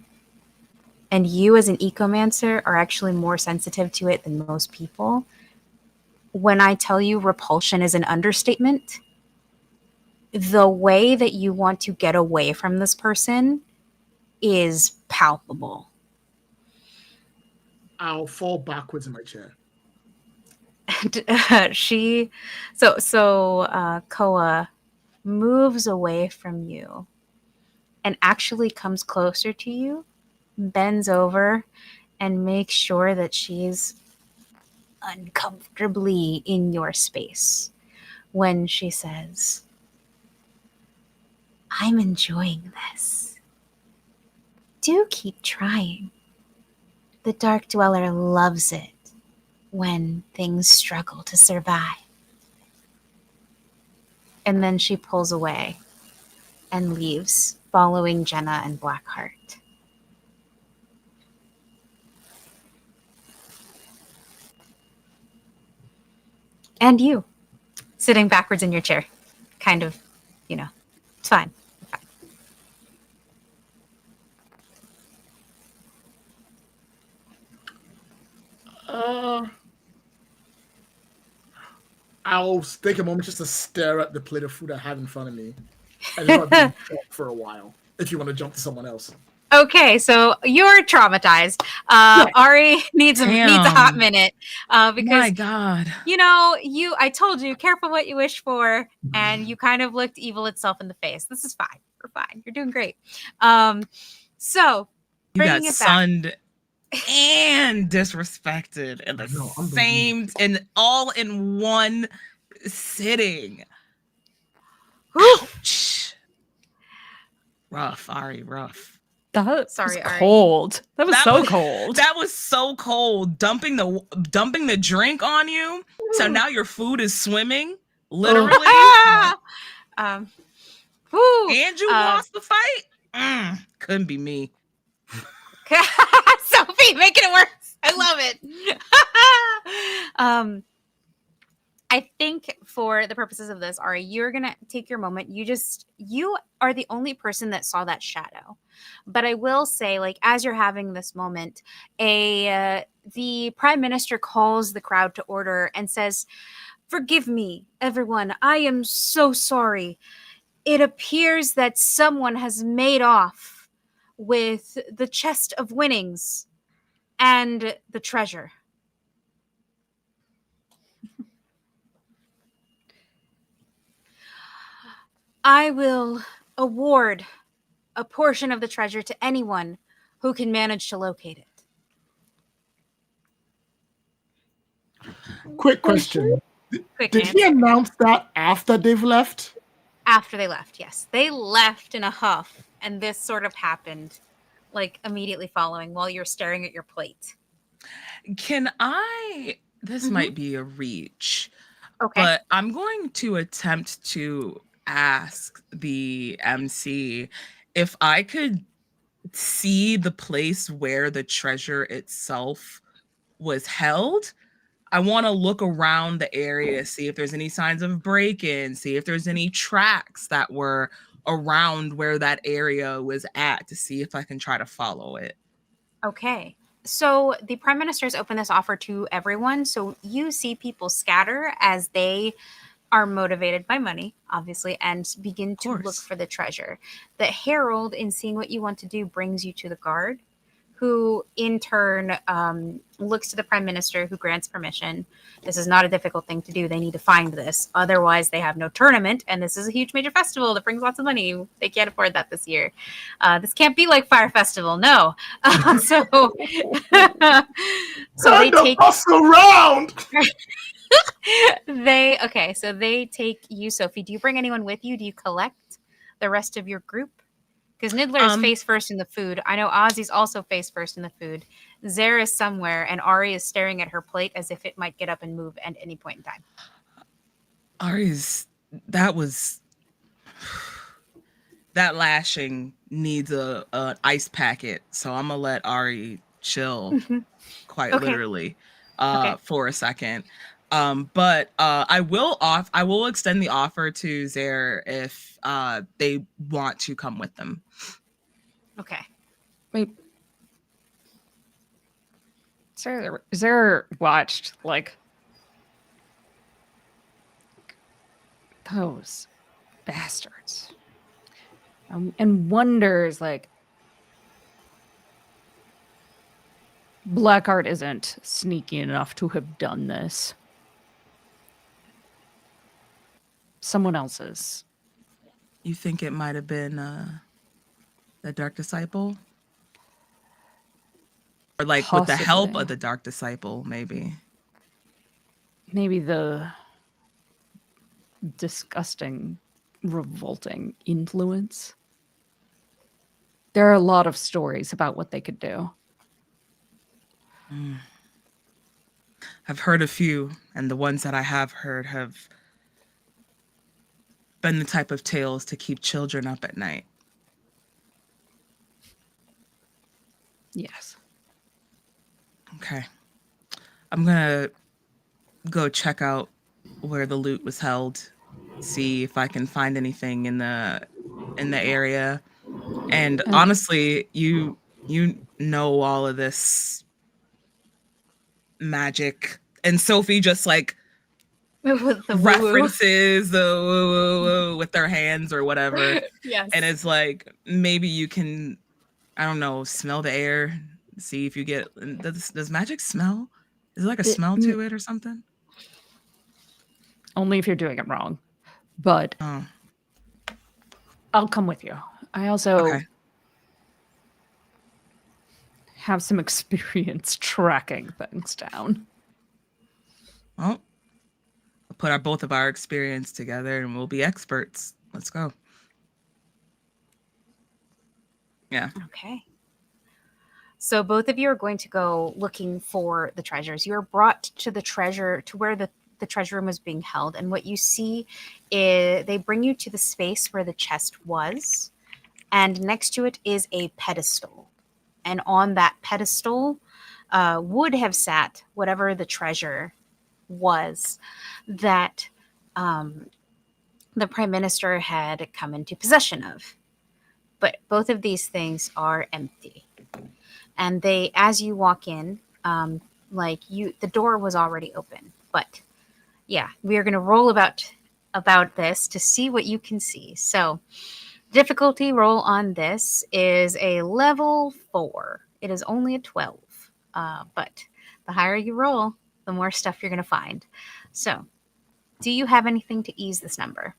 And you as an ecomancer are actually more sensitive to it than most people. When I tell you repulsion is an understatement, the way that you want to get away from this person is palpable. I'll fall backwards in my chair. And Koa moves away from you and actually comes closer to you, bends over, and makes sure that she's uncomfortably in your space when she says, "I'm enjoying this. Do keep trying. The Dark Dweller loves it when things struggle to survive." And then she pulls away and leaves, following Jenna and Blackheart. And you, sitting backwards in your chair, kind of, it's fine. I'll take a moment just to stare at the plate of food I have in front of me and just not being shocked for a while. If you want to jump to someone else. Okay, so you're traumatized. Ari needs a hot minute because, my God, I told you, careful what you wish for, and you kind of looked evil itself in the face. This is fine. We're fine. You're doing great. So you got bringing it back. sunned and disrespected in the same, and all in one sitting. Ouch. Rough, Ari, rough. Sorry, Ari. Cold. That was so cold. That was so cold. Dumping the drink on you. So now your food is swimming, literally. And you lost the fight. Couldn't be me. Sophie, making it worse. I love it. I think for the purposes of this, Ari, you're going to take your moment. You are the only person that saw that shadow. But I will say, like, as you're having this moment, the prime minister calls the crowd to order and says, "Forgive me, everyone. I am so sorry. It appears that someone has made off with the chest of winnings and the treasure." I will award a portion of the treasure to anyone who can manage to locate it. Quick question. Quick Did he answer. announce that after they've left? After they left, yes. They left in a huff, and this sort of happened, like, immediately following while you're staring at your plate. This might be a reach, Okay. but I'm going to attempt to ask the MC if I could see the place where the treasure itself was held. I want to look around the area, see if there's any signs of break-in, see if there's any tracks that were around where that area was at, to see if I can try to follow it. Okay. So the prime minister has opened this offer to everyone. So you see people scatter as they are motivated by money, obviously, and begin to look for the treasure. The herald, in seeing what you want to do, brings you to the guard, who in turn looks to the prime minister, who grants permission. This is not a difficult thing to do. They need to find this. Otherwise, they have no tournament, and this is a huge major festival that brings lots of money. They can't afford that this year. This can't be like Fire Festival, no. So they take us around. So they take you, Sophie. Do you bring anyone with you? Do you collect the rest of your group? Because Niddler is face first in the food. I know Ozzy's also face first in the food. Zara is somewhere, and Ari is staring at her plate as if it might get up and move at any point in time. That lashing needs an ice packet, so I'm gonna let Ari chill, quite literally, for a second. But I will extend the offer to Zare if they want to come with them. Okay. Wait. Zare watched, like, those bastards, and wonders, like, Blackheart isn't sneaky enough to have done this. Someone else's. You think it might have been the Dark Disciple? Or, like, possibly, with the help of the Dark Disciple, maybe. Maybe the disgusting, revolting influence. There are a lot of stories about what they could do. I've heard a few, and the ones that I have heard have been the type of tales to keep children up at night. Yes. Okay. I'm gonna go check out where the loot was held, see if I can find anything in the area. And honestly, you know all of this magic, and Sophie just, like, with the references the woo with their hands or whatever. Yes. And it's like, maybe you can, I don't know, smell the air, see if you get, does magic smell? Is there like a smell to it or something? Only if you're doing it wrong. But I'll come with you. I also have some experience tracking things down. Well, we'll put both of our experience together and we'll be experts. Let's go. Yeah. Okay. So both of you are going to go looking for the treasures. You're brought to the treasure, to where the treasure room is being held. And what you see is they bring you to the space where the chest was. And next to it is a pedestal. and on that pedestal would have sat whatever the treasure was that the Prime Minister had come into possession of. But both of these things are empty. And they, as you walk in, the door was already open. But yeah, we are going to roll about this to see what you can see. So difficulty roll on this is a level 4. It is only a 12. But the higher you roll, the more stuff you're going to find. So do you have anything to ease this number?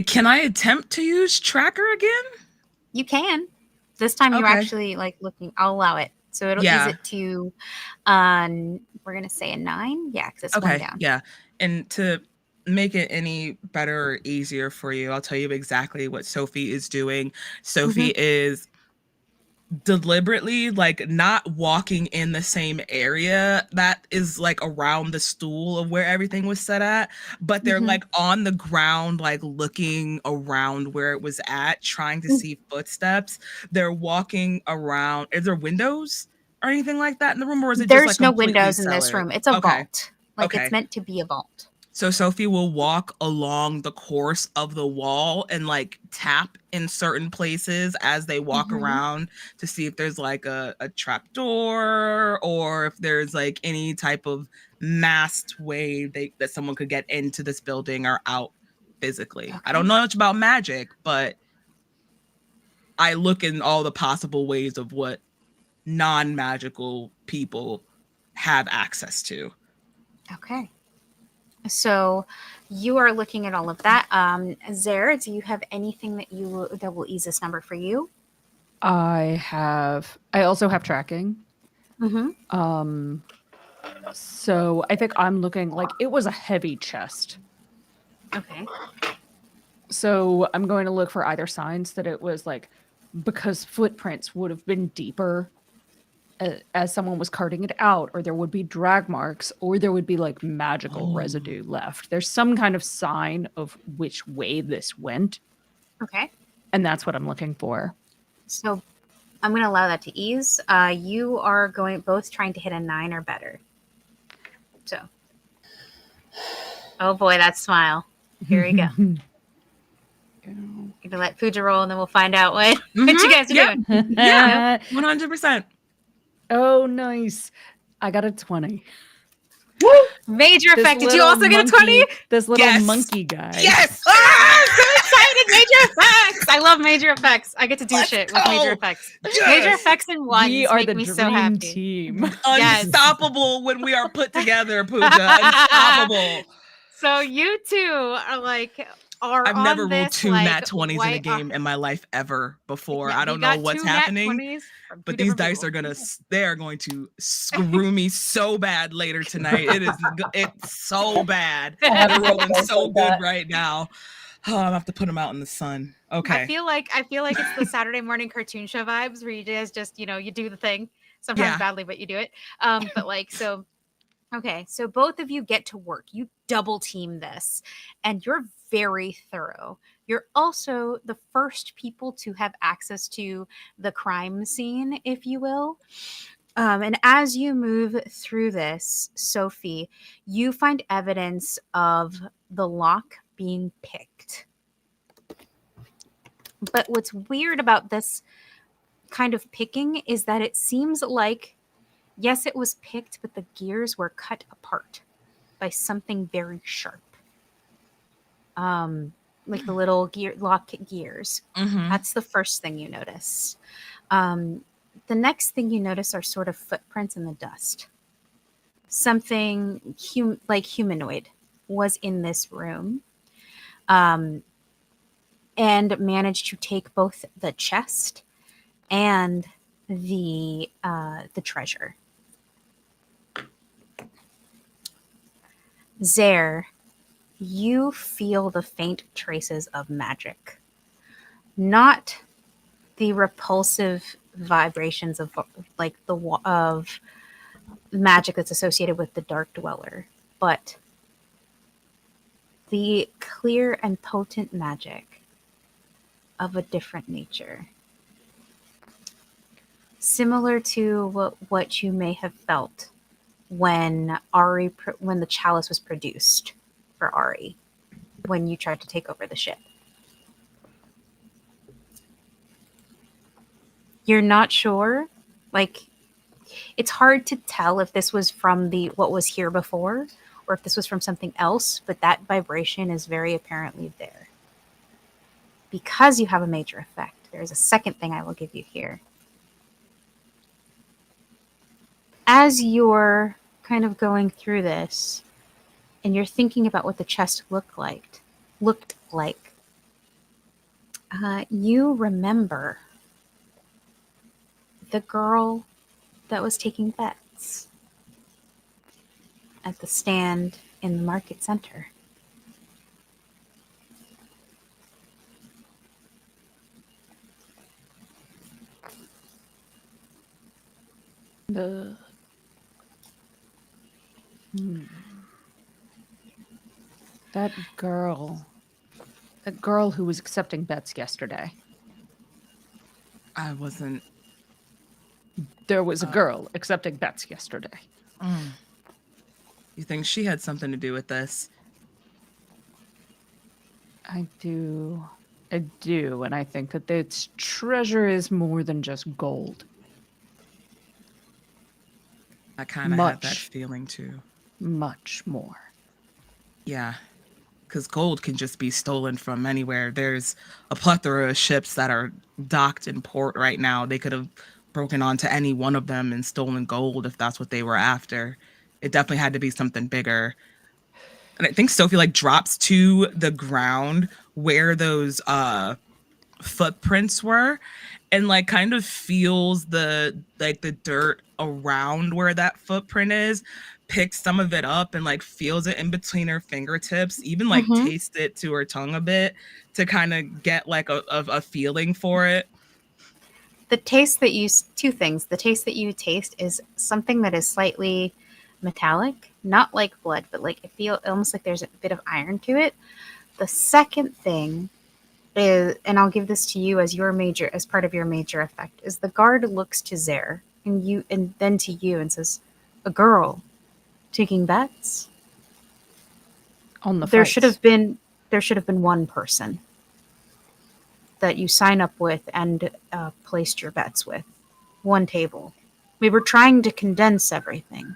Can I attempt to use tracker again? You can. This time you're Okay. actually like looking. I'll allow it. So it'll ease it to, we're going to say a 9. Yeah, because it's 1 down. Yeah. And to make it any better or easier for you, I'll tell you exactly what Sophie is doing. Sophie is deliberately like not walking in the same area that is like around the stool of where everything was set at, but they're like on the ground, like looking around where it was at, trying to see footsteps. They're walking around. Is there windows or anything like that in the room, or is it There's just like no completely windows in this cellar? room. It's a vault. Like it's meant to be a vault. So Sophie will walk along the course of the wall and like tap in certain places as they walk around to see if there's like a trap door or if there's like any type of masked way that someone could get into this building or out physically. I don't know much about magic, but I look in all the possible ways of what non-magical people have access to. Okay. So you are looking at all of that. Zare, do you have anything that will ease this number for you? I also have tracking. So I think I'm looking like it was a heavy chest. Okay. So I'm going to look for either signs that it was like, because footprints would have been deeper as someone was carting it out, or there would be drag marks, or there would be like magical residue left. There's some kind of sign of which way this went. Okay. And that's what I'm looking for. So I'm going to allow that to ease. You are both trying to hit a 9 or better. So. Oh boy, that smile. Here we go. Going to let Pooja roll and then we'll find out what you guys are doing. Yeah, 100%. Oh, nice. I got a 20. Woo! Major effect. Did you also get a 20? This little monkey guy. Yes! Ah, I'm so excited. Major effects. I love major effects. I get to do shit with major effects. Yes! Major effects and ones We are make the me dream so happy. team. Unstoppable when we are put together, Pooja. Unstoppable. So you two are like... I've never rolled 2 nat 20s in a game in my life ever before. Yeah, I don't know what's happening, but these dice are they're going to screw me so bad later tonight. It's so bad. They're rolling so good right now. Oh, I'm gonna have to put them out in the sun. Okay. I feel like it's the Saturday morning cartoon show vibes where you guys just, you do the thing sometimes badly, but you do it. But like, so, okay. So both of you get to work. You double team this and you're very thorough. You're also the first people to have access to the crime scene, if you will. And as you move through this, Sophie, you find evidence of the lock being picked. But what's weird about this kind of picking is that it seems like, yes, it was picked, but the gears were cut apart by something very sharp. Like the little lock gears. That's the first thing you notice. The next thing you notice are sort of footprints in the dust. Something like humanoid was in this room, and managed to take both the chest and the treasure. Zare, you feel the faint traces of magic, not the repulsive vibrations of like of magic that's associated with the Dark Dweller, but the clear and potent magic of a different nature. similar to what you may have felt when when the chalice was produced for Ari, when you tried to take over the ship. You're not sure, like, it's hard to tell if this was from what was here before or if this was from something else, but that vibration is very apparently there. Because you have a major effect, there's a second thing I will give you here. As you're kind of going through this and you're thinking about what the chest looked like, you remember the girl that was taking bets at the stand in the market center. That girl who was accepting bets yesterday. I wasn't. There was a girl accepting bets yesterday. You think she had something to do with this? I do, and I think that its treasure is more than just gold. I kind of had that feeling too. Much more. Yeah, because gold can just be stolen from anywhere. There's a plethora of ships that are docked in port right now. They could have broken onto any one of them and stolen gold if that's what they were after. It definitely had to be something bigger. And I think Sophie like drops to the ground where those footprints were and like kind of feels the dirt around where that footprint is, picks some of it up and like feels it in between her fingertips, even like tastes it to her tongue a bit to kind of get like a feeling for it. The taste that two things. The taste that you taste is something that is slightly metallic, not like blood, but like it feels almost like there's a bit of iron to it. The second thing is, and I'll give this to you as part of your major effect, is the guard looks to Zare and then to you and says, "A girl taking bets?" On the there fights. should have been one person that you sign up with and placed your bets with. One table. We were trying to condense everything.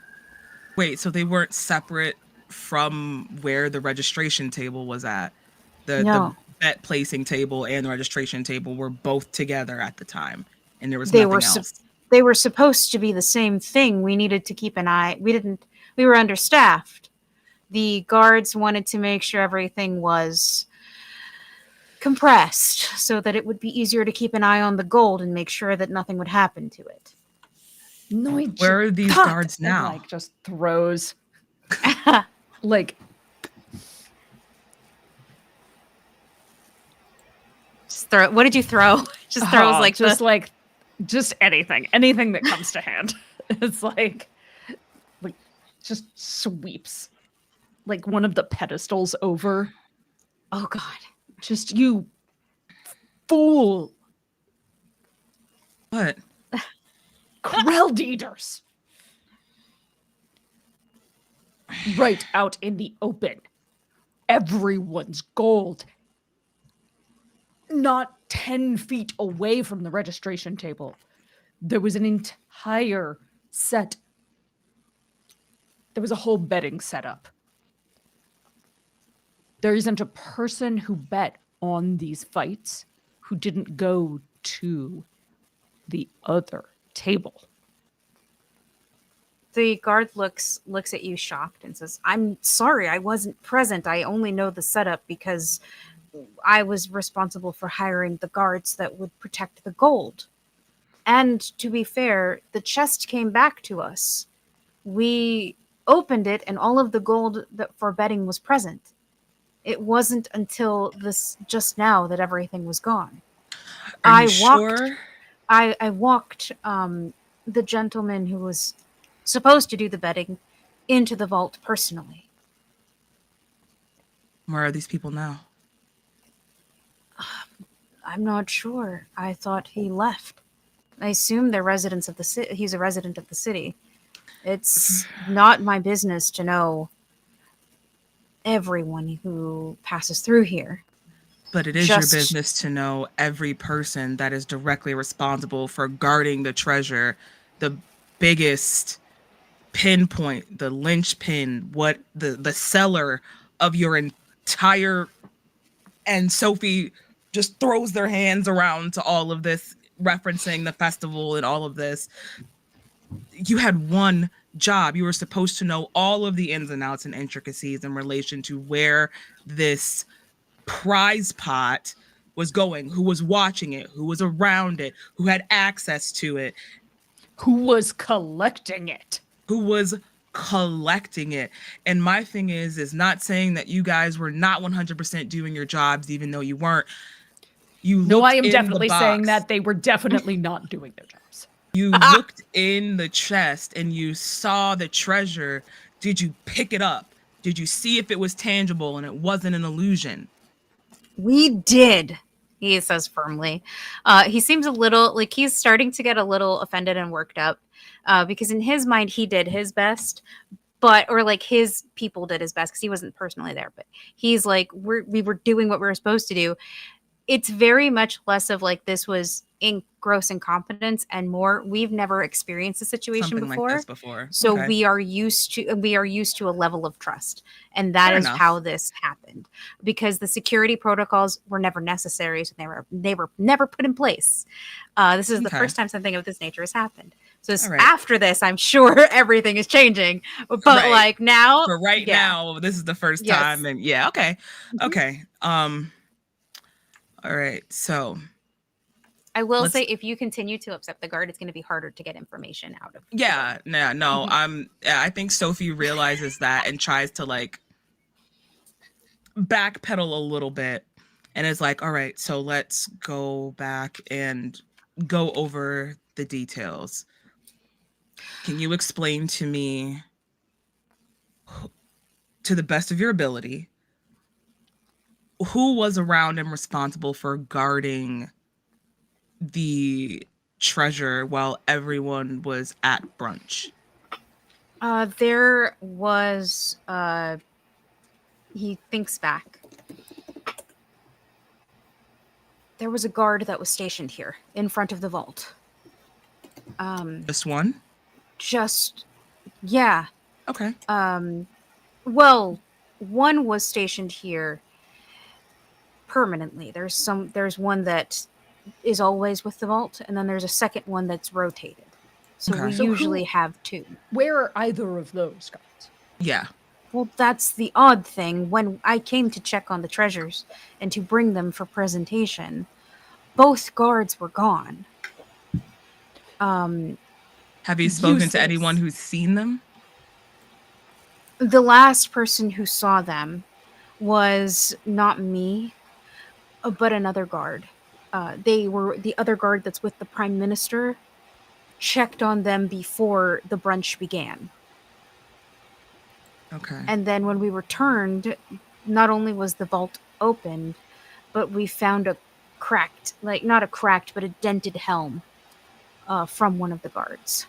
Wait, so they weren't separate from where the registration table was at? No. The bet placing table and the registration table were both together at the time, and there was nothing else. They were supposed to be the same thing. We needed to keep an eye. We were understaffed. The guards wanted to make sure everything was compressed so that it would be easier to keep an eye on the gold and make sure that nothing would happen to it. No, where are these guards now? And, like, just throws like just throw. What did you throw? Just throws just anything that comes to hand. It's like just sweeps like one of the pedestals over. Oh God! Just you fool! What? Kreld eaters! Right out in the open. Everyone's gold. Not 10 feet away from the registration table. There was an entire set. There was a whole betting setup. There isn't a person who bet on these fights who didn't go to the other table. The guard looks at you shocked and says, "I'm sorry, I wasn't present. I only know the setup because I was responsible for hiring the guards that would protect the gold. And to be fair, the chest came back to us. We opened it and all of the gold for betting was present. It wasn't until this just now that everything was gone." Are you sure? I walked the gentleman who was supposed to do the betting into the vault personally. Where are these people now? I'm not sure. I thought he left. I assume they're residents of the city. He's a resident of the city. It's not my business to know everyone who passes through here. But it is your business to know every person that is directly responsible for guarding the treasure, the biggest pinpoint, the linchpin, what the seller of your entire. And Sophie just throws their hands around to all of this, referencing the festival and all of this. You had one job. You were supposed to know all of the ins and outs and intricacies in relation to where this prize pot was going, who was watching it, who was around it, who had access to it, who was collecting it. And my thing is not saying that you guys were not 100% doing your jobs, even though you weren't. I am definitely saying that they were definitely not doing their jobs. You looked in the chest and you saw the treasure. Did you pick it up? Did you see if it was tangible and it wasn't an illusion? We did, he says firmly. He seems a little like he's starting to get a little offended and worked up because in his mind he did his best, or like his people did his best because he wasn't personally there. But he's like, we were doing what we were supposed to do. It's very much less of like this was in gross incompetence and more we've never experienced a situation before. Like this before. So okay. we are used to a level of trust, and that Fair is enough. How this happened, because the security protocols were never necessary, so they were never put in place. This is the first time something of this nature has happened. So after this, I'm sure everything is changing, but like now, for now, this is the first time, and okay. All right, so I will say, if you continue to upset the guard, it's going to be harder to get information out of. I think Sophie realizes that and tries to like backpedal a little bit, and is like, "All right, so let's go back and go over the details. Can you explain to me, to the best of your ability, who was around and responsible for guarding the treasure while everyone was at brunch?" There was, he thinks back. There was a guard that was stationed here in front of the vault. Just one? Yeah. Okay. Well, one was stationed here permanently. There's one that is always with the vault, and then there's a second one that's rotated. So we usually have two. Where are either of those guards? Yeah. Well, that's the odd thing. When I came to check on the treasures and to bring them for presentation, both guards were gone. Have you spoken to anyone who's seen them? The last person who saw them was not me, but another guard. They were the other guard that's with the Prime Minister, checked on them before the brunch began. Okay. And then when we returned, not only was the vault opened, but we found a cracked, like not a cracked, but a dented helm from one of the guards.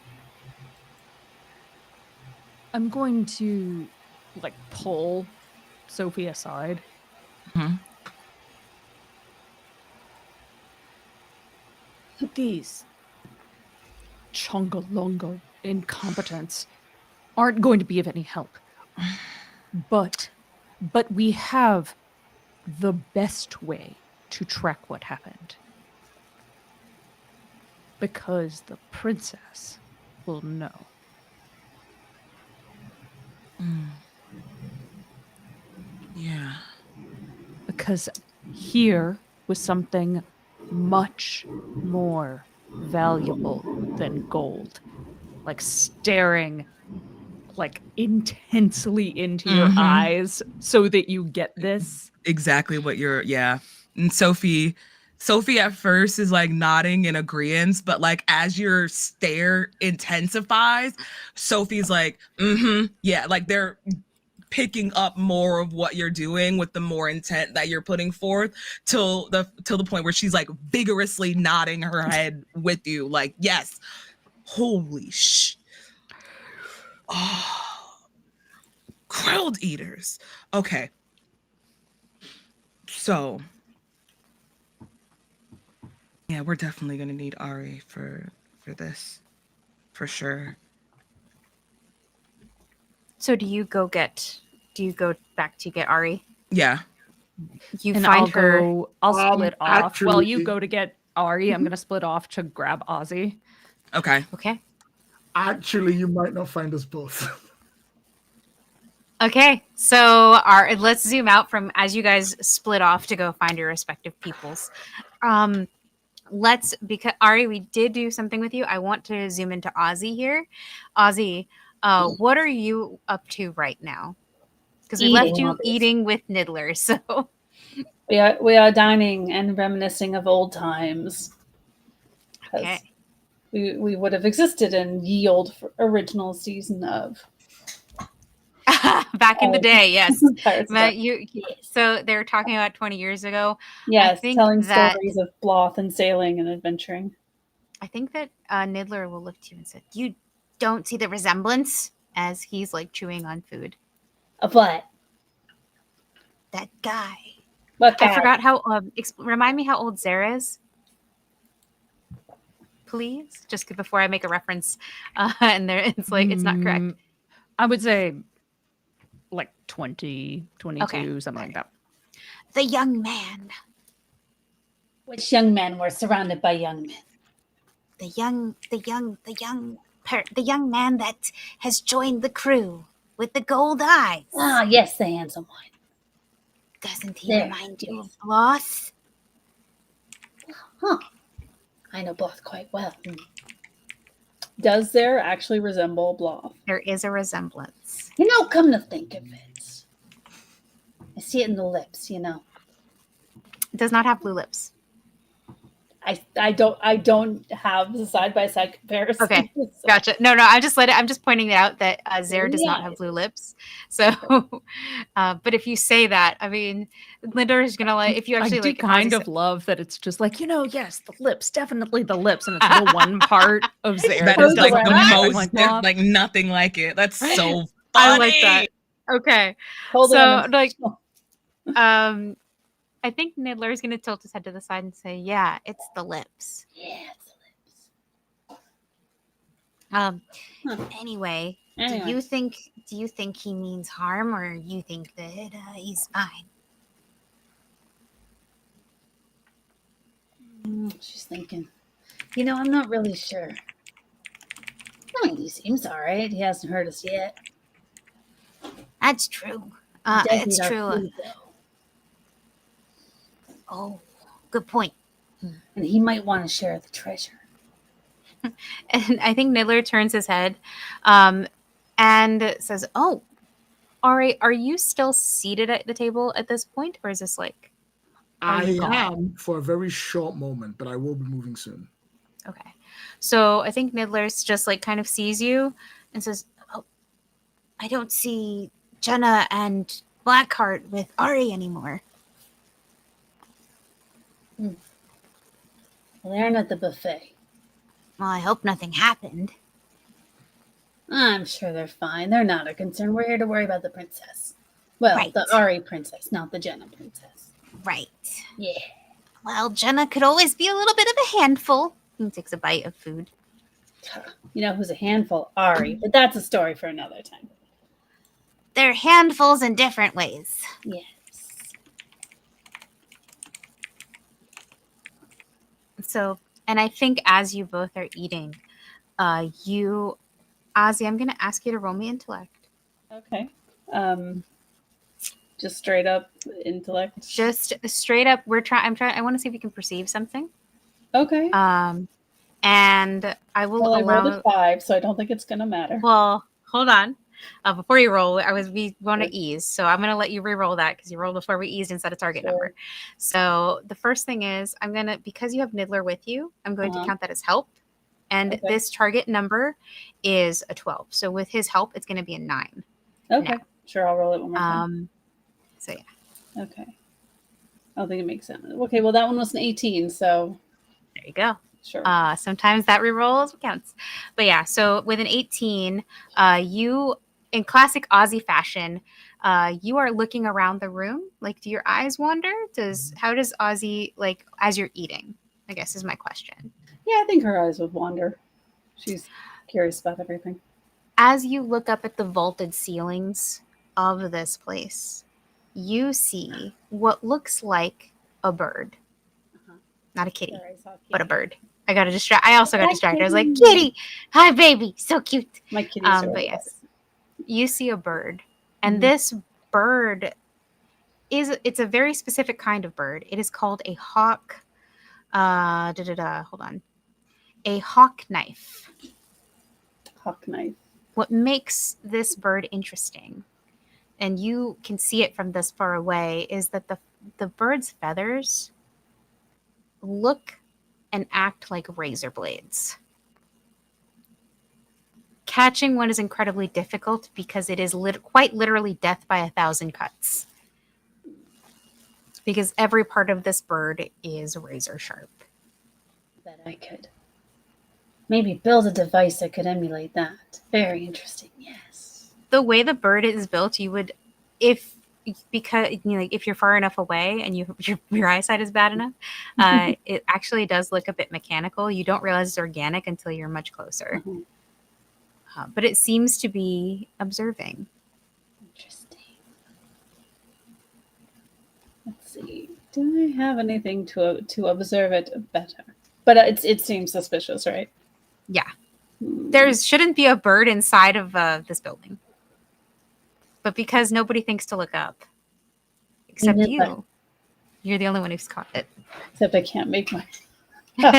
I'm going to like pull Sophie aside. Mm-hmm. These chongalongo incompetents aren't going to be of any help. But we have the best way to track what happened. Because the princess will know. Yeah. Because here was something much more valuable than gold. Like staring like intensely into your eyes so that you get this. Exactly what and Sophie at first is like nodding in agreement, but like as your stare intensifies, Sophie's like, like they're picking up more of what you're doing with the more intent that you're putting forth till the point where she's like vigorously nodding her head with you, like, yes, holy oh, grilled eaters. Okay, so yeah, we're definitely gonna need Ari for this, for sure. So do you go back to get Ari? Yeah. You And find her. I'll split off. While you actually- go to get Ari, I'm gonna split off to grab Ozzy. Okay. Okay. Actually, you might not find us both. Okay. So let's zoom out from as you guys split off to go find your respective peoples. Because Ari, we did do something with you. I want to zoom into Ozzy here. Ozzy, what are you up to right now? Because we left you eating with Niddler, so We are dining and reminiscing of old times. okay. We would have existed in ye old original season of Back in the day, yes. Pirate But Stuff. so they're talking about 20 years ago. Yes, think telling that- stories of Bloth and sailing and adventuring. I think that Niddler will look to you and say, "You don't see the resemblance?" As he's like chewing on food. Of what? That guy. What guy? I forgot how. Remind me how old Zara is, please. Just before I make a reference, and there it's like it's not correct. I would say like 20, 22, Okay. something like that. The young man. Which young men were surrounded by young men? The young man that has joined the crew with the gold eyes. Ah, yes, the handsome one. Doesn't he There. remind you of Bloth? Huh. I know Bloth quite well. Does there actually resemble Bloth? There is a resemblance. You know, come to think of it, I see it in the lips, you know. It does not have blue lips. I don't have the side by side comparison. Okay, So- gotcha. No, I'm just pointing out that Zare does not have blue lips. So, but if you say that, I mean, Linda is gonna like if you actually I do like kind Ozzy of love that it's just like, yes, the lips, definitely the lips, and it's the one part of Zare That that is like doesn't the look most, like there's Bloth. like nothing like it. That's so funny. I like that. Okay, Totally so unintentional. I think Niddler is gonna tilt his head to the side and say, "Yeah, it's the lips." Yeah, it's the lips. Anyway, Anyway. do you think he means harm, or you think that he's fine? She's thinking, I'm not really sure. I mean, he seems all right. He hasn't hurt us yet. That's true. He does It's eat our true. food, though. Oh, good point. And he might want to share the treasure. And I think Niddler turns his head and says, "Oh, Ari, are you still seated at the table at this point? Or is this like, I you gone? am for a very short moment, but I will be moving soon. okay." So I think Niddler's just like kind of sees you and says, "Oh, I don't see Jenna and Blackheart with Ari anymore." Well, they aren't at the buffet. Well, I hope nothing happened. I'm sure they're fine. They're not a concern. We're here to worry about the princess. Well, Right. the Ari princess, not the Jenna princess. Right. Yeah. Well, Jenna could always be a little bit of a handful. He takes a bite of food. You know who's a handful? Ari. But that's a story for another time. They're handfuls in different ways. Yes. So, and I think as you both are eating, Ozzy, I'm going to ask you to roll me intellect. Okay. Just straight up intellect. Just straight up, I want to see if you can perceive something. Okay. And I will Well, I rolled allow. a 5, so I don't think it's gonna matter. Well, hold on. Before you roll, we want to ease, so I'm gonna let you re-roll that because you rolled before we eased and set a target Sure. number. So the first thing is because you have Niddler with you, I'm going to count that as help, and Okay. this target number is a 12. So with his help, it's going to be a 9. Okay. Now, Sure, I'll roll it one more time. So yeah, Okay. I don't think it makes sense. Okay, well, that one was an 18, so there you go. sure. Sometimes that reroll counts. But yeah, so with an 18, you, in classic Aussie fashion, you are looking around the room. Like, do your eyes wander? How does Aussie, like, as you're eating, I guess is my question. Yeah, I think her eyes would wander. She's curious about everything. As you look up at the vaulted ceilings of this place, you see what looks like a bird. Not a kitty, Sorry, I saw but a kitty. bird. I also got Hi, distracted. I was like, kitty. kitty, hi, baby, so cute. My kitties are But all yes, you see a bird. And Mhm. this bird it's a very specific kind of bird. It is called a hawk. Hold on. A hawk knife. hawk knife. What makes this bird interesting, and you can see it from this far away, is that the bird's feathers look and act like razor blades. Catching one is incredibly difficult because it is quite literally death by 1,000 cuts. Because every part of this bird is razor sharp. Bet I could. Maybe build a device that could emulate that. Very interesting, yes. The way the bird is built, you would, if you're far enough away and your eyesight is bad enough, it actually does look a bit mechanical. You don't realize it's organic until you're much closer. But it seems to be observing. Interesting. Let's see. Do I have anything to observe it better? But it seems suspicious, right? Yeah. There shouldn't be a bird inside of this building. But because nobody thinks to look up, except you, you're the only one who's caught it. Except I can't make my. What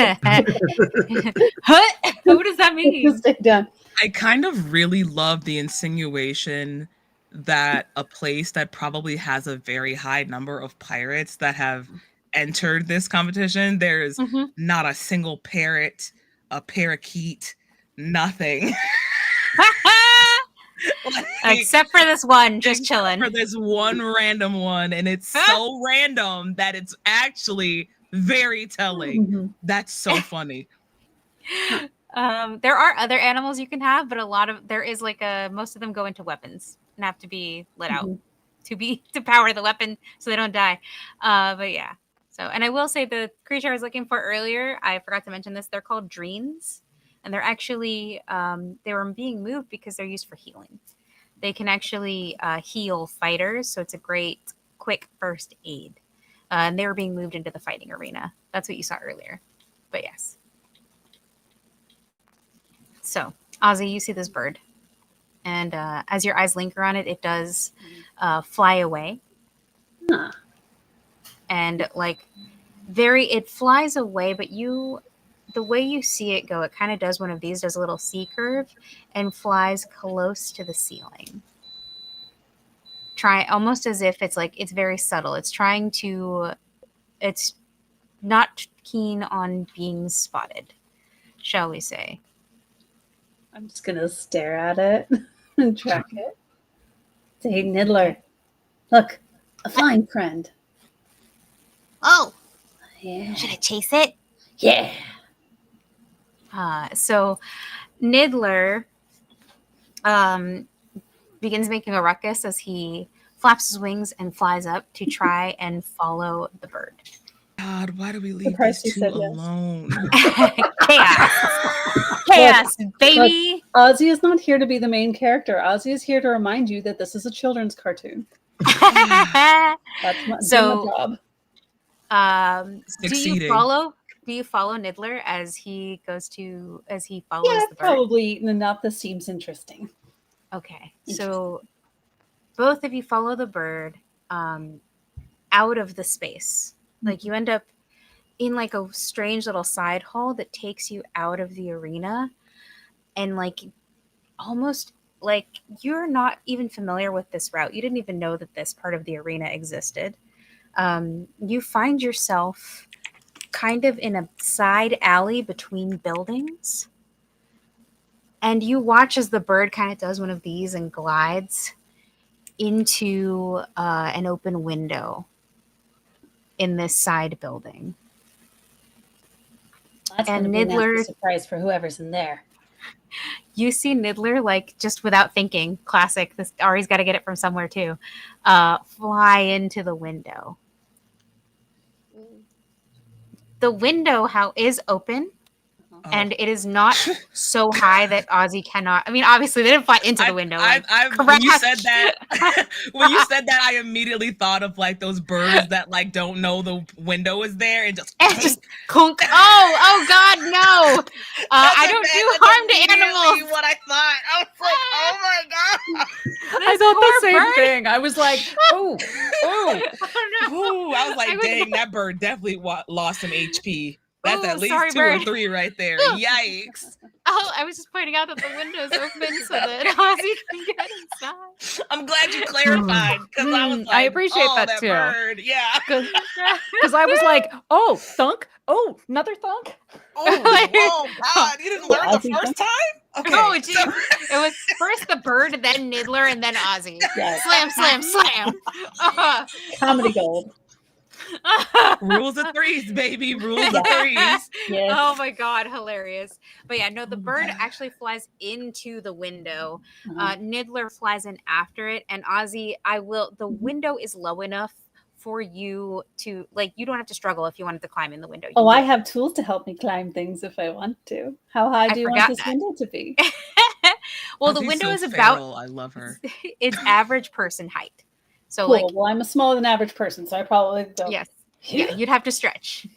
does that mean? Stay down. I kind of really love the insinuation that a place that probably has a very high number of pirates that have entered this competition, there's not a single parrot, a parakeet, nothing. Except for this one, just chilling. For this one random one, and it's so random that it's actually very telling. That's so funny. There are other animals you can have, but most of them go into weapons and have to be let out to power the weapon so they don't die. But yeah. So, and I will say the creature I was looking for earlier, I forgot to mention this. They're called dreams, and they're actually they were being moved because they're used for healing. They can actually heal fighters, so it's a great quick first aid. And they were being moved into the fighting arena. That's what you saw earlier. But yes. So, Ozzy, you see this bird. And as your eyes linger on it, it does fly away. And it flies away, but the way you see it go, it kind of does one of these, does a little C curve and flies close to the ceiling. Almost as if it's very subtle. It's not keen on being spotted, shall we say. I'm just going to stare at it and track it. Say, Niddler, look, a flying friend. Oh, yeah. Should I chase it? Yeah. So Niddler begins making a ruckus as he flaps his wings and flies up to try and follow the bird. God, why do we leave these two alone? Chaos, baby. Look, Ozzy is not here to be the main character. Ozzy is here to remind you that this is a children's cartoon. That's my job. Do you follow Niddler as he follows the bird? Probably enough. This seems interesting. Okay, so both of you follow the bird out of the space. Like you end up in a strange little side hall that takes you out of the arena, and almost you're not even familiar with this route. You didn't even know that this part of the arena existed. You find yourself kind of in a side alley between buildings, and you watch as the bird kind of does one of these and glides into an open window in this side building. That's And going to be a nasty Niddler, surprise for whoever's in there. you see Niddler, like, just without thinking, classic, this Ari's got to get it from somewhere too, fly into the window. The window is open, and it is not so high that Ozzy cannot. I mean, obviously, they didn't fly into the window. When you said that, I immediately thought of like those birds that like don't know the window is there and just clunk. Oh God, no! I don't do harm to animals. What I thought, I was like, oh my God! I thought the same thing. I was like, oh, no. I was like, dang, that bird definitely lost some HP. That's at least sorry, 2 bird. or 3 right there. Yikes. Oh, I was just pointing out that the window's open so that Ozzy can get inside. I'm glad you clarified because I was like, I appreciate that too. Bird. Yeah. Because I was like, oh, thunk. Oh, another thunk. Oh God. You didn't learn the first time? Okay. Oh, geez. It was first the bird, then Niddler, and then Ozzy. Yes. Slam, slam, slam. Comedy gold. Rules of threes, baby. Rules of threes. Yes. Oh my God, hilarious. But yeah, no, the bird actually flies into the window. Niddler flies in after it, and Ozzy, the window is low enough for you to, like, you don't have to struggle if you wanted to climb in the window. I have tools to help me climb things if I want to. How high do you want this window to be? Well, the window is about, I love her. It's average person height. So cool. Well, I'm a smaller than average person, so I probably don't. Yes. Yeah, you'd have to stretch.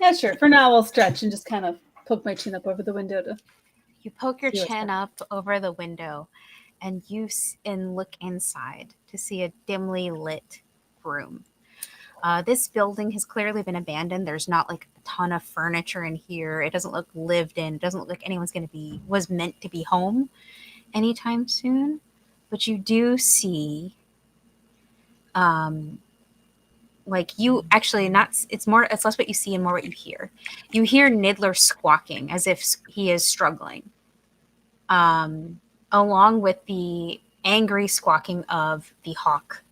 Yeah, sure. For now, I'll stretch and just kind of poke my chin up over the window. You poke your chin up over the window, and look inside to see a dimly lit room. This building has clearly been abandoned. There's not like a ton of furniture in here. It doesn't look lived in. It doesn't look like anyone's was meant to be home anytime soon. But you do see, like, you actually it's less what you see and more what you hear. You hear Niddler squawking as if he is struggling, along with the angry squawking of the hawk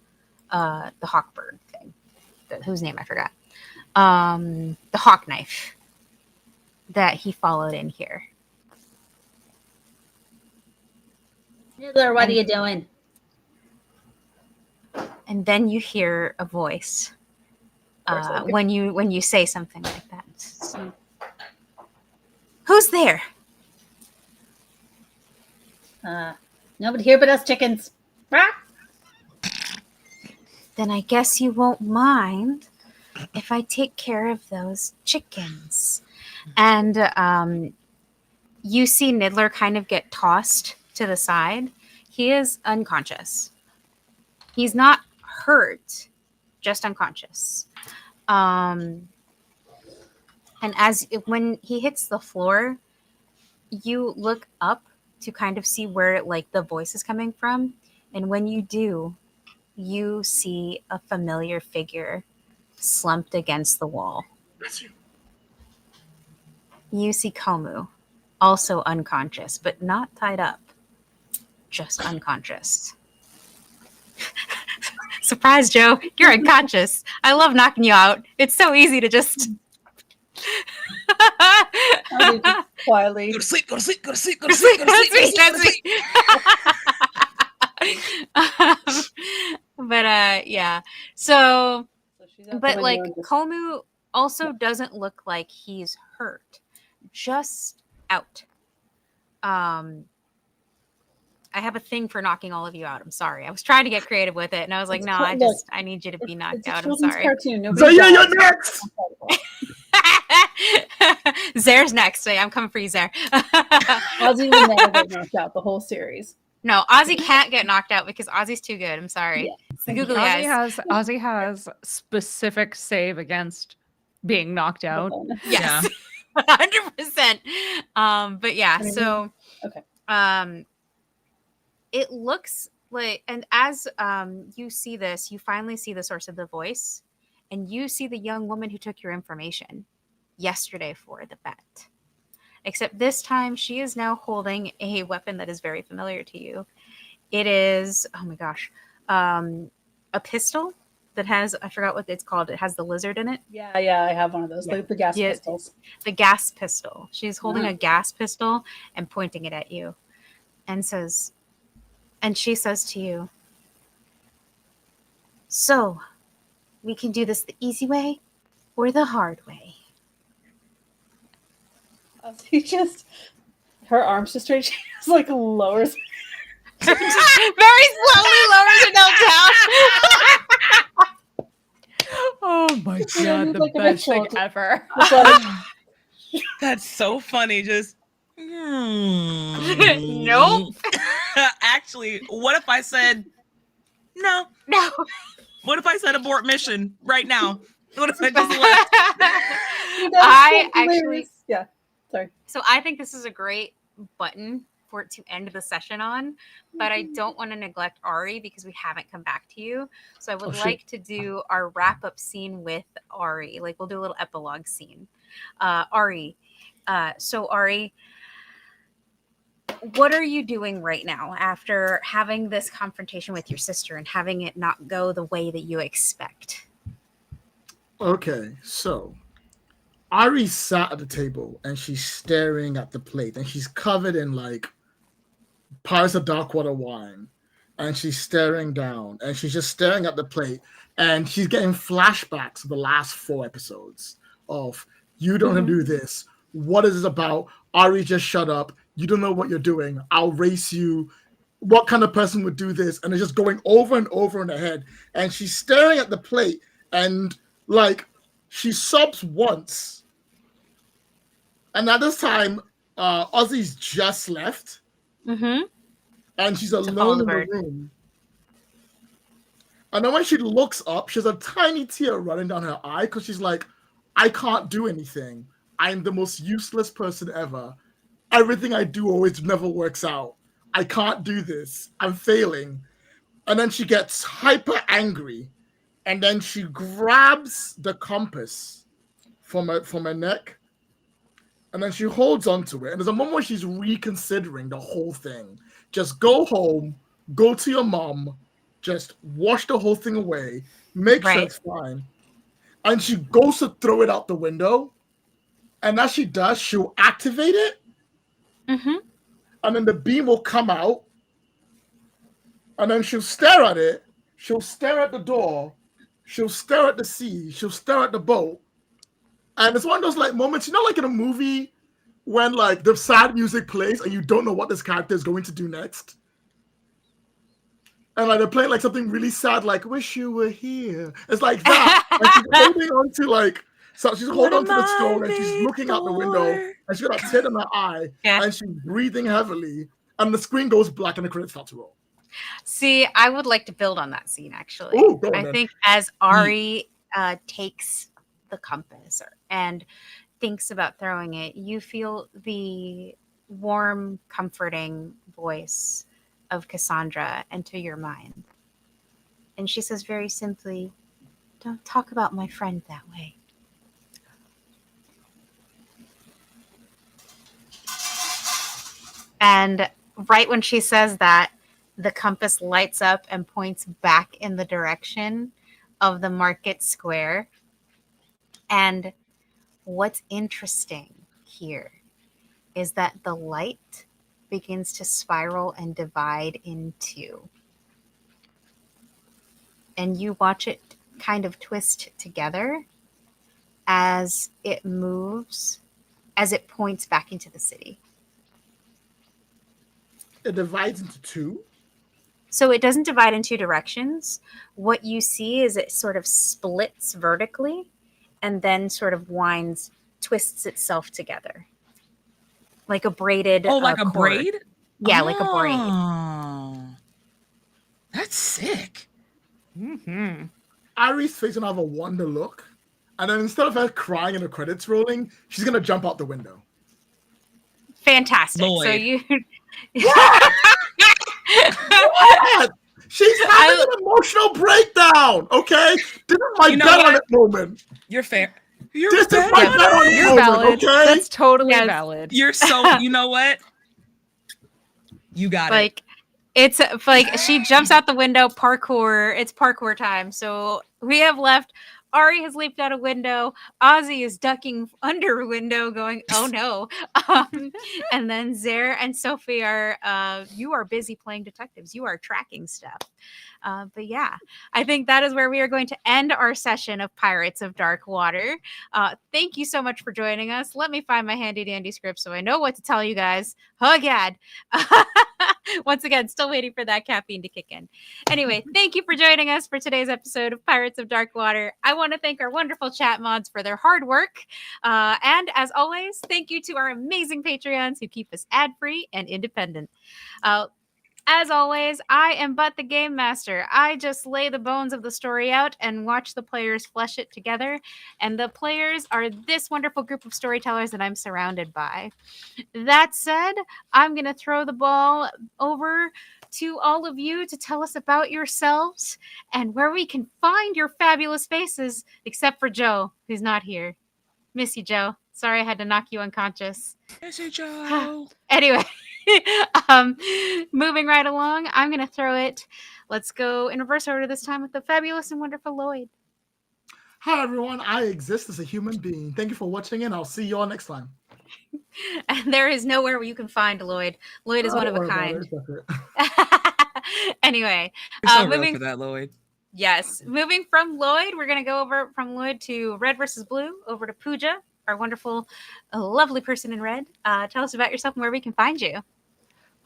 bird thing, whose name I forgot. The hawk knife that he followed in here. Niddler, what are you doing? And then you hear a voice when you say something like that. So, who's there? Nobody here but us chickens. Then I guess you won't mind if I take care of those chickens. And you see Niddler kind of get tossed to the side. He is unconscious. He's not hurt, just unconscious. And when he hits the floor, you look up to kind of see where like the voice is coming from. And when you do, you see a familiar figure slumped against the wall. You see Komu, also unconscious, but not tied up, just unconscious. Surprise, Joe, you're unconscious. I love knocking you out. It's so easy to just quietly go to sleep, go to sleep, go to sleep, go to sleep, go to sleep, go to sleep. But yeah. So but like Komu Komu also doesn't look like he's hurt, just out. I have a thing for knocking all of you out. I'm sorry. I was trying to get creative with it, and I was like, no, I need you to be knocked out. I'm sorry. So you're next. Zare's next. I'm coming for you, Zare. Ozzy will never get knocked out the whole series. No, Ozzy can't get knocked out because Ozzy's too good. I'm sorry. Yeah. It's the googly eyes. Ozzy has specific save against being knocked out. Yes. 100%. But yeah, so okay. It looks like, and as you see this, you finally see the source of the voice, and you see the young woman who took your information yesterday for the bet. Except this time, she is now holding a weapon that is very familiar to you. It is, oh my gosh, a pistol that has, I forgot what it's called. It has the lizard in it. Yeah, I have one of those, Yeah. like the gas Yeah. pistols. The gas pistol. She's holding Ah. a gas pistol and pointing it at you and she says to you, so we can do this the easy way or the hard way. She just, her arms just straight, she just like lowers. Very slowly lowers it down. Oh my god, the like a best thing ritual. ever. Just like, That's so funny. Just Nope. Actually, what if I said no? No. What if I said abort mission right now? What if I just left? I actually, yeah. Sorry. so I think this is a great button for it to end the session on, but I don't want to neglect Ari because we haven't come back to you. So I would like to do our wrap-up scene with Ari. Like we'll do a little epilogue scene. Ari, so Ari, what are you doing right now after having this confrontation with your sister and having it not go the way that you expect? Okay, so Ari sat at the table and she's staring at the plate and she's covered in like Pirates of Darkwater wine, and she's staring down and she's just staring at the plate and she's getting flashbacks of the last 4 episodes of you don't do this. What is this about? Ari, just shut up. You don't know what you're doing. I'll race you. What kind of person would do this? And it's just going over and over in her head. And she's staring at the plate and like she sobs once. And at this time, Ozzy's just left. Mm-hmm. And she's follow alone the in the bird. room. And then when she looks up, she has a tiny tear running down her eye because she's like, I can't do anything. I'm the most useless person ever. Everything I do always never works out. I can't do this. I'm failing. And then she gets hyper angry. And then she grabs the compass from her neck. And then she holds onto it. And there's a moment where she's reconsidering the whole thing. Just go home, go to your mom, just wash the whole thing away, make sure it's fine. And she goes to throw it out the window. And as she does, she'll activate it. Mm-hmm. And then the beam will come out. And then she'll stare at it. She'll stare at the door. She'll stare at the sea. She'll stare at the boat. And it's one of those like moments, you know, like in a movie when like the sad music plays and you don't know what this character is going to do next. And like they're playing like something really sad, like "Wish You Were Here." It's like that. And she's holding on to like, so she's holding on to the stone and she's looking out the window and she's got a tear in her eye and she's breathing heavily. And the screen goes black and the credits start to roll. See, I would like to build on that scene actually. Ooh, go on, I then. think as Ari takes the compass and thinks about throwing it, you feel the warm, comforting voice of Cassandra enter your mind. And she says very simply, don't talk about my friend that way. And right when she says that, the compass lights up and points back in the direction of the market square. And what's interesting here is that the light begins to spiral and divide in two. And you watch it kind of twist together as it moves, as it points back into the city. It divides into two. So it doesn't divide in two directions. What you see is it sort of splits vertically and then sort of twists itself together. Like a braided like a cord. braid? Yeah, like a braid. Oh, that's sick. Mm-hmm. Ari's face gonna have a wonder look. And then instead of her crying and the credits rolling, she's gonna jump out the window. Fantastic. Lloyd. So you What? She's having an emotional breakdown, okay? This is my You know bet what? on it moment. You're fair. This is my bet on it You're moment, valid. okay? That's totally Yes. valid. You're so, you know what? You got it. like It's like she jumps out the window, parkour. It's parkour time. So we have left. Ari has leaped out a window. Ozzy is ducking under a window, going, "Oh no!" And then Zare and Sophie are. You are busy playing detectives. You are tracking stuff. But yeah, I think that is where we are going to end our session of Pirates of Dark Water. Thank you so much for joining us. Let me find my handy dandy script so I know what to tell you guys. Oh, God. Once again, still waiting for that caffeine to kick in. Anyway, thank you for joining us for today's episode of Pirates of Dark Water. I want to thank our wonderful chat mods for their hard work. And as always, thank you to our amazing Patreons who keep us ad-free and independent. As always, I am but the game master. I just lay the bones of the story out and watch the players flesh it together. And the players are this wonderful group of storytellers that I'm surrounded by. That said, I'm going to throw the ball over to all of you to tell us about yourselves and where we can find your fabulous faces, except for Joe, who's not here. Miss you, Joe. Sorry I had to knock you unconscious. Miss you, Joe. Anyway. Moving right along, I'm going to throw it. Let's go in reverse order this time with the fabulous and wonderful Lloyd. Hi, everyone. I exist as a human being. Thank you for watching, and I'll see you all next time. And there is nowhere where you can find Lloyd. Lloyd is one of a kind. Anyway, You're so real moving for that, Lloyd. Yes, moving from Lloyd, we're going to go over from Lloyd to Red versus Blue, over to Pooja, our wonderful, lovely person in red. Tell us about yourself and where we can find you.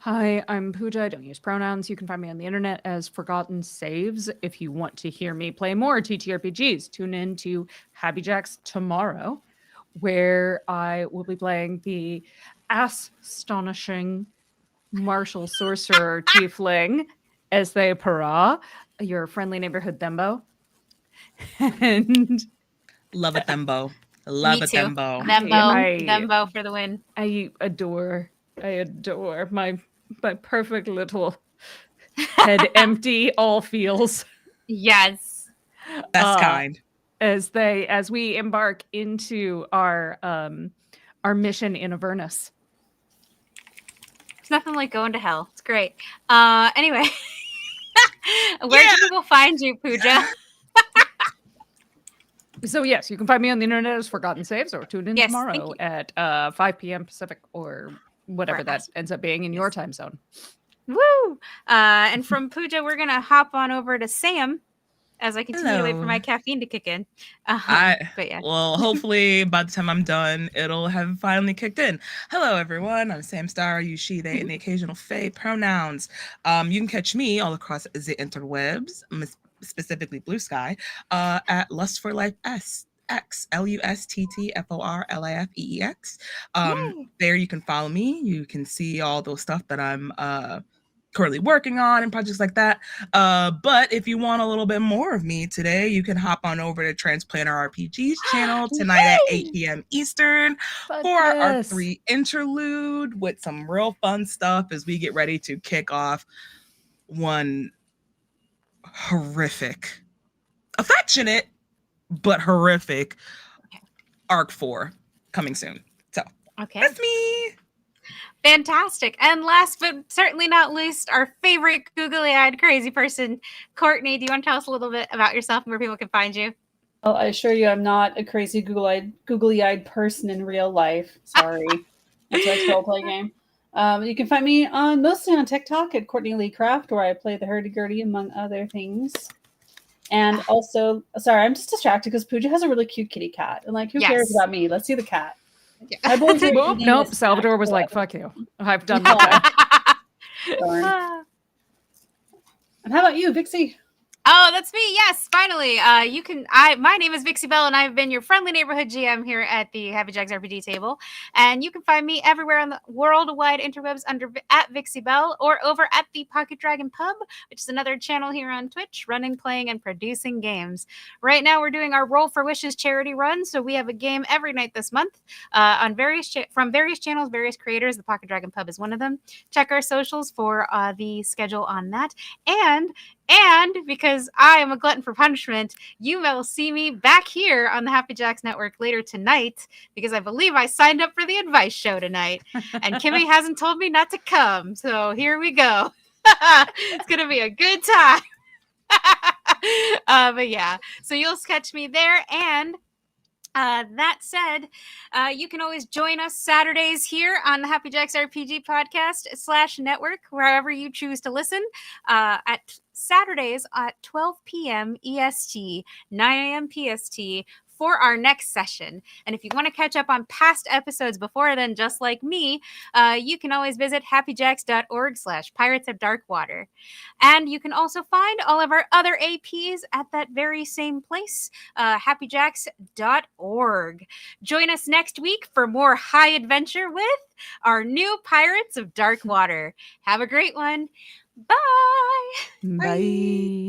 Hi, I'm Pooja. I don't use pronouns. You can find me on the internet as Forgotten Saves. If you want to hear me play more TTRPGs, tune in to Happy Jacks tomorrow, where I will be playing the astonishing martial sorcerer tiefling as they para, your friendly neighborhood Thembo. And love a Thembo. Love Me a too. Thembo. Thembo for the win. I adore my perfect little head empty all feels. Yes. Best kind. As we embark into our mission in Avernus. It's nothing like going to hell. It's great. Anyway. Where can people find you, Pooja? So yes, you can find me on the internet as Forgotten Saves, or tune in tomorrow at 5 p.m. Pacific, or whatever that ends up being in your time zone. Woo! And from Pooja, we're gonna hop on over to Sam as I continue to wait for my caffeine to kick in. But yeah. Well, hopefully by the time I'm done, it'll have finally kicked in. Hello, everyone. I'm Sam Star, use she, they, and the occasional they pronouns. You can catch me all across the interwebs, specifically Blue Sky, at Lust for Life X, LUSTTFORLIFEEX. There you can follow me. You can see all those stuff that I'm currently working on and projects like that. But if you want a little bit more of me today, you can hop on over to Transplanter RPGs channel tonight at 8 p.m. Eastern for our 3 interlude with some real fun stuff as we get ready to kick off one horrific, affectionate, but horrific Arc 4 coming soon. So that's me. Fantastic. And last but certainly not least, our favorite googly-eyed crazy person, Courtney. Do you want to tell us a little bit about yourself and where people can find you? Well, I assure you I'm not a crazy googly-eyed person in real life. Sorry. It's a role-play game. You can find me mostly on TikTok at Courtney Lee Craft, where I play the hurdy-gurdy, among other things. And also, sorry, I'm just distracted because Pooja has a really cute kitty cat. And who cares about me? Let's see the cat. Yeah. Nope, Salvador was like, fuck you. I've done that. And how about you, Vixie? Oh, that's me. Yes, finally. My name is Vixie Bell, and I've been your friendly neighborhood GM here at the Happy Jacks RPG table. And you can find me everywhere on the worldwide interwebs at Vixie Bell, or over at the Pocket Dragon Pub, which is another channel here on Twitch, running, playing, and producing games. Right now, we're doing our Roll for Wishes charity run, so we have a game every night this month on from various channels, various creators. The Pocket Dragon Pub is one of them. Check our socials for the schedule on that. And because I am a glutton for punishment, you will see me back here on the Happy Jacks Network later tonight, because I believe I signed up for the advice show tonight. And Kimmy hasn't told me not to come. So here we go. It's gonna be a good time. But yeah, so you'll catch me there. And that said, you can always join us Saturdays here on the Happy Jacks RPG podcast / network, wherever you choose to listen, at Saturdays at 12 p.m. EST, 9 a.m. PST, for our next session. And if you want to catch up on past episodes before then, just like me, you can always visit happyjacks.org/Pirates of Dark Water. And you can also find all of our other APs at that very same place, happyjacks.org. Join us next week for more high adventure with our new Pirates of Dark Water. Have a great one. Bye. Bye.